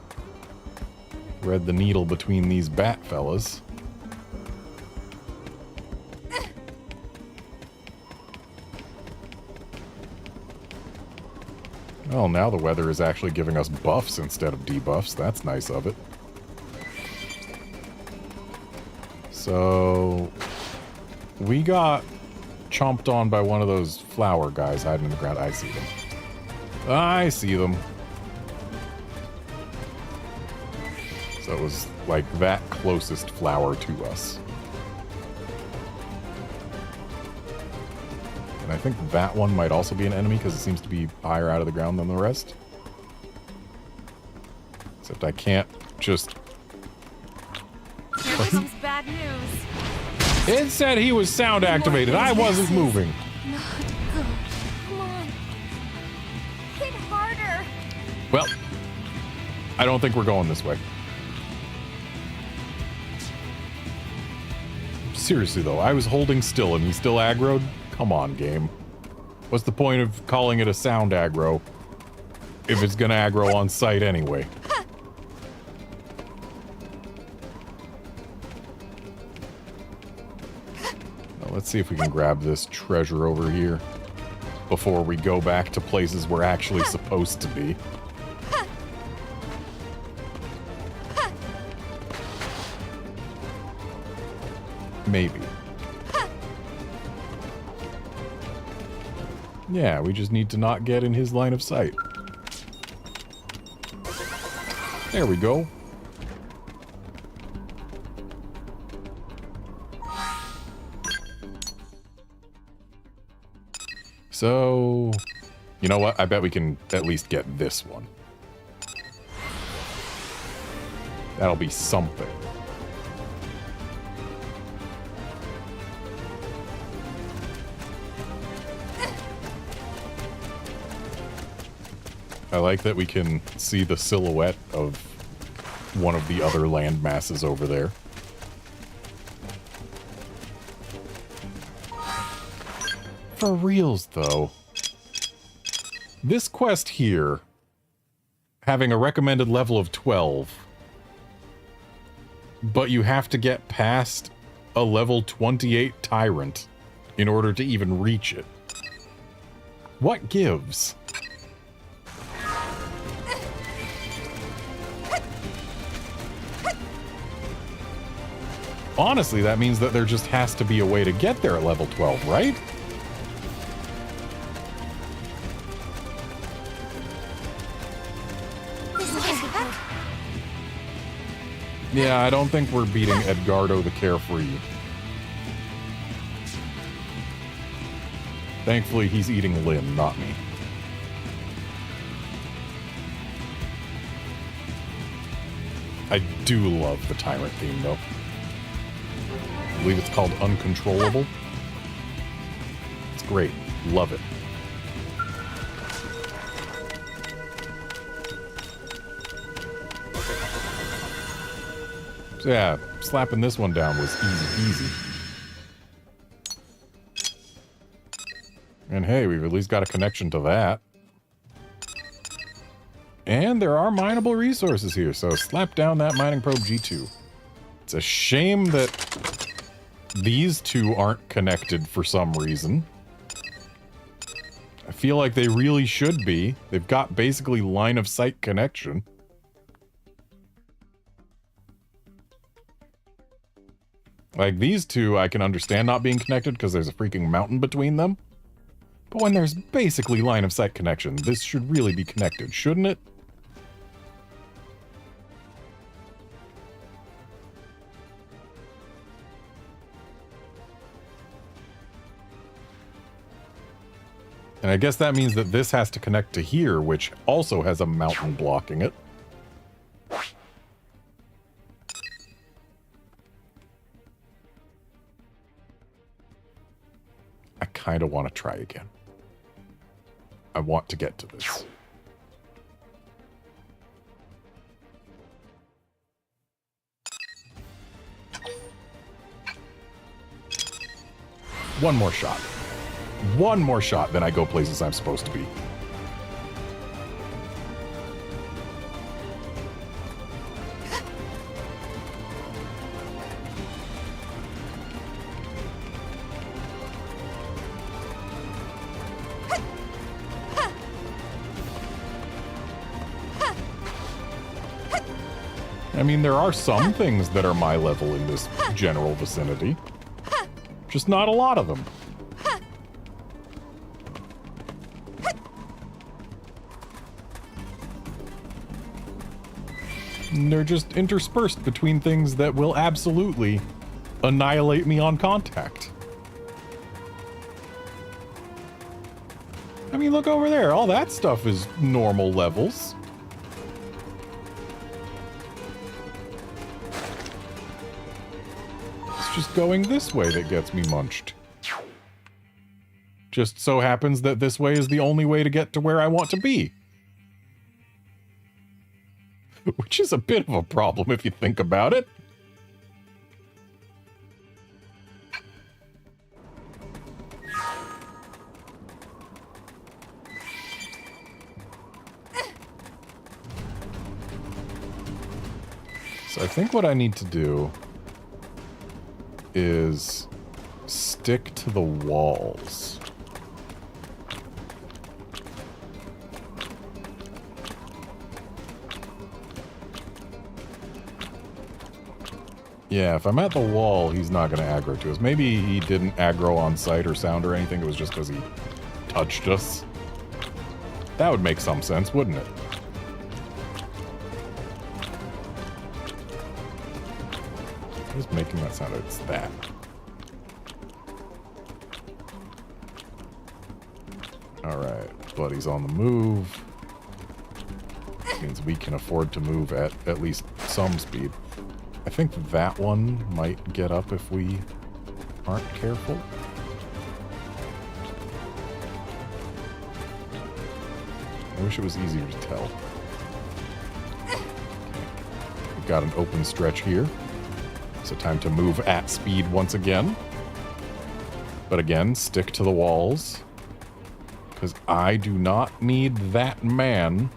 thread the needle between these bat fellas. Well, now the weather is actually giving us buffs instead of debuffs. That's nice of it. So we got chomped on by one of those flower guys hiding in the ground. I see them. I see them. So it was like that closest flower to us. And I think that one might also be an enemy because it seems to be higher out of the ground than the rest. Except I can't just... Here comes bad news. It said he was sound activated. I wasn't moving. Not good. Come on. Hit harder. Well, I don't think we're going this way. Seriously though, I was holding still and he still aggroed? Come on, game. What's the point of calling it a sound aggro if it's gonna aggro on sight anyway? Now, let's see if we can grab this treasure over here. before we go back to places we're actually supposed to be. Maybe. Yeah, we just need to not get in his line of sight. There we go. So, you know what? I bet we can at least get this one. That'll be something. I like that we can see the silhouette of one of the other land masses over there. For reals, though, this quest here, having a recommended level of 12, but you have to get past a level 28 tyrant in order to even reach it. What gives? Honestly, that means that there just has to be a way to get there at level 12, right? Yeah, I don't think we're beating Edgardo the Carefree. Thankfully, he's eating Lynn, not me. I do love the Tyrant theme, though. I believe it's called Uncontrollable. It's great. Love it. So yeah, slapping this one down was easy peasy. And hey, we've at least got a connection to that. And there are mineable resources here, so slap down that mining probe G2. It's a shame that these two aren't connected for some reason. I feel like they really should be. They've got basically line of sight connection. Like, these two I can understand not being connected because there's a freaking mountain between them. But when there's basically line of sight connection, this should really be connected, shouldn't it? And I guess that means that this has to connect to here, which also has a mountain blocking it. I kind of want to try again. I want to get to this. One more shot. One more shot, then I go places I'm supposed to be. I mean, there are some things that are my level in this general vicinity. Just not a lot of them. And they're just interspersed between things that will absolutely annihilate me on contact. I mean, look over there. All that stuff is normal levels. It's just going this way that gets me munched. Just so happens that this way is the only way to get to where I want to be. Which is a bit of a problem if you think about it. So I think what I need to do is stick to the walls. Yeah, if I'm at the wall, he's not going to aggro to us. Maybe he didn't aggro on sight or sound or anything. It was just because he touched us. That would make some sense, wouldn't it? Who's making that sound? It's that. Alright, Buddy's on the move. Means we can afford to move at least some speed. I think that one might get up if we aren't careful. I wish it was easier to tell. We've got an open stretch here. So time to move at speed once again. But again, stick to the walls. Because I do not need that man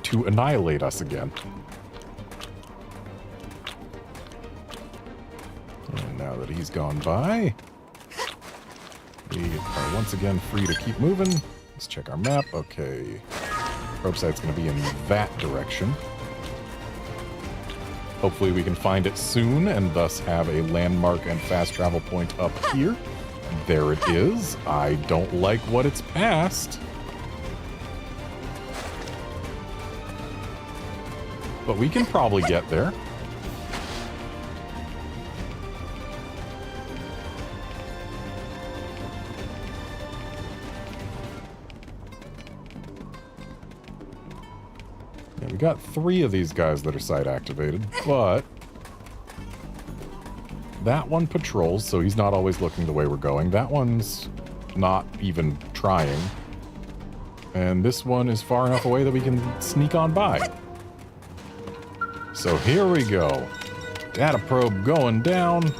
to annihilate us again. And now that he's gone by, we are once again free to keep moving. Let's check our map. Okay. Probe site's going to be in that direction. Hopefully we can find it soon and thus have a landmark and fast travel point up here. There it is. I don't like what it's past. But we can probably get there. Yeah, we got 3 of these guys that are site activated, but that one patrols, so he's not always looking the way we're going. That one's not even trying. And this one is far enough away that we can sneak on by. So here we go. Data probe going down.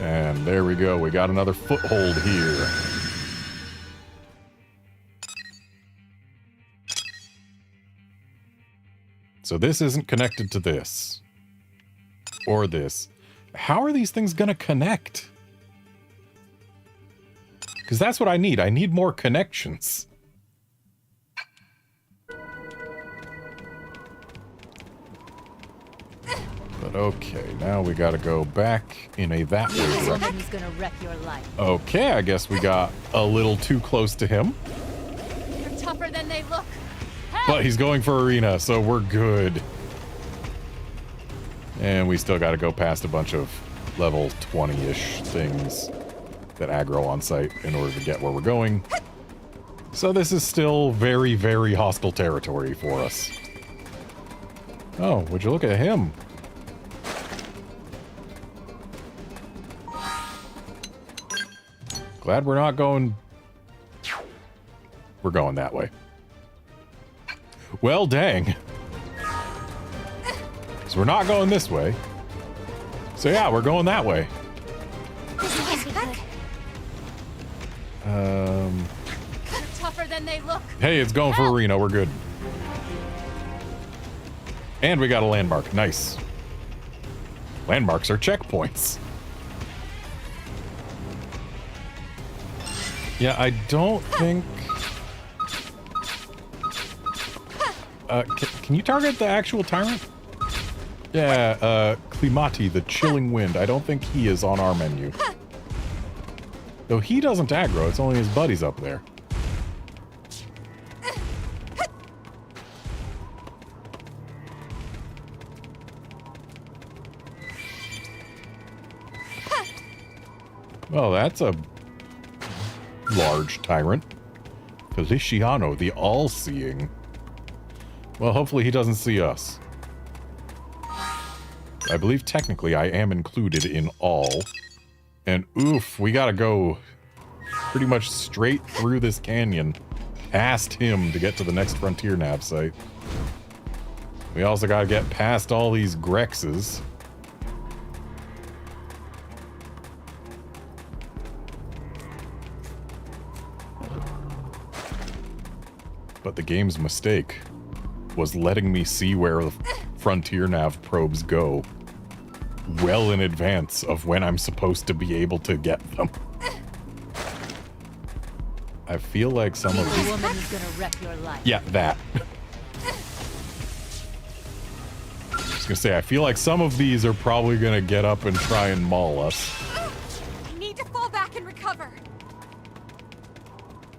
And there we go. We got another foothold here. So this isn't connected to this. Or this. How are these things gonna connect? Because that's what I need. I need more connections. But okay, now we gotta go back in a that way direction. Who's gonna wreck your life? Okay, I guess we got a little too close to him. You're tougher than they look. But he's going for arena, so we're good. And we still gotta go past a bunch of level 20-ish things that aggro on site in order to get where we're going. So this is still very, very hostile territory for us. Oh, would you look at him? Glad we're not going... We're going that way. Well, dang. So we're not going this way. So yeah, we're going that way. You're tougher than they look. Hey, it's going for arena. We're good. And we got a landmark. Nice. Landmarks are checkpoints. Yeah, I don't think... can you target the actual tyrant? Yeah, Klimati, the chilling wind. I don't think he is on our menu. Though he doesn't aggro, it's only his buddies up there. Well, that's a large tyrant. Feliciano, the all-seeing. Well, hopefully he doesn't see us. I believe technically I am included in all. And oof, we gotta go pretty much straight through this canyon past him to get to the next frontier nav site. We also gotta get past all these Grexes. But the game's mistake was letting me see where the frontier nav probes go well in advance of when I'm supposed to be able to get them. I feel like some of these... woman is gonna wreck your life. Yeah, that. gonna say, I feel like some of these are probably gonna get up and try and maul us. I need to fall back and recover.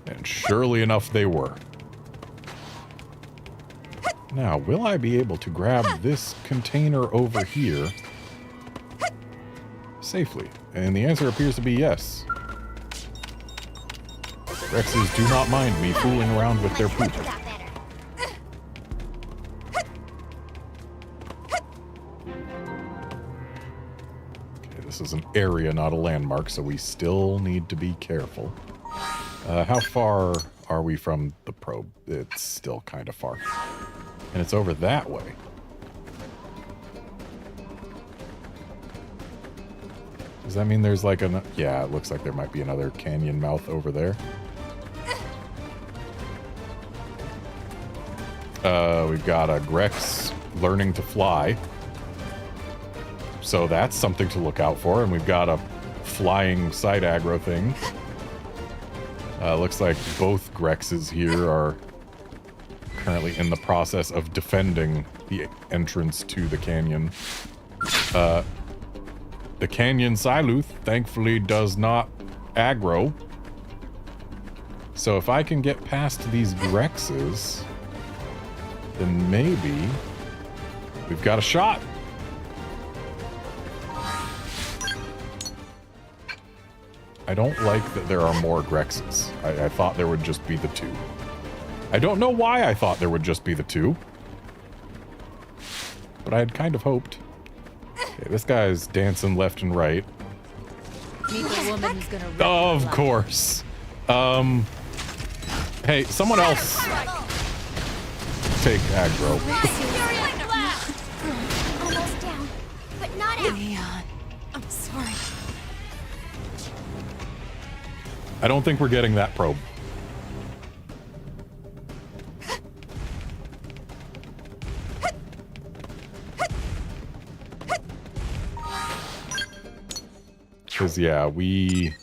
And surely enough, they were. Now, will I be able to grab this container over here safely? And the answer appears to be yes. Rexes do not mind me fooling around with their poop. Okay, this is an area, not a landmark, so we still need to be careful. How far are we from the probe? It's still kind of far. And it's over that way. Does that mean there's like an... Yeah, it looks like there might be another canyon mouth over there. We've got a Grex learning to fly. So that's something to look out for. And we've got a flying side aggro thing. Looks like both Grexes here are currently in the process of defending the entrance to the canyon. The canyon Siluth thankfully does not aggro. So if I can get past these Grexes, then maybe we've got a shot. I don't like that there are more Grexes. I thought there would just be the two. I don't know why I thought there would just be the two. But I had kind of hoped. Okay, this guy's dancing left and right. Meet the woman who's gonna rip Of your life. course. Hey, someone else take aggro. Almost down, but not out. Leon, I'm sorry. I don't think we're getting that probe. Because, yeah, we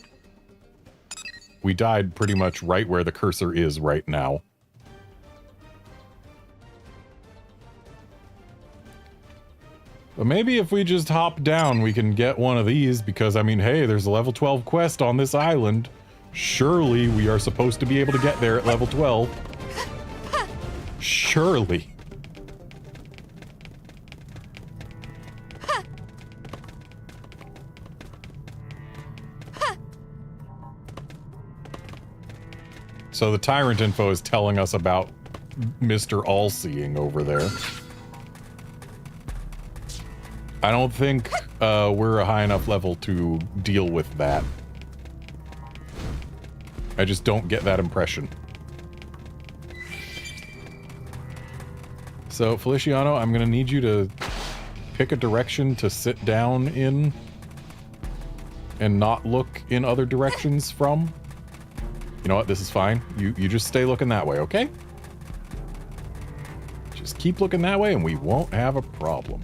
died pretty much right where the cursor is right now. But maybe if we just hop down, we can get one of these, because, I mean, hey, there's a level 12 quest on this island. Surely we are supposed to be able to get there at level 12. Surely. So the Tyrant info is telling us about Mr. All-Seeing over there. I don't think we're a high enough level to deal with that. I just don't get that impression. So, Feliciano, I'm going to need you to pick a direction to sit down in and not look in other directions from. You know what? This is fine. You just stay looking that way, okay? Just keep looking that way and we won't have a problem.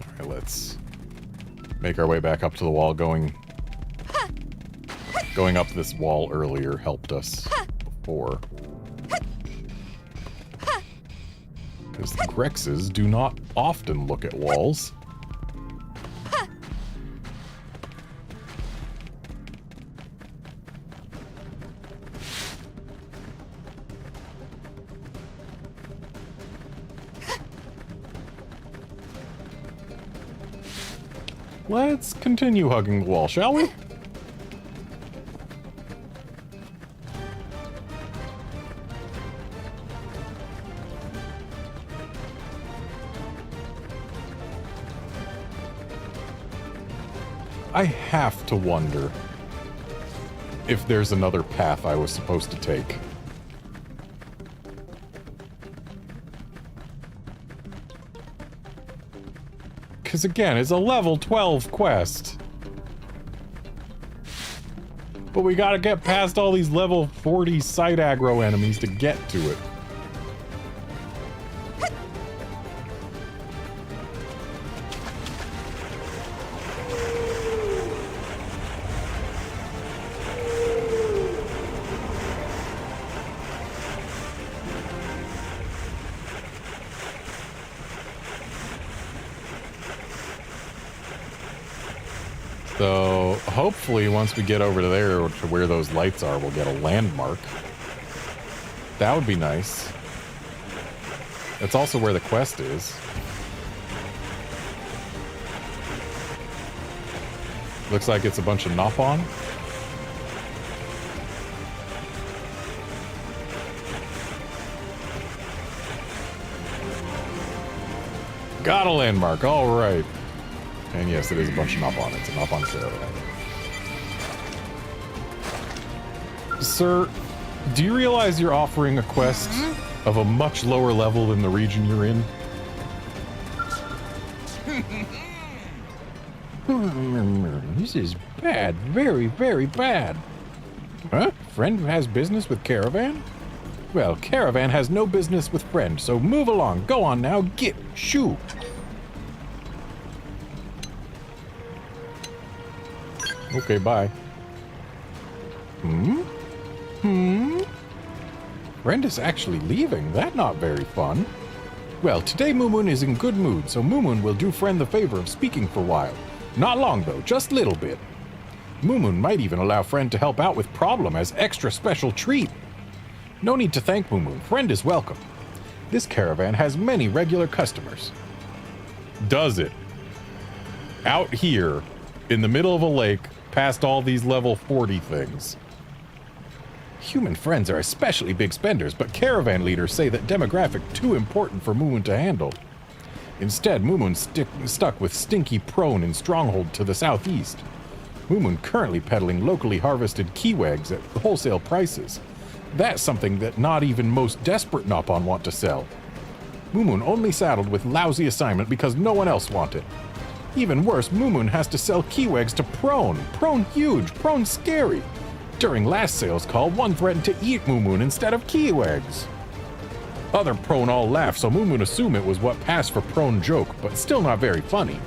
Alright, let's make our way back up to the wall. Going up this wall earlier helped us before. Because the Grexes do not often look at walls. Let's continue hugging the wall, shall we? I have to wonder if there's another path I was supposed to take. Because again, it's a level 12 quest. But we gotta get past all these level 40 side aggro enemies to get to it. So hopefully once we get over to there to where those lights are, we'll get a landmark. That would be nice. That's also where the quest is. Looks like it's a bunch of Nopon. Got a landmark, all right. And yes, it is a bunch of Nopon. It's a Nopon caravan. Sir, do you realize you're offering a quest of a much lower level than the region you're in? This is bad. Very, very bad. Huh? Friend has business with Caravan? Well, Caravan has no business with Friend, so move along. Go on now. Get. Shoo. Okay, bye. Friend is actually leaving. That's not very fun. Well, today Moomoon is in good mood, so Moomoon will do Friend the favor of speaking for a while. Not long, though. Just little bit. Moomoon might even allow Friend to help out with problem as extra special treat. No need to thank Moomoon. Friend is welcome. This caravan has many regular customers. Does it? Out here, in the middle of a lake, past all these level 40 things. Human friends are especially big spenders, but caravan leaders say that demographic too important for Moomoon to handle. Instead, Moomoon's stuck with Stinky Prone in Stronghold to the southeast. Moomoon currently peddling locally harvested Keywags at wholesale prices. That's something that not even most desperate Nopon want to sell. Moomoon only saddled with lousy assignment because no one else wanted. Even worse, Moomoon has to sell Keywags to Prone. Prone huge, Prone scary. During last sales call, one threatened to eat Moomoon instead of Keywags. Other Prone all laughed, so Moomoon assumed it was what passed for Prone joke, but still not very funny.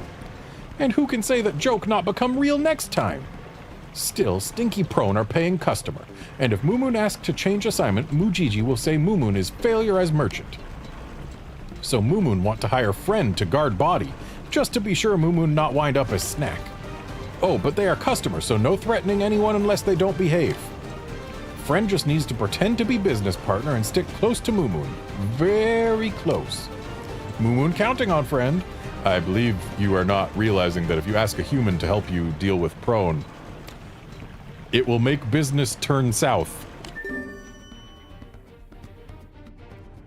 And who can say that joke not become real next time? Still, Stinky Prone are paying customer, and if Moomoon asks to change assignment, Mujiji will say Moomoon is failure as merchant. So Moomoon want to hire Friend to guard body, just to be sure Moomoon not wind up as snack. Oh, but they are customers, so no threatening anyone unless they don't behave. Friend just needs to pretend to be business partner and stick close to Moomoon. Very close. Moomoon counting on Friend. I believe you are not realizing that if you ask a human to help you deal with Prone, it will make business turn south.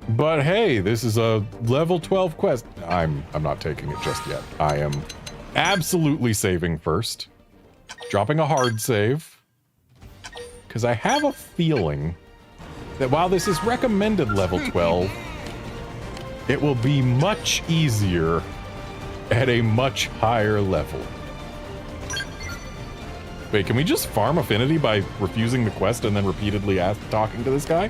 But hey, this is a level 12 quest. I'm not taking it just yet. I am absolutely saving first. Dropping a hard save. Because I have a feeling that while this is recommended level 12, it will be much easier at a much higher level. Wait, can we just farm affinity by refusing the quest and then repeatedly talking to this guy?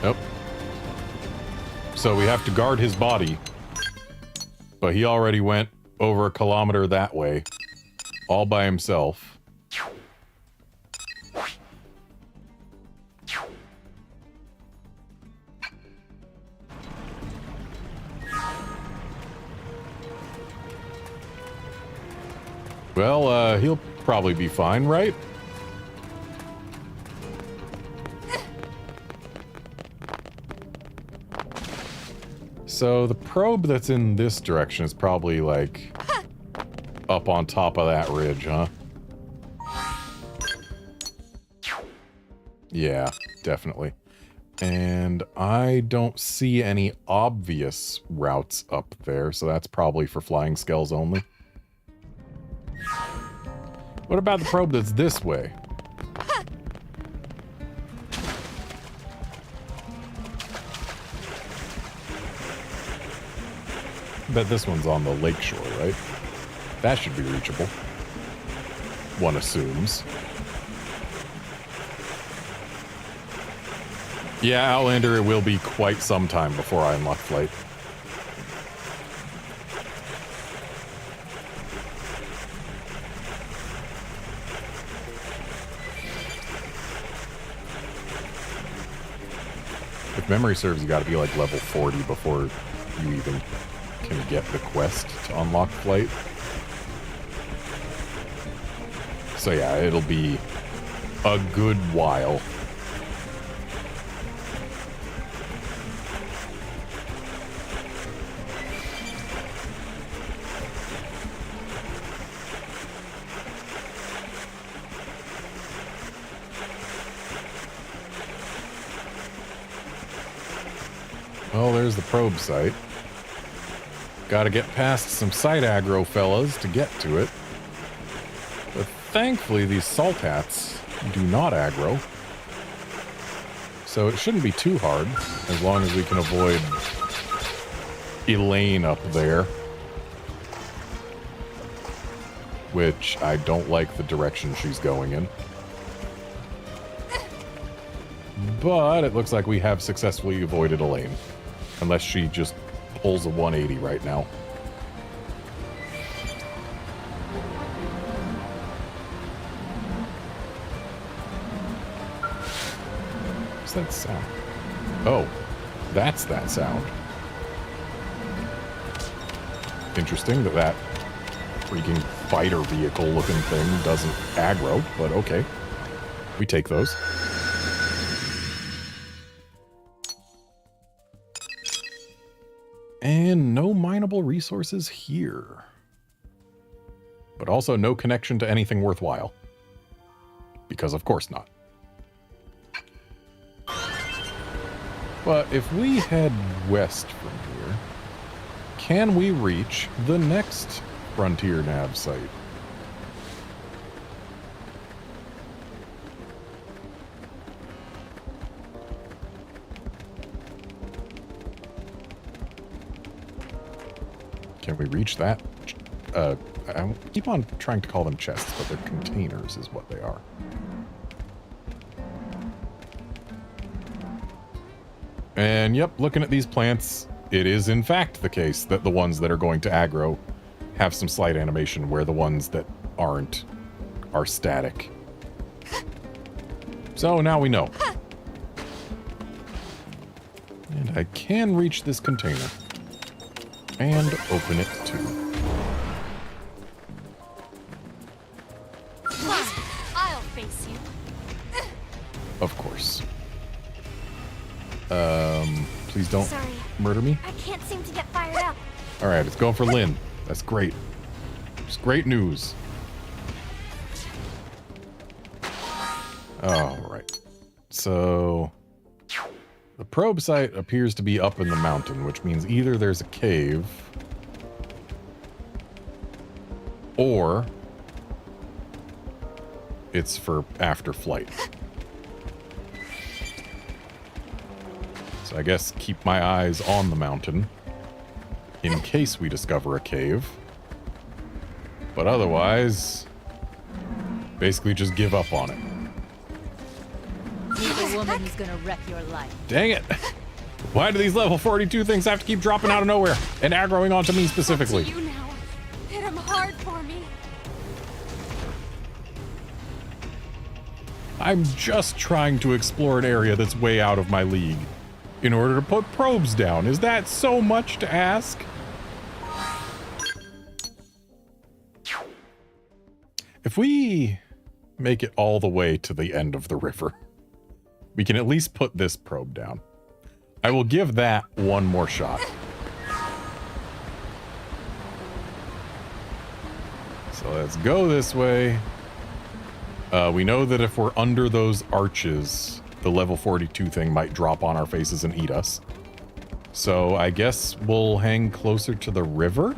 Nope. So we have to guard his body. But he already went over a kilometer that way. All by himself. Well, he'll probably be fine, right? So the probe that's in this direction is probably like up on top of that ridge, huh? Yeah, definitely. And I don't see any obvious routes up there, so that's probably for flying skells only. What about the probe that's this way? Bet this one's on the lakeshore, right? That should be reachable. One assumes. Yeah, Outlander, it will be quite some time before I unlock flight. If memory serves, you got to be like level 40 before you even can get the quest to unlock flight. So yeah, it'll be a good while. Well, there's the probe site. Gotta get past some side aggro fellas to get to it. But thankfully, these salt hats do not aggro. So it shouldn't be too hard, as long as we can avoid Elaine up there. Which I don't like the direction she's going in. But it looks like we have successfully avoided Elaine. Unless she just pulls a 180 right now. What's that sound? Oh, that's that sound. Interesting that that freaking fighter vehicle looking thing doesn't aggro, but okay. We take those. And no mineable resources here. But also no connection to anything worthwhile. Because of course not. But if we head west from here, can we reach the next Frontier Nav site? Can we reach that? I keep on trying to call them chests, but they're containers is what they are. And yep, looking at these plants, it is in fact the case that the ones that are going to aggro have some slight animation, where the ones that aren't are static. So now we know. And I can reach this container. And open it too. I'll face you. Of course. Please don't Sorry. murder me. I can't seem to get fired up. All right, it's going for Lynn. That's great. It's great news. All right. So the probe site appears to be up in the mountain, which means either there's a cave or it's for after flight. So I guess keep my eyes on the mountain in case we discover a cave. But otherwise, basically just give up on it. Meet the woman who's gonna wreck your life. Dang it! Why do these level 42 things have to keep dropping out of nowhere and aggroing onto me specifically? Up to you now. Hit him hard for me. I'm just trying to explore an area that's way out of my league in order to put probes down. Is that so much to ask? If we make it all the way to the end of the river, we can at least put this probe down. I will give that one more shot. So let's go this way. We know that if we're under those arches, the level 42 thing might drop on our faces and eat us. So I guess we'll hang closer to the river.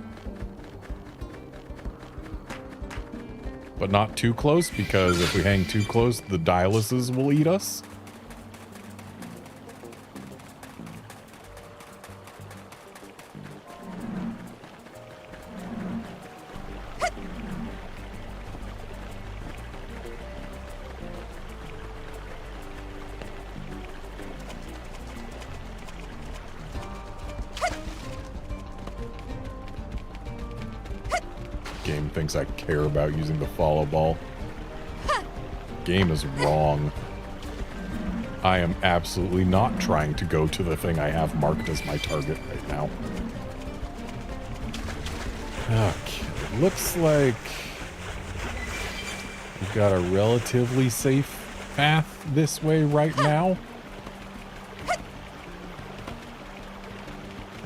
But not too close, because if we hang too close, the dialysis will eat us. Game thinks I care about using the follow ball. Game is wrong. I am absolutely not trying to go to the thing I have marked as my target right now. Okay, it looks like we've got a relatively safe path this way right now.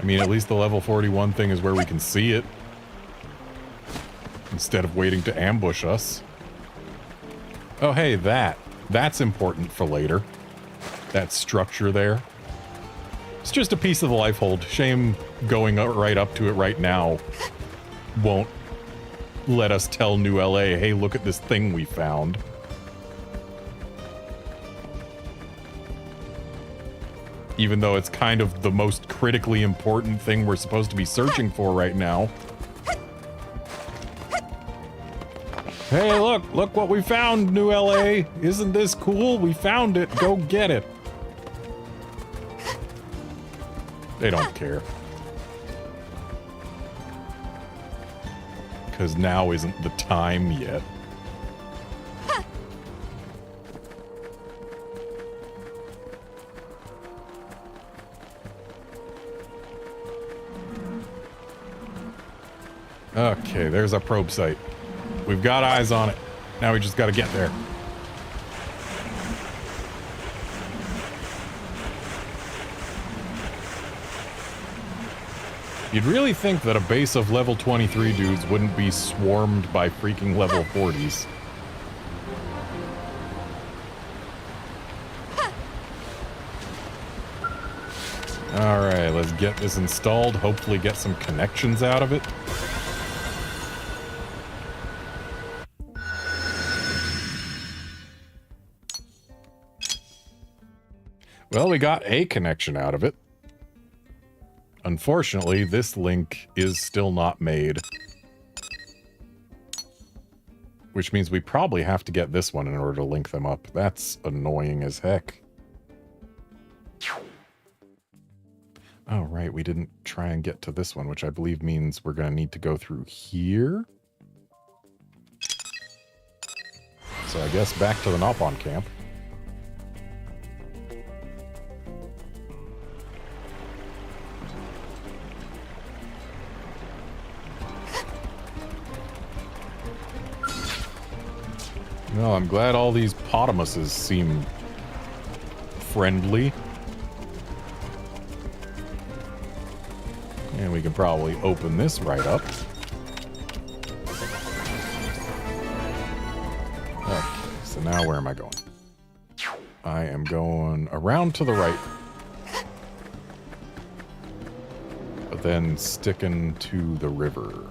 I mean, at least the level 41 thing is where we can see it, instead of waiting to ambush us. Oh, hey, that's important for later. That structure there. It's just a piece of the life hold. Shame going right up to it right now won't let us tell New LA, hey, look at this thing we found. Even though it's kind of the most critically important thing we're supposed to be searching for right now. Hey, look what we found, New LA. Isn't this cool? We found it. Go get it. They don't care. Because now isn't the time yet. Okay, there's our probe site. We've got eyes on it. Now we just got to get there. You'd really think that a base of level 23 dudes wouldn't be swarmed by freaking level 40s. Alright, let's get this installed. Hopefully get some connections out of it. Well, we got a connection out of it. Unfortunately, this link is still not made. Which means we probably have to get this one in order to link them up. That's annoying as heck. Oh, right, we didn't try and get to this one, which I believe means we're going to need to go through here. So I guess back to the Nopon camp. No, I'm glad all these potamuses seem friendly. And we can probably open this right up. Okay, so now where am I going? I am going around to the right. But then sticking to the river.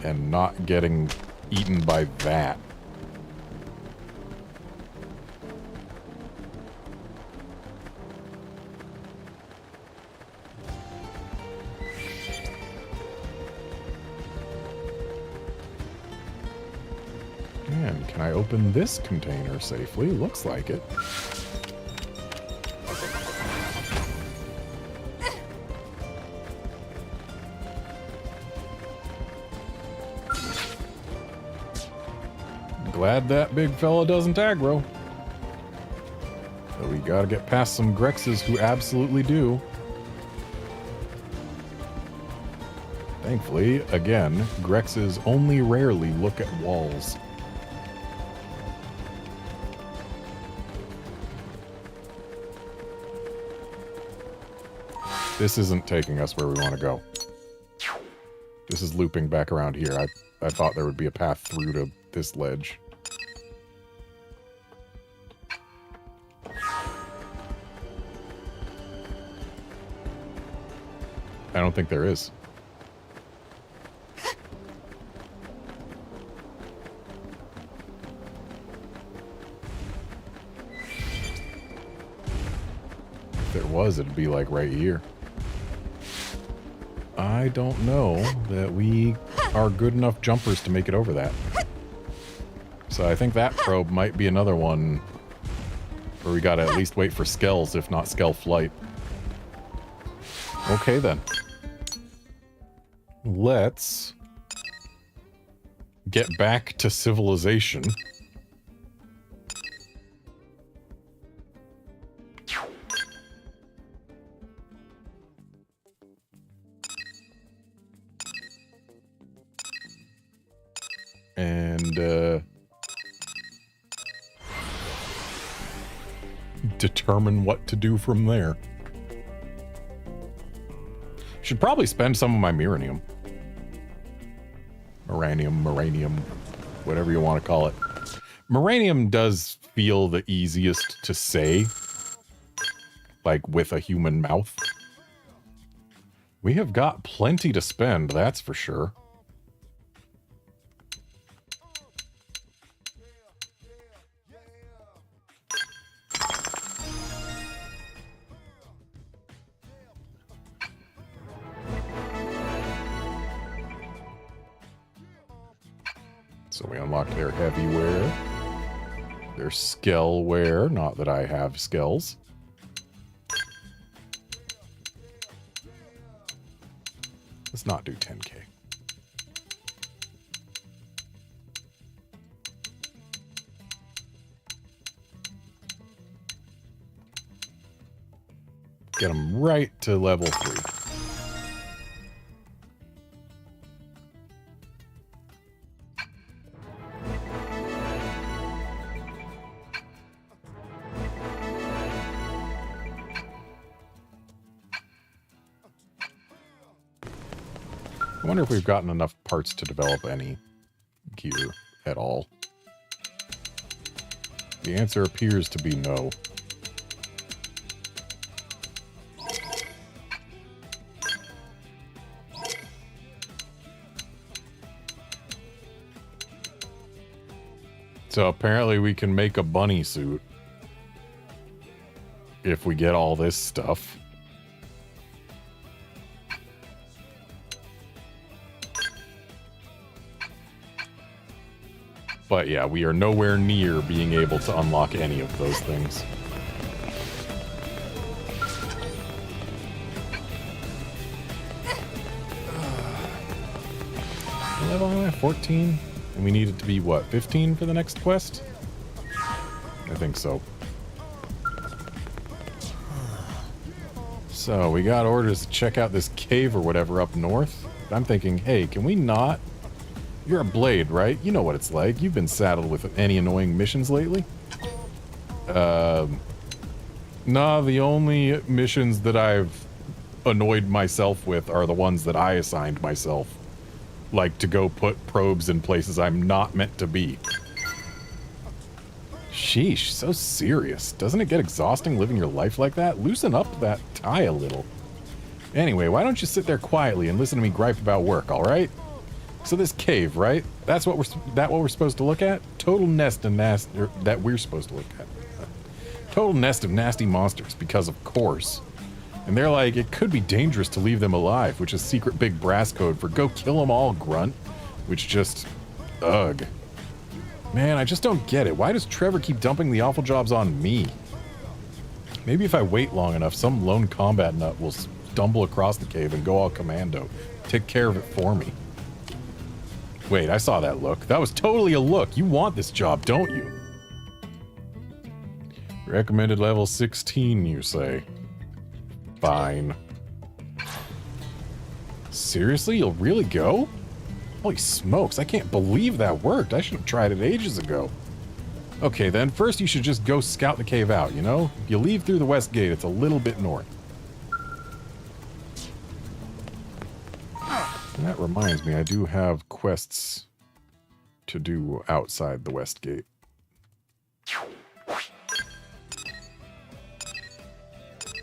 And not getting eaten by that. And can I open this container safely? Looks like it. Glad that big fella doesn't aggro. So we gotta get past some Grexes who absolutely do. Thankfully, again, Grexes only rarely look at walls. This isn't taking us where we want to go. This is looping back around here. I thought there would be a path through to this ledge. I don't think there is. If there was, it'd be like right here. I don't know that we are good enough jumpers to make it over that. So I think that probe might be another one where we gotta at least wait for Skells, if not Skell flight. Okay then. Let's get back to civilization. and determine what to do from there. Should probably spend some of my Miranium. Moranium, whatever you want to call it. Moranium does feel the easiest to say, like with a human mouth. We have got plenty to spend, that's for sure. So we unlocked their heavyware, their skellware, not that I have skells. Let's not do 10k. Get them right to level 3. I wonder if we've gotten enough parts to develop any gear at all. The answer appears to be no. So apparently we can make a bunny suit if we get all this stuff. But yeah, we are nowhere near being able to unlock any of those things. Level am I? 14? And we need it to be, what, 15 for the next quest? I think so. So, we got orders to check out this cave or whatever up north. I'm thinking, hey, can we not? You're a Blade, right? You know what it's like. You've been saddled with any annoying missions lately? Nah, the only missions that I've annoyed myself with are the ones that I assigned myself. Like to go put probes in places I'm not meant to be. Sheesh, so serious. Doesn't it get exhausting living your life like that? Loosen up that tie a little. Anyway, why don't you sit there quietly and listen to me gripe about work, alright? So this cave, right? That's what we're supposed to look at? Total nest of that we're supposed to look at. Total nest of nasty monsters, because of course. And they're like, it could be dangerous to leave them alive, which is secret big brass code for go kill them all, grunt. Which just, ugh. Man, I just don't get it. Why does Trevor keep dumping the awful jobs on me? Maybe if I wait long enough, some lone combat nut will stumble across the cave and go all commando. Take care of it for me. Wait, I saw that look. That was totally a look. You want this job, don't you? Recommended level 16, you say? Fine. Seriously? You'll really go? Holy smokes, I can't believe that worked. I should have tried it ages ago. Okay, then first you should just go scout the cave out, you know? If you leave through the west gate, it's a little bit north. And that reminds me, I do have quests to do outside the west gate.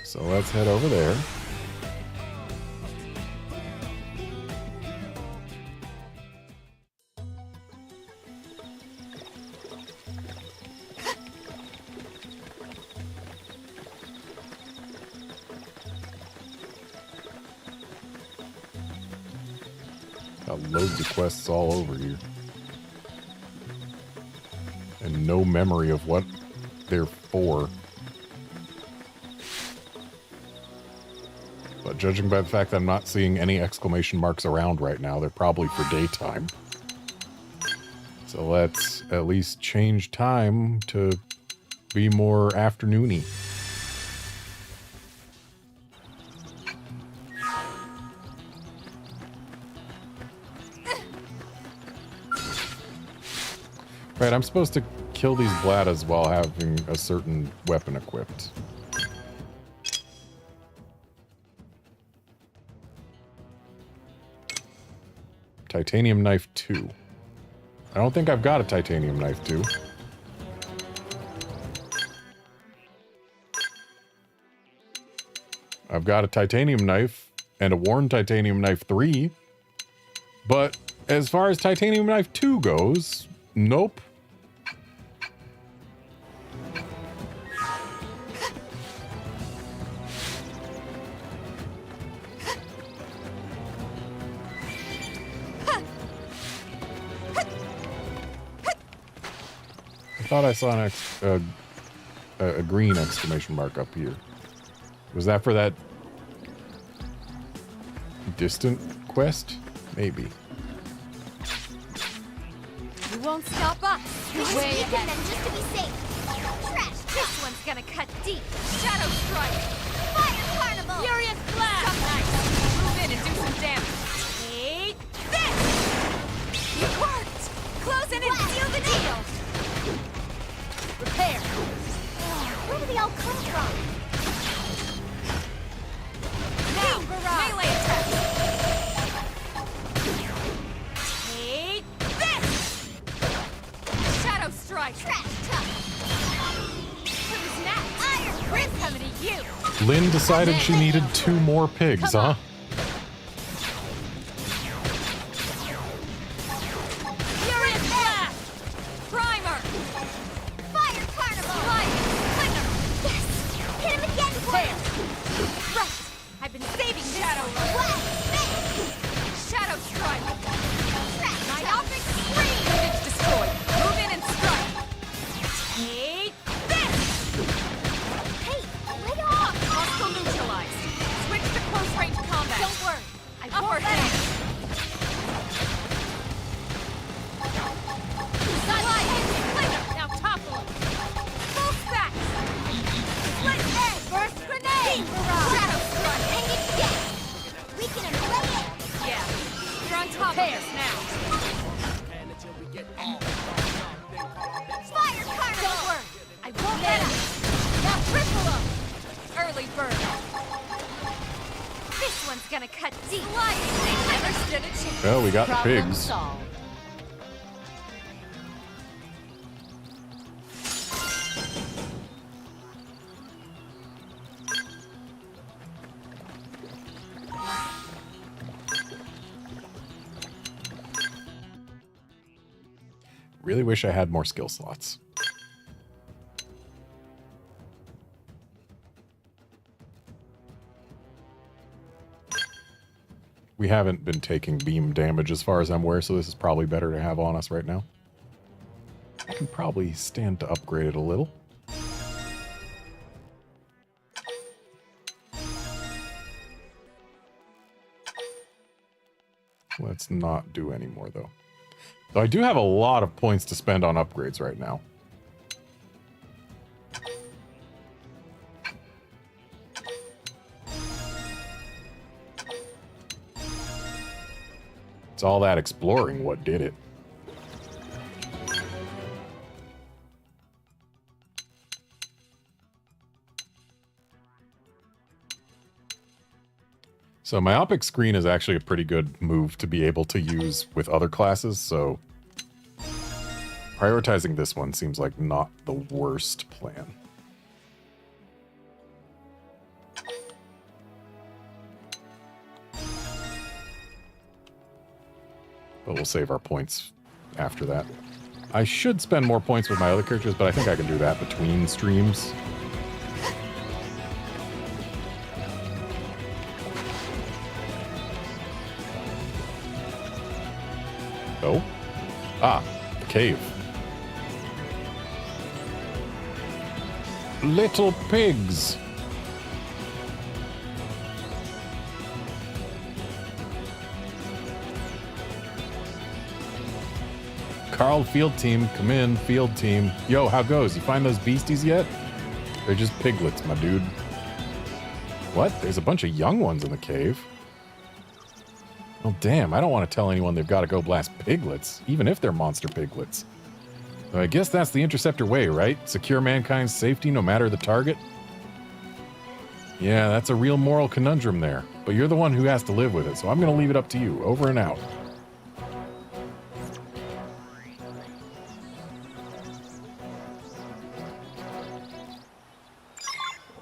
So let's head over there. Got loads of quests all over here. And no memory of what they're for. But judging by the fact that I'm not seeing any exclamation marks around right now, they're probably for daytime. So let's at least change time to be more afternoony. Right, I'm supposed to kill these Blattas while having a certain weapon equipped. Titanium knife 2. I don't think I've got a titanium knife 2. I've got a titanium knife and a worn titanium knife 3. But as far as titanium knife 2 goes, nope. I thought I saw a green exclamation mark up here. Was that for that distant quest? Maybe. You won't stop us. We're Way sneaking ahead. them just to be safe. Trash. This one's gonna cut deep. Shadow strike. Fire carnival. Furious blast. Some nice. Move in and do some damage. Take this. You worked. Close in and seal the deal. Repair. Where do they all come from? Now, melee attack. Take this. Shadow strike. Trash tough. Who's next? Iron Grip coming to you. Lynn decided she needed 2 more pigs, huh? Furious blast. Primer. Fire carnival. Light. Flicker. Yes. Hit him again, There. Gwen. Right. I've been saving Shadow. What? Shadow strike. Trash Myopic scream. Image destroyed. Move in and strike. Take this. Hey, lay off. Hostile neutralized. Switch to close range combat. Don't worry. I won't Upper let hand. him. Slide. Flicker. Now topple him. Full stack. Split edge. Burst grenade. Shadow strike. Hang it dead. We can play it. Yeah. You're on top of this now. Fire carnival. Don't worry. I won't let him. Now triple him. Early bird. This one's gonna cut deep. Sliding. They never stood a chance. Well, we got the Problem pigs. solved. Really wish I had more skill slots. We haven't been taking beam damage as far as I'm aware, so this is probably better to have on us right now. I can probably stand to upgrade it a little. Let's not do any more, though. So I do have a lot of points to spend on upgrades right now. It's all that exploring what did it. So myopic screen is actually a pretty good move to be able to use with other classes, so prioritizing this one seems like not the worst plan. But we'll save our points after that. I should spend more points with my other characters, but I think I can do that between streams. Oh. Ah, the cave. Little pigs. Carl, field team, come in, field team. Yo, how goes? You find those beasties yet? They're just piglets, my dude. What? There's a bunch of young ones in the cave. Oh, damn, I don't want to tell anyone they've got to go blast piglets, even if they're monster piglets. I guess that's the Interceptor way, right? Secure mankind's safety no matter the target? Yeah, that's a real moral conundrum there. But you're the one who has to live with it, so I'm going to leave it up to you. Over and out.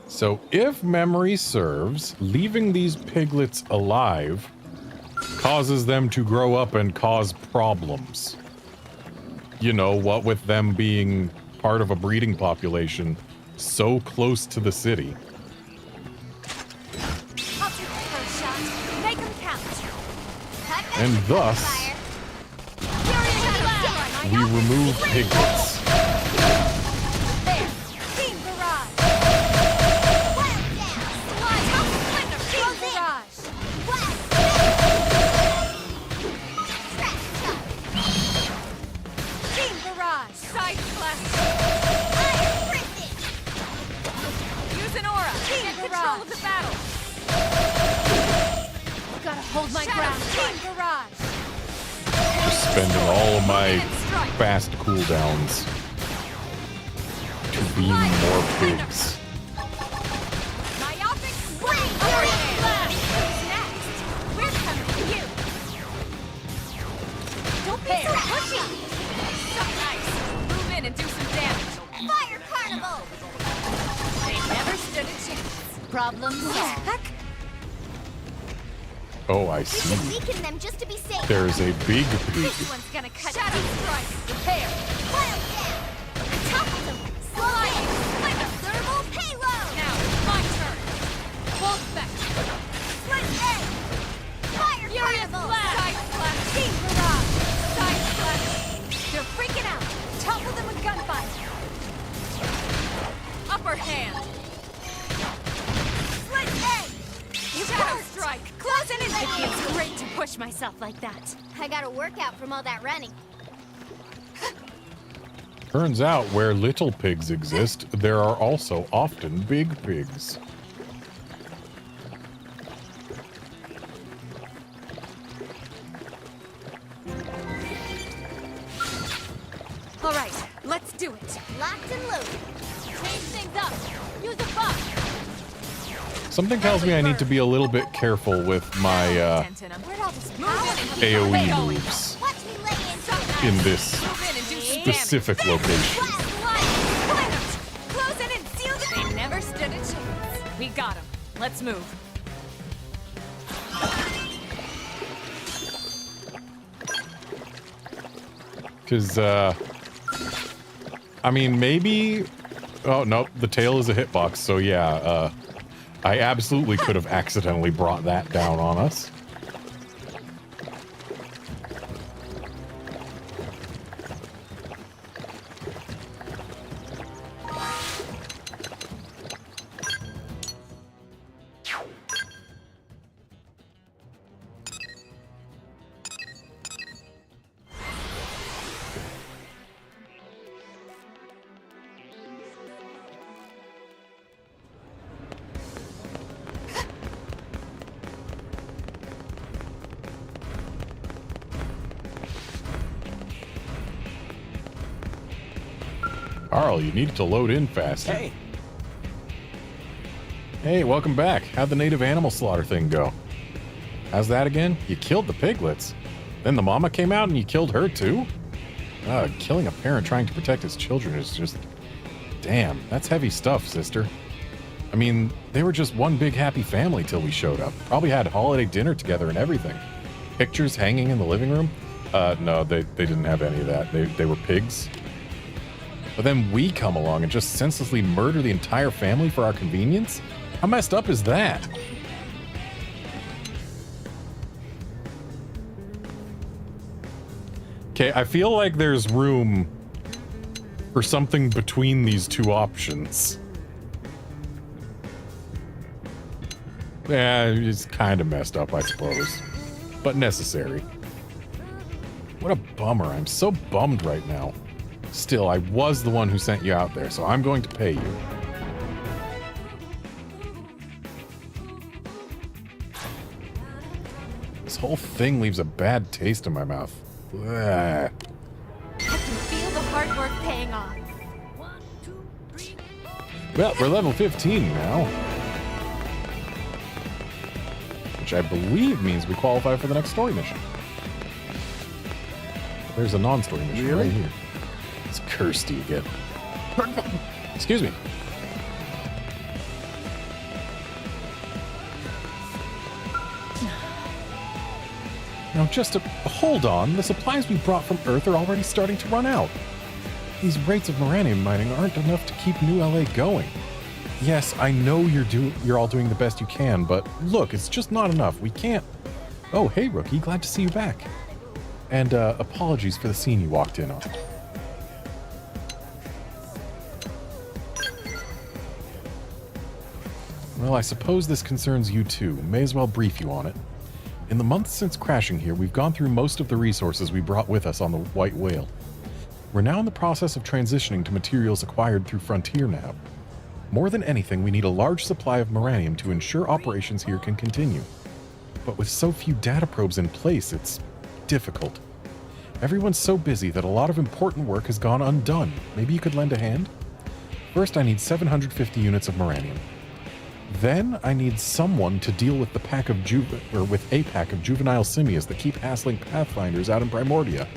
So, if memory serves, leaving these piglets alive causes them to grow up and cause problems. You know, what with them being part of a breeding population so close to the city. I'll take the first shot. Make 'em count. And thus, we remove piglets. There. Team Barrage. Wild dance. Slide out the window. Team Barrage. Wild Trash shot. Team Barrage. Side slash. Iron Prison. Use an aura. Team Get Barrage. control of the battle. Gotta hold my ground. Team Barrage. Just spending all of my fast cooldowns to beam more pigs. Myopic Swing. Who's next? We're coming to you. Don't be so pushy. So nice. Move in and do some damage. Fire Carnival. They never stood a chance. Problem solved. Oh, I We should see. weaken them just to be safe. There's a big pig. This one's gonna cut Shadow strike. Repair. Wild dance. Topple them. Slide. Like a thermal payload. Now it's my turn. Bolt back. Split egg. Fire Furious Carnival. blast. Side slash. Team Barrage. Side slash. They're freaking out. Topple them with gunfire. Upper hand. Split egg. Shadow strike. Close in. It feels great to push myself like that. I got a workout from all that running. Turns out where little pigs exist, there are also often big pigs. All right, let's do it. Locked and loaded. Change things up. Use a buff. Something tells me I need to be a little bit careful with my Dent in 'em. Where'd all this Move in and keep the way AoE going. moves Watch me lay in. in this Move in and do some specific location. Close in and seal the. damage. They never stood a chance. We got them. Let's move. Because, I mean, maybe... Oh, no, the tail is a hitbox, so yeah, I absolutely could have accidentally brought that down on us. Carl, you need to load in faster. Hey, Hey, welcome back. How'd the native animal slaughter thing go? How's that again? You killed the piglets. Then the mama came out and you killed her too? Killing a parent trying to protect his children is just... Damn, that's heavy stuff, sister. I mean, they were just one big happy family till we showed up. Probably had holiday dinner together and everything. Pictures hanging in the living room? No, they didn't have any of that. They were pigs. But then we come along and just senselessly murder the entire family for our convenience? How messed up is that? Okay, I feel like there's room for something between these two options. Yeah, it's kind of messed up, I suppose. But necessary. What a bummer. I'm so bummed right now. Still, I was the one who sent you out there, so I'm going to pay you. This whole thing leaves a bad taste in my mouth. Ugh. I can feel the hard work Well, we're level 15 now. Which I believe means we qualify for the next story mission. There's a non-story mission right here. It's Kirsty again. Excuse me. Now hold on. The supplies we brought from Earth are already starting to run out. These rates of Moranium mining aren't enough to keep New LA going. Yes, I know you're all doing the best you can, but look, it's just not enough. We can't... Oh, hey, Rookie. Glad to see you back. And, apologies for the scene you walked in on. Well, I suppose this concerns you too. May as well brief you on it. In the months since crashing here, we've gone through most of the resources we brought with us on the White Whale. We're now in the process of transitioning to materials acquired through Frontier Nav. More than anything, we need a large supply of Moranium to ensure operations here can continue. But with so few data probes in place, it's difficult. Everyone's so busy that a lot of important work has gone undone. Maybe you could lend a hand? First, I need 750 units of Moranium. Then I need someone to deal with a pack of juvenile simians that keep hassling Pathfinders out in Primordia.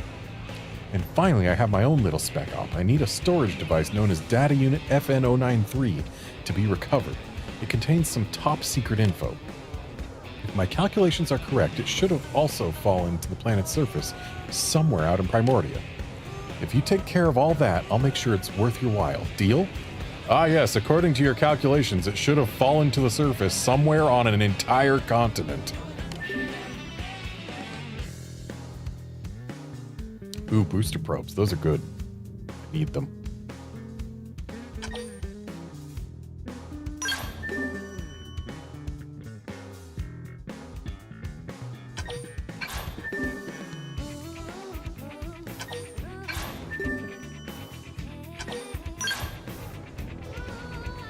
And finally, I have my own little spec op. I need a storage device known as Data Unit FN093 to be recovered. It contains some top secret info. If my calculations are correct, it should have also fallen to the planet's surface somewhere out in Primordia. If you take care of all that, I'll make sure it's worth your while. Deal? Ah yes, according to your calculations, it should have fallen to the surface somewhere on an entire continent. Ooh, booster probes. Those are good. I need them.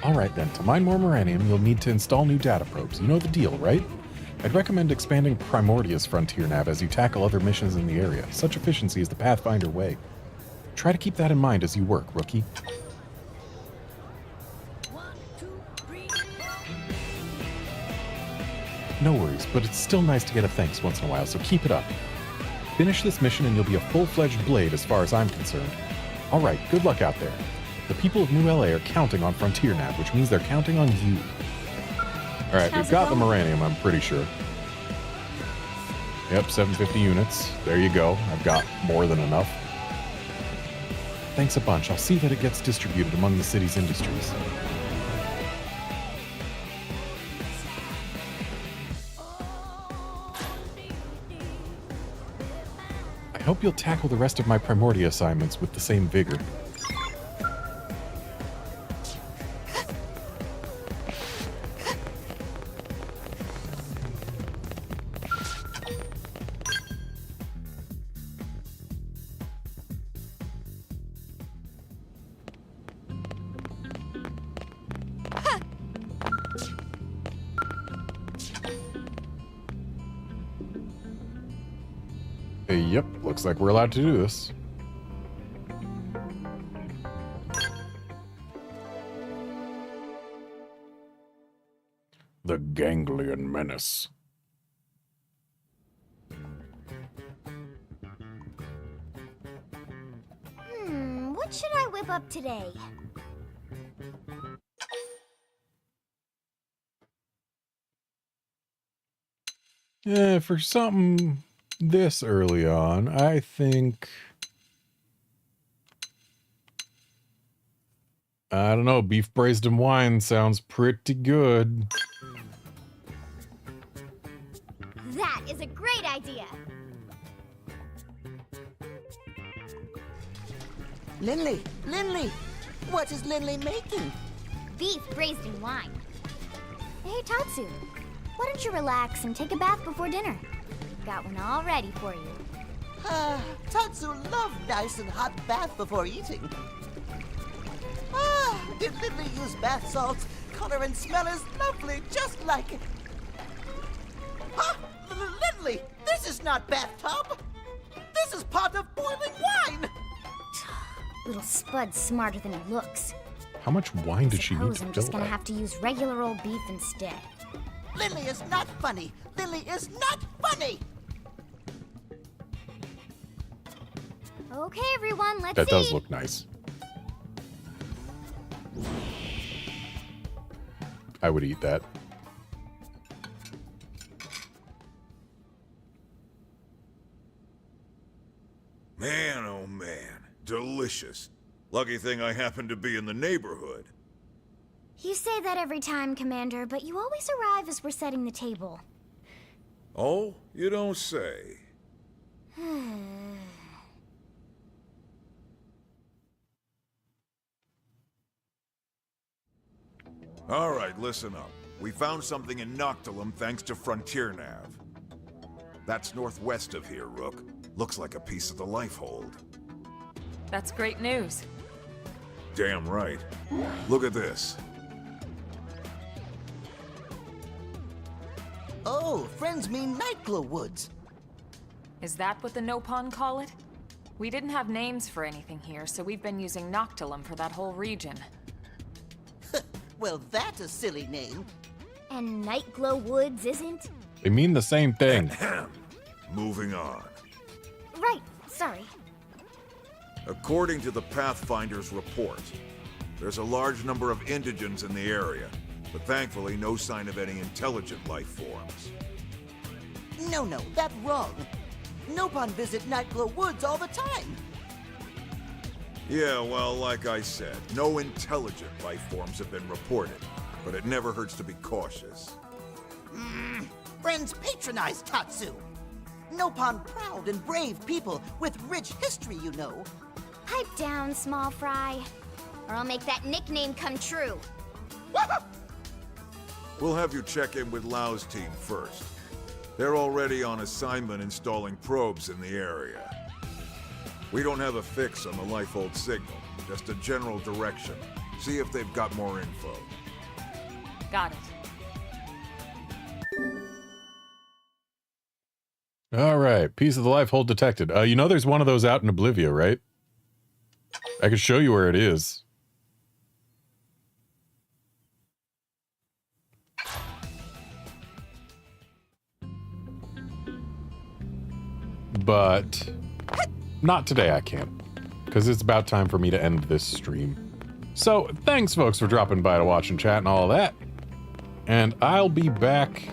Alright then, to mine more Moranium, you'll need to install new data probes. You know the deal, right? I'd recommend expanding Primordia's Frontier Nav as you tackle other missions in the area. Such efficiency is the Pathfinder way. Try to keep that in mind as you work, Rookie. No worries, but it's still nice to get a thanks once in a while, so keep it up. Finish this mission and you'll be a full-fledged Blade as far as I'm concerned. Alright, good luck out there. The people of New LA are counting on Frontier Nav, which means they're counting on you. Alright, we've got the Moranium, I'm pretty sure. Yep, 750 units. There you go. I've got more than enough. Thanks a bunch. I'll see that it gets distributed among the city's industries. I hope you'll tackle the rest of my Primordia assignments with the same vigor. Yep, looks like we're allowed to do this. The Ganglion Menace. What should I whip up today? For something this early on, I think... I don't know, beef braised in wine sounds pretty good. That is a great idea! Linley! Linley! What is Linley making? Beef braised in wine. Hey, Tatsu, why don't you relax and take a bath before dinner? Got one all ready for you. Tatsu loved nice and hot bath before eating. Did Linley use bath salts? Color and smell is lovely, just like it. Linley, this is not bathtub. This is pot of boiling wine. Little Spud's smarter than he looks. How much wine did she need Suppose to I'm fill just gonna that? have to use regular old beef instead. Lily is not funny. Lily is not funny. Okay, everyone, let's That see. does look nice. I would eat that. Man, oh man. Delicious. Lucky thing I happen to be in the neighborhood. You say that every time, Commander, but you always arrive as we're setting the table. Oh, you don't say. All right, listen up. We found something in Noctilum thanks to Frontier Nav. That's northwest of here, Rook. Looks like a piece of the Lifehold. That's great news. Damn right. Look at this. Oh, friends mean Nightglow Woods. Is that what the Nopon call it? We didn't have names for anything here, so we've been using Noctilum for that whole region. Well, that's a silly name. And Nightglow Woods isn't? They mean the same thing. Moving on. Right, sorry. According to the Pathfinder's report, there's a large number of indigents in the area, but thankfully no sign of any intelligent life forms. No, that's wrong. Nopon visit Nightglow Woods all the time. Yeah, well, like I said, no intelligent life forms have been reported, but it never hurts to be cautious. Friends patronize Tatsu. Nopon proud and brave people with rich history, you know. Pipe down, small fry, or I'll make that nickname come true. We'll have you check in with Lau's team first. They're already on assignment installing probes in the area. We don't have a fix on the Lifehold signal, just a general direction. See if they've got more info. Got it. All right, piece of the Lifehold detected. You know there's one of those out in Oblivia, right? I can show you where it is. But not today, I can't. Because it's about time for me to end this stream. So, thanks, folks, for dropping by to watch and chat and all that. And I'll be back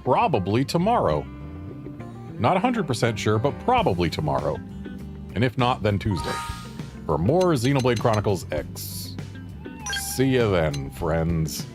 probably tomorrow. Not 100% sure, but probably tomorrow. And if not, then Tuesday. For more Xenoblade Chronicles X. See ya then, friends.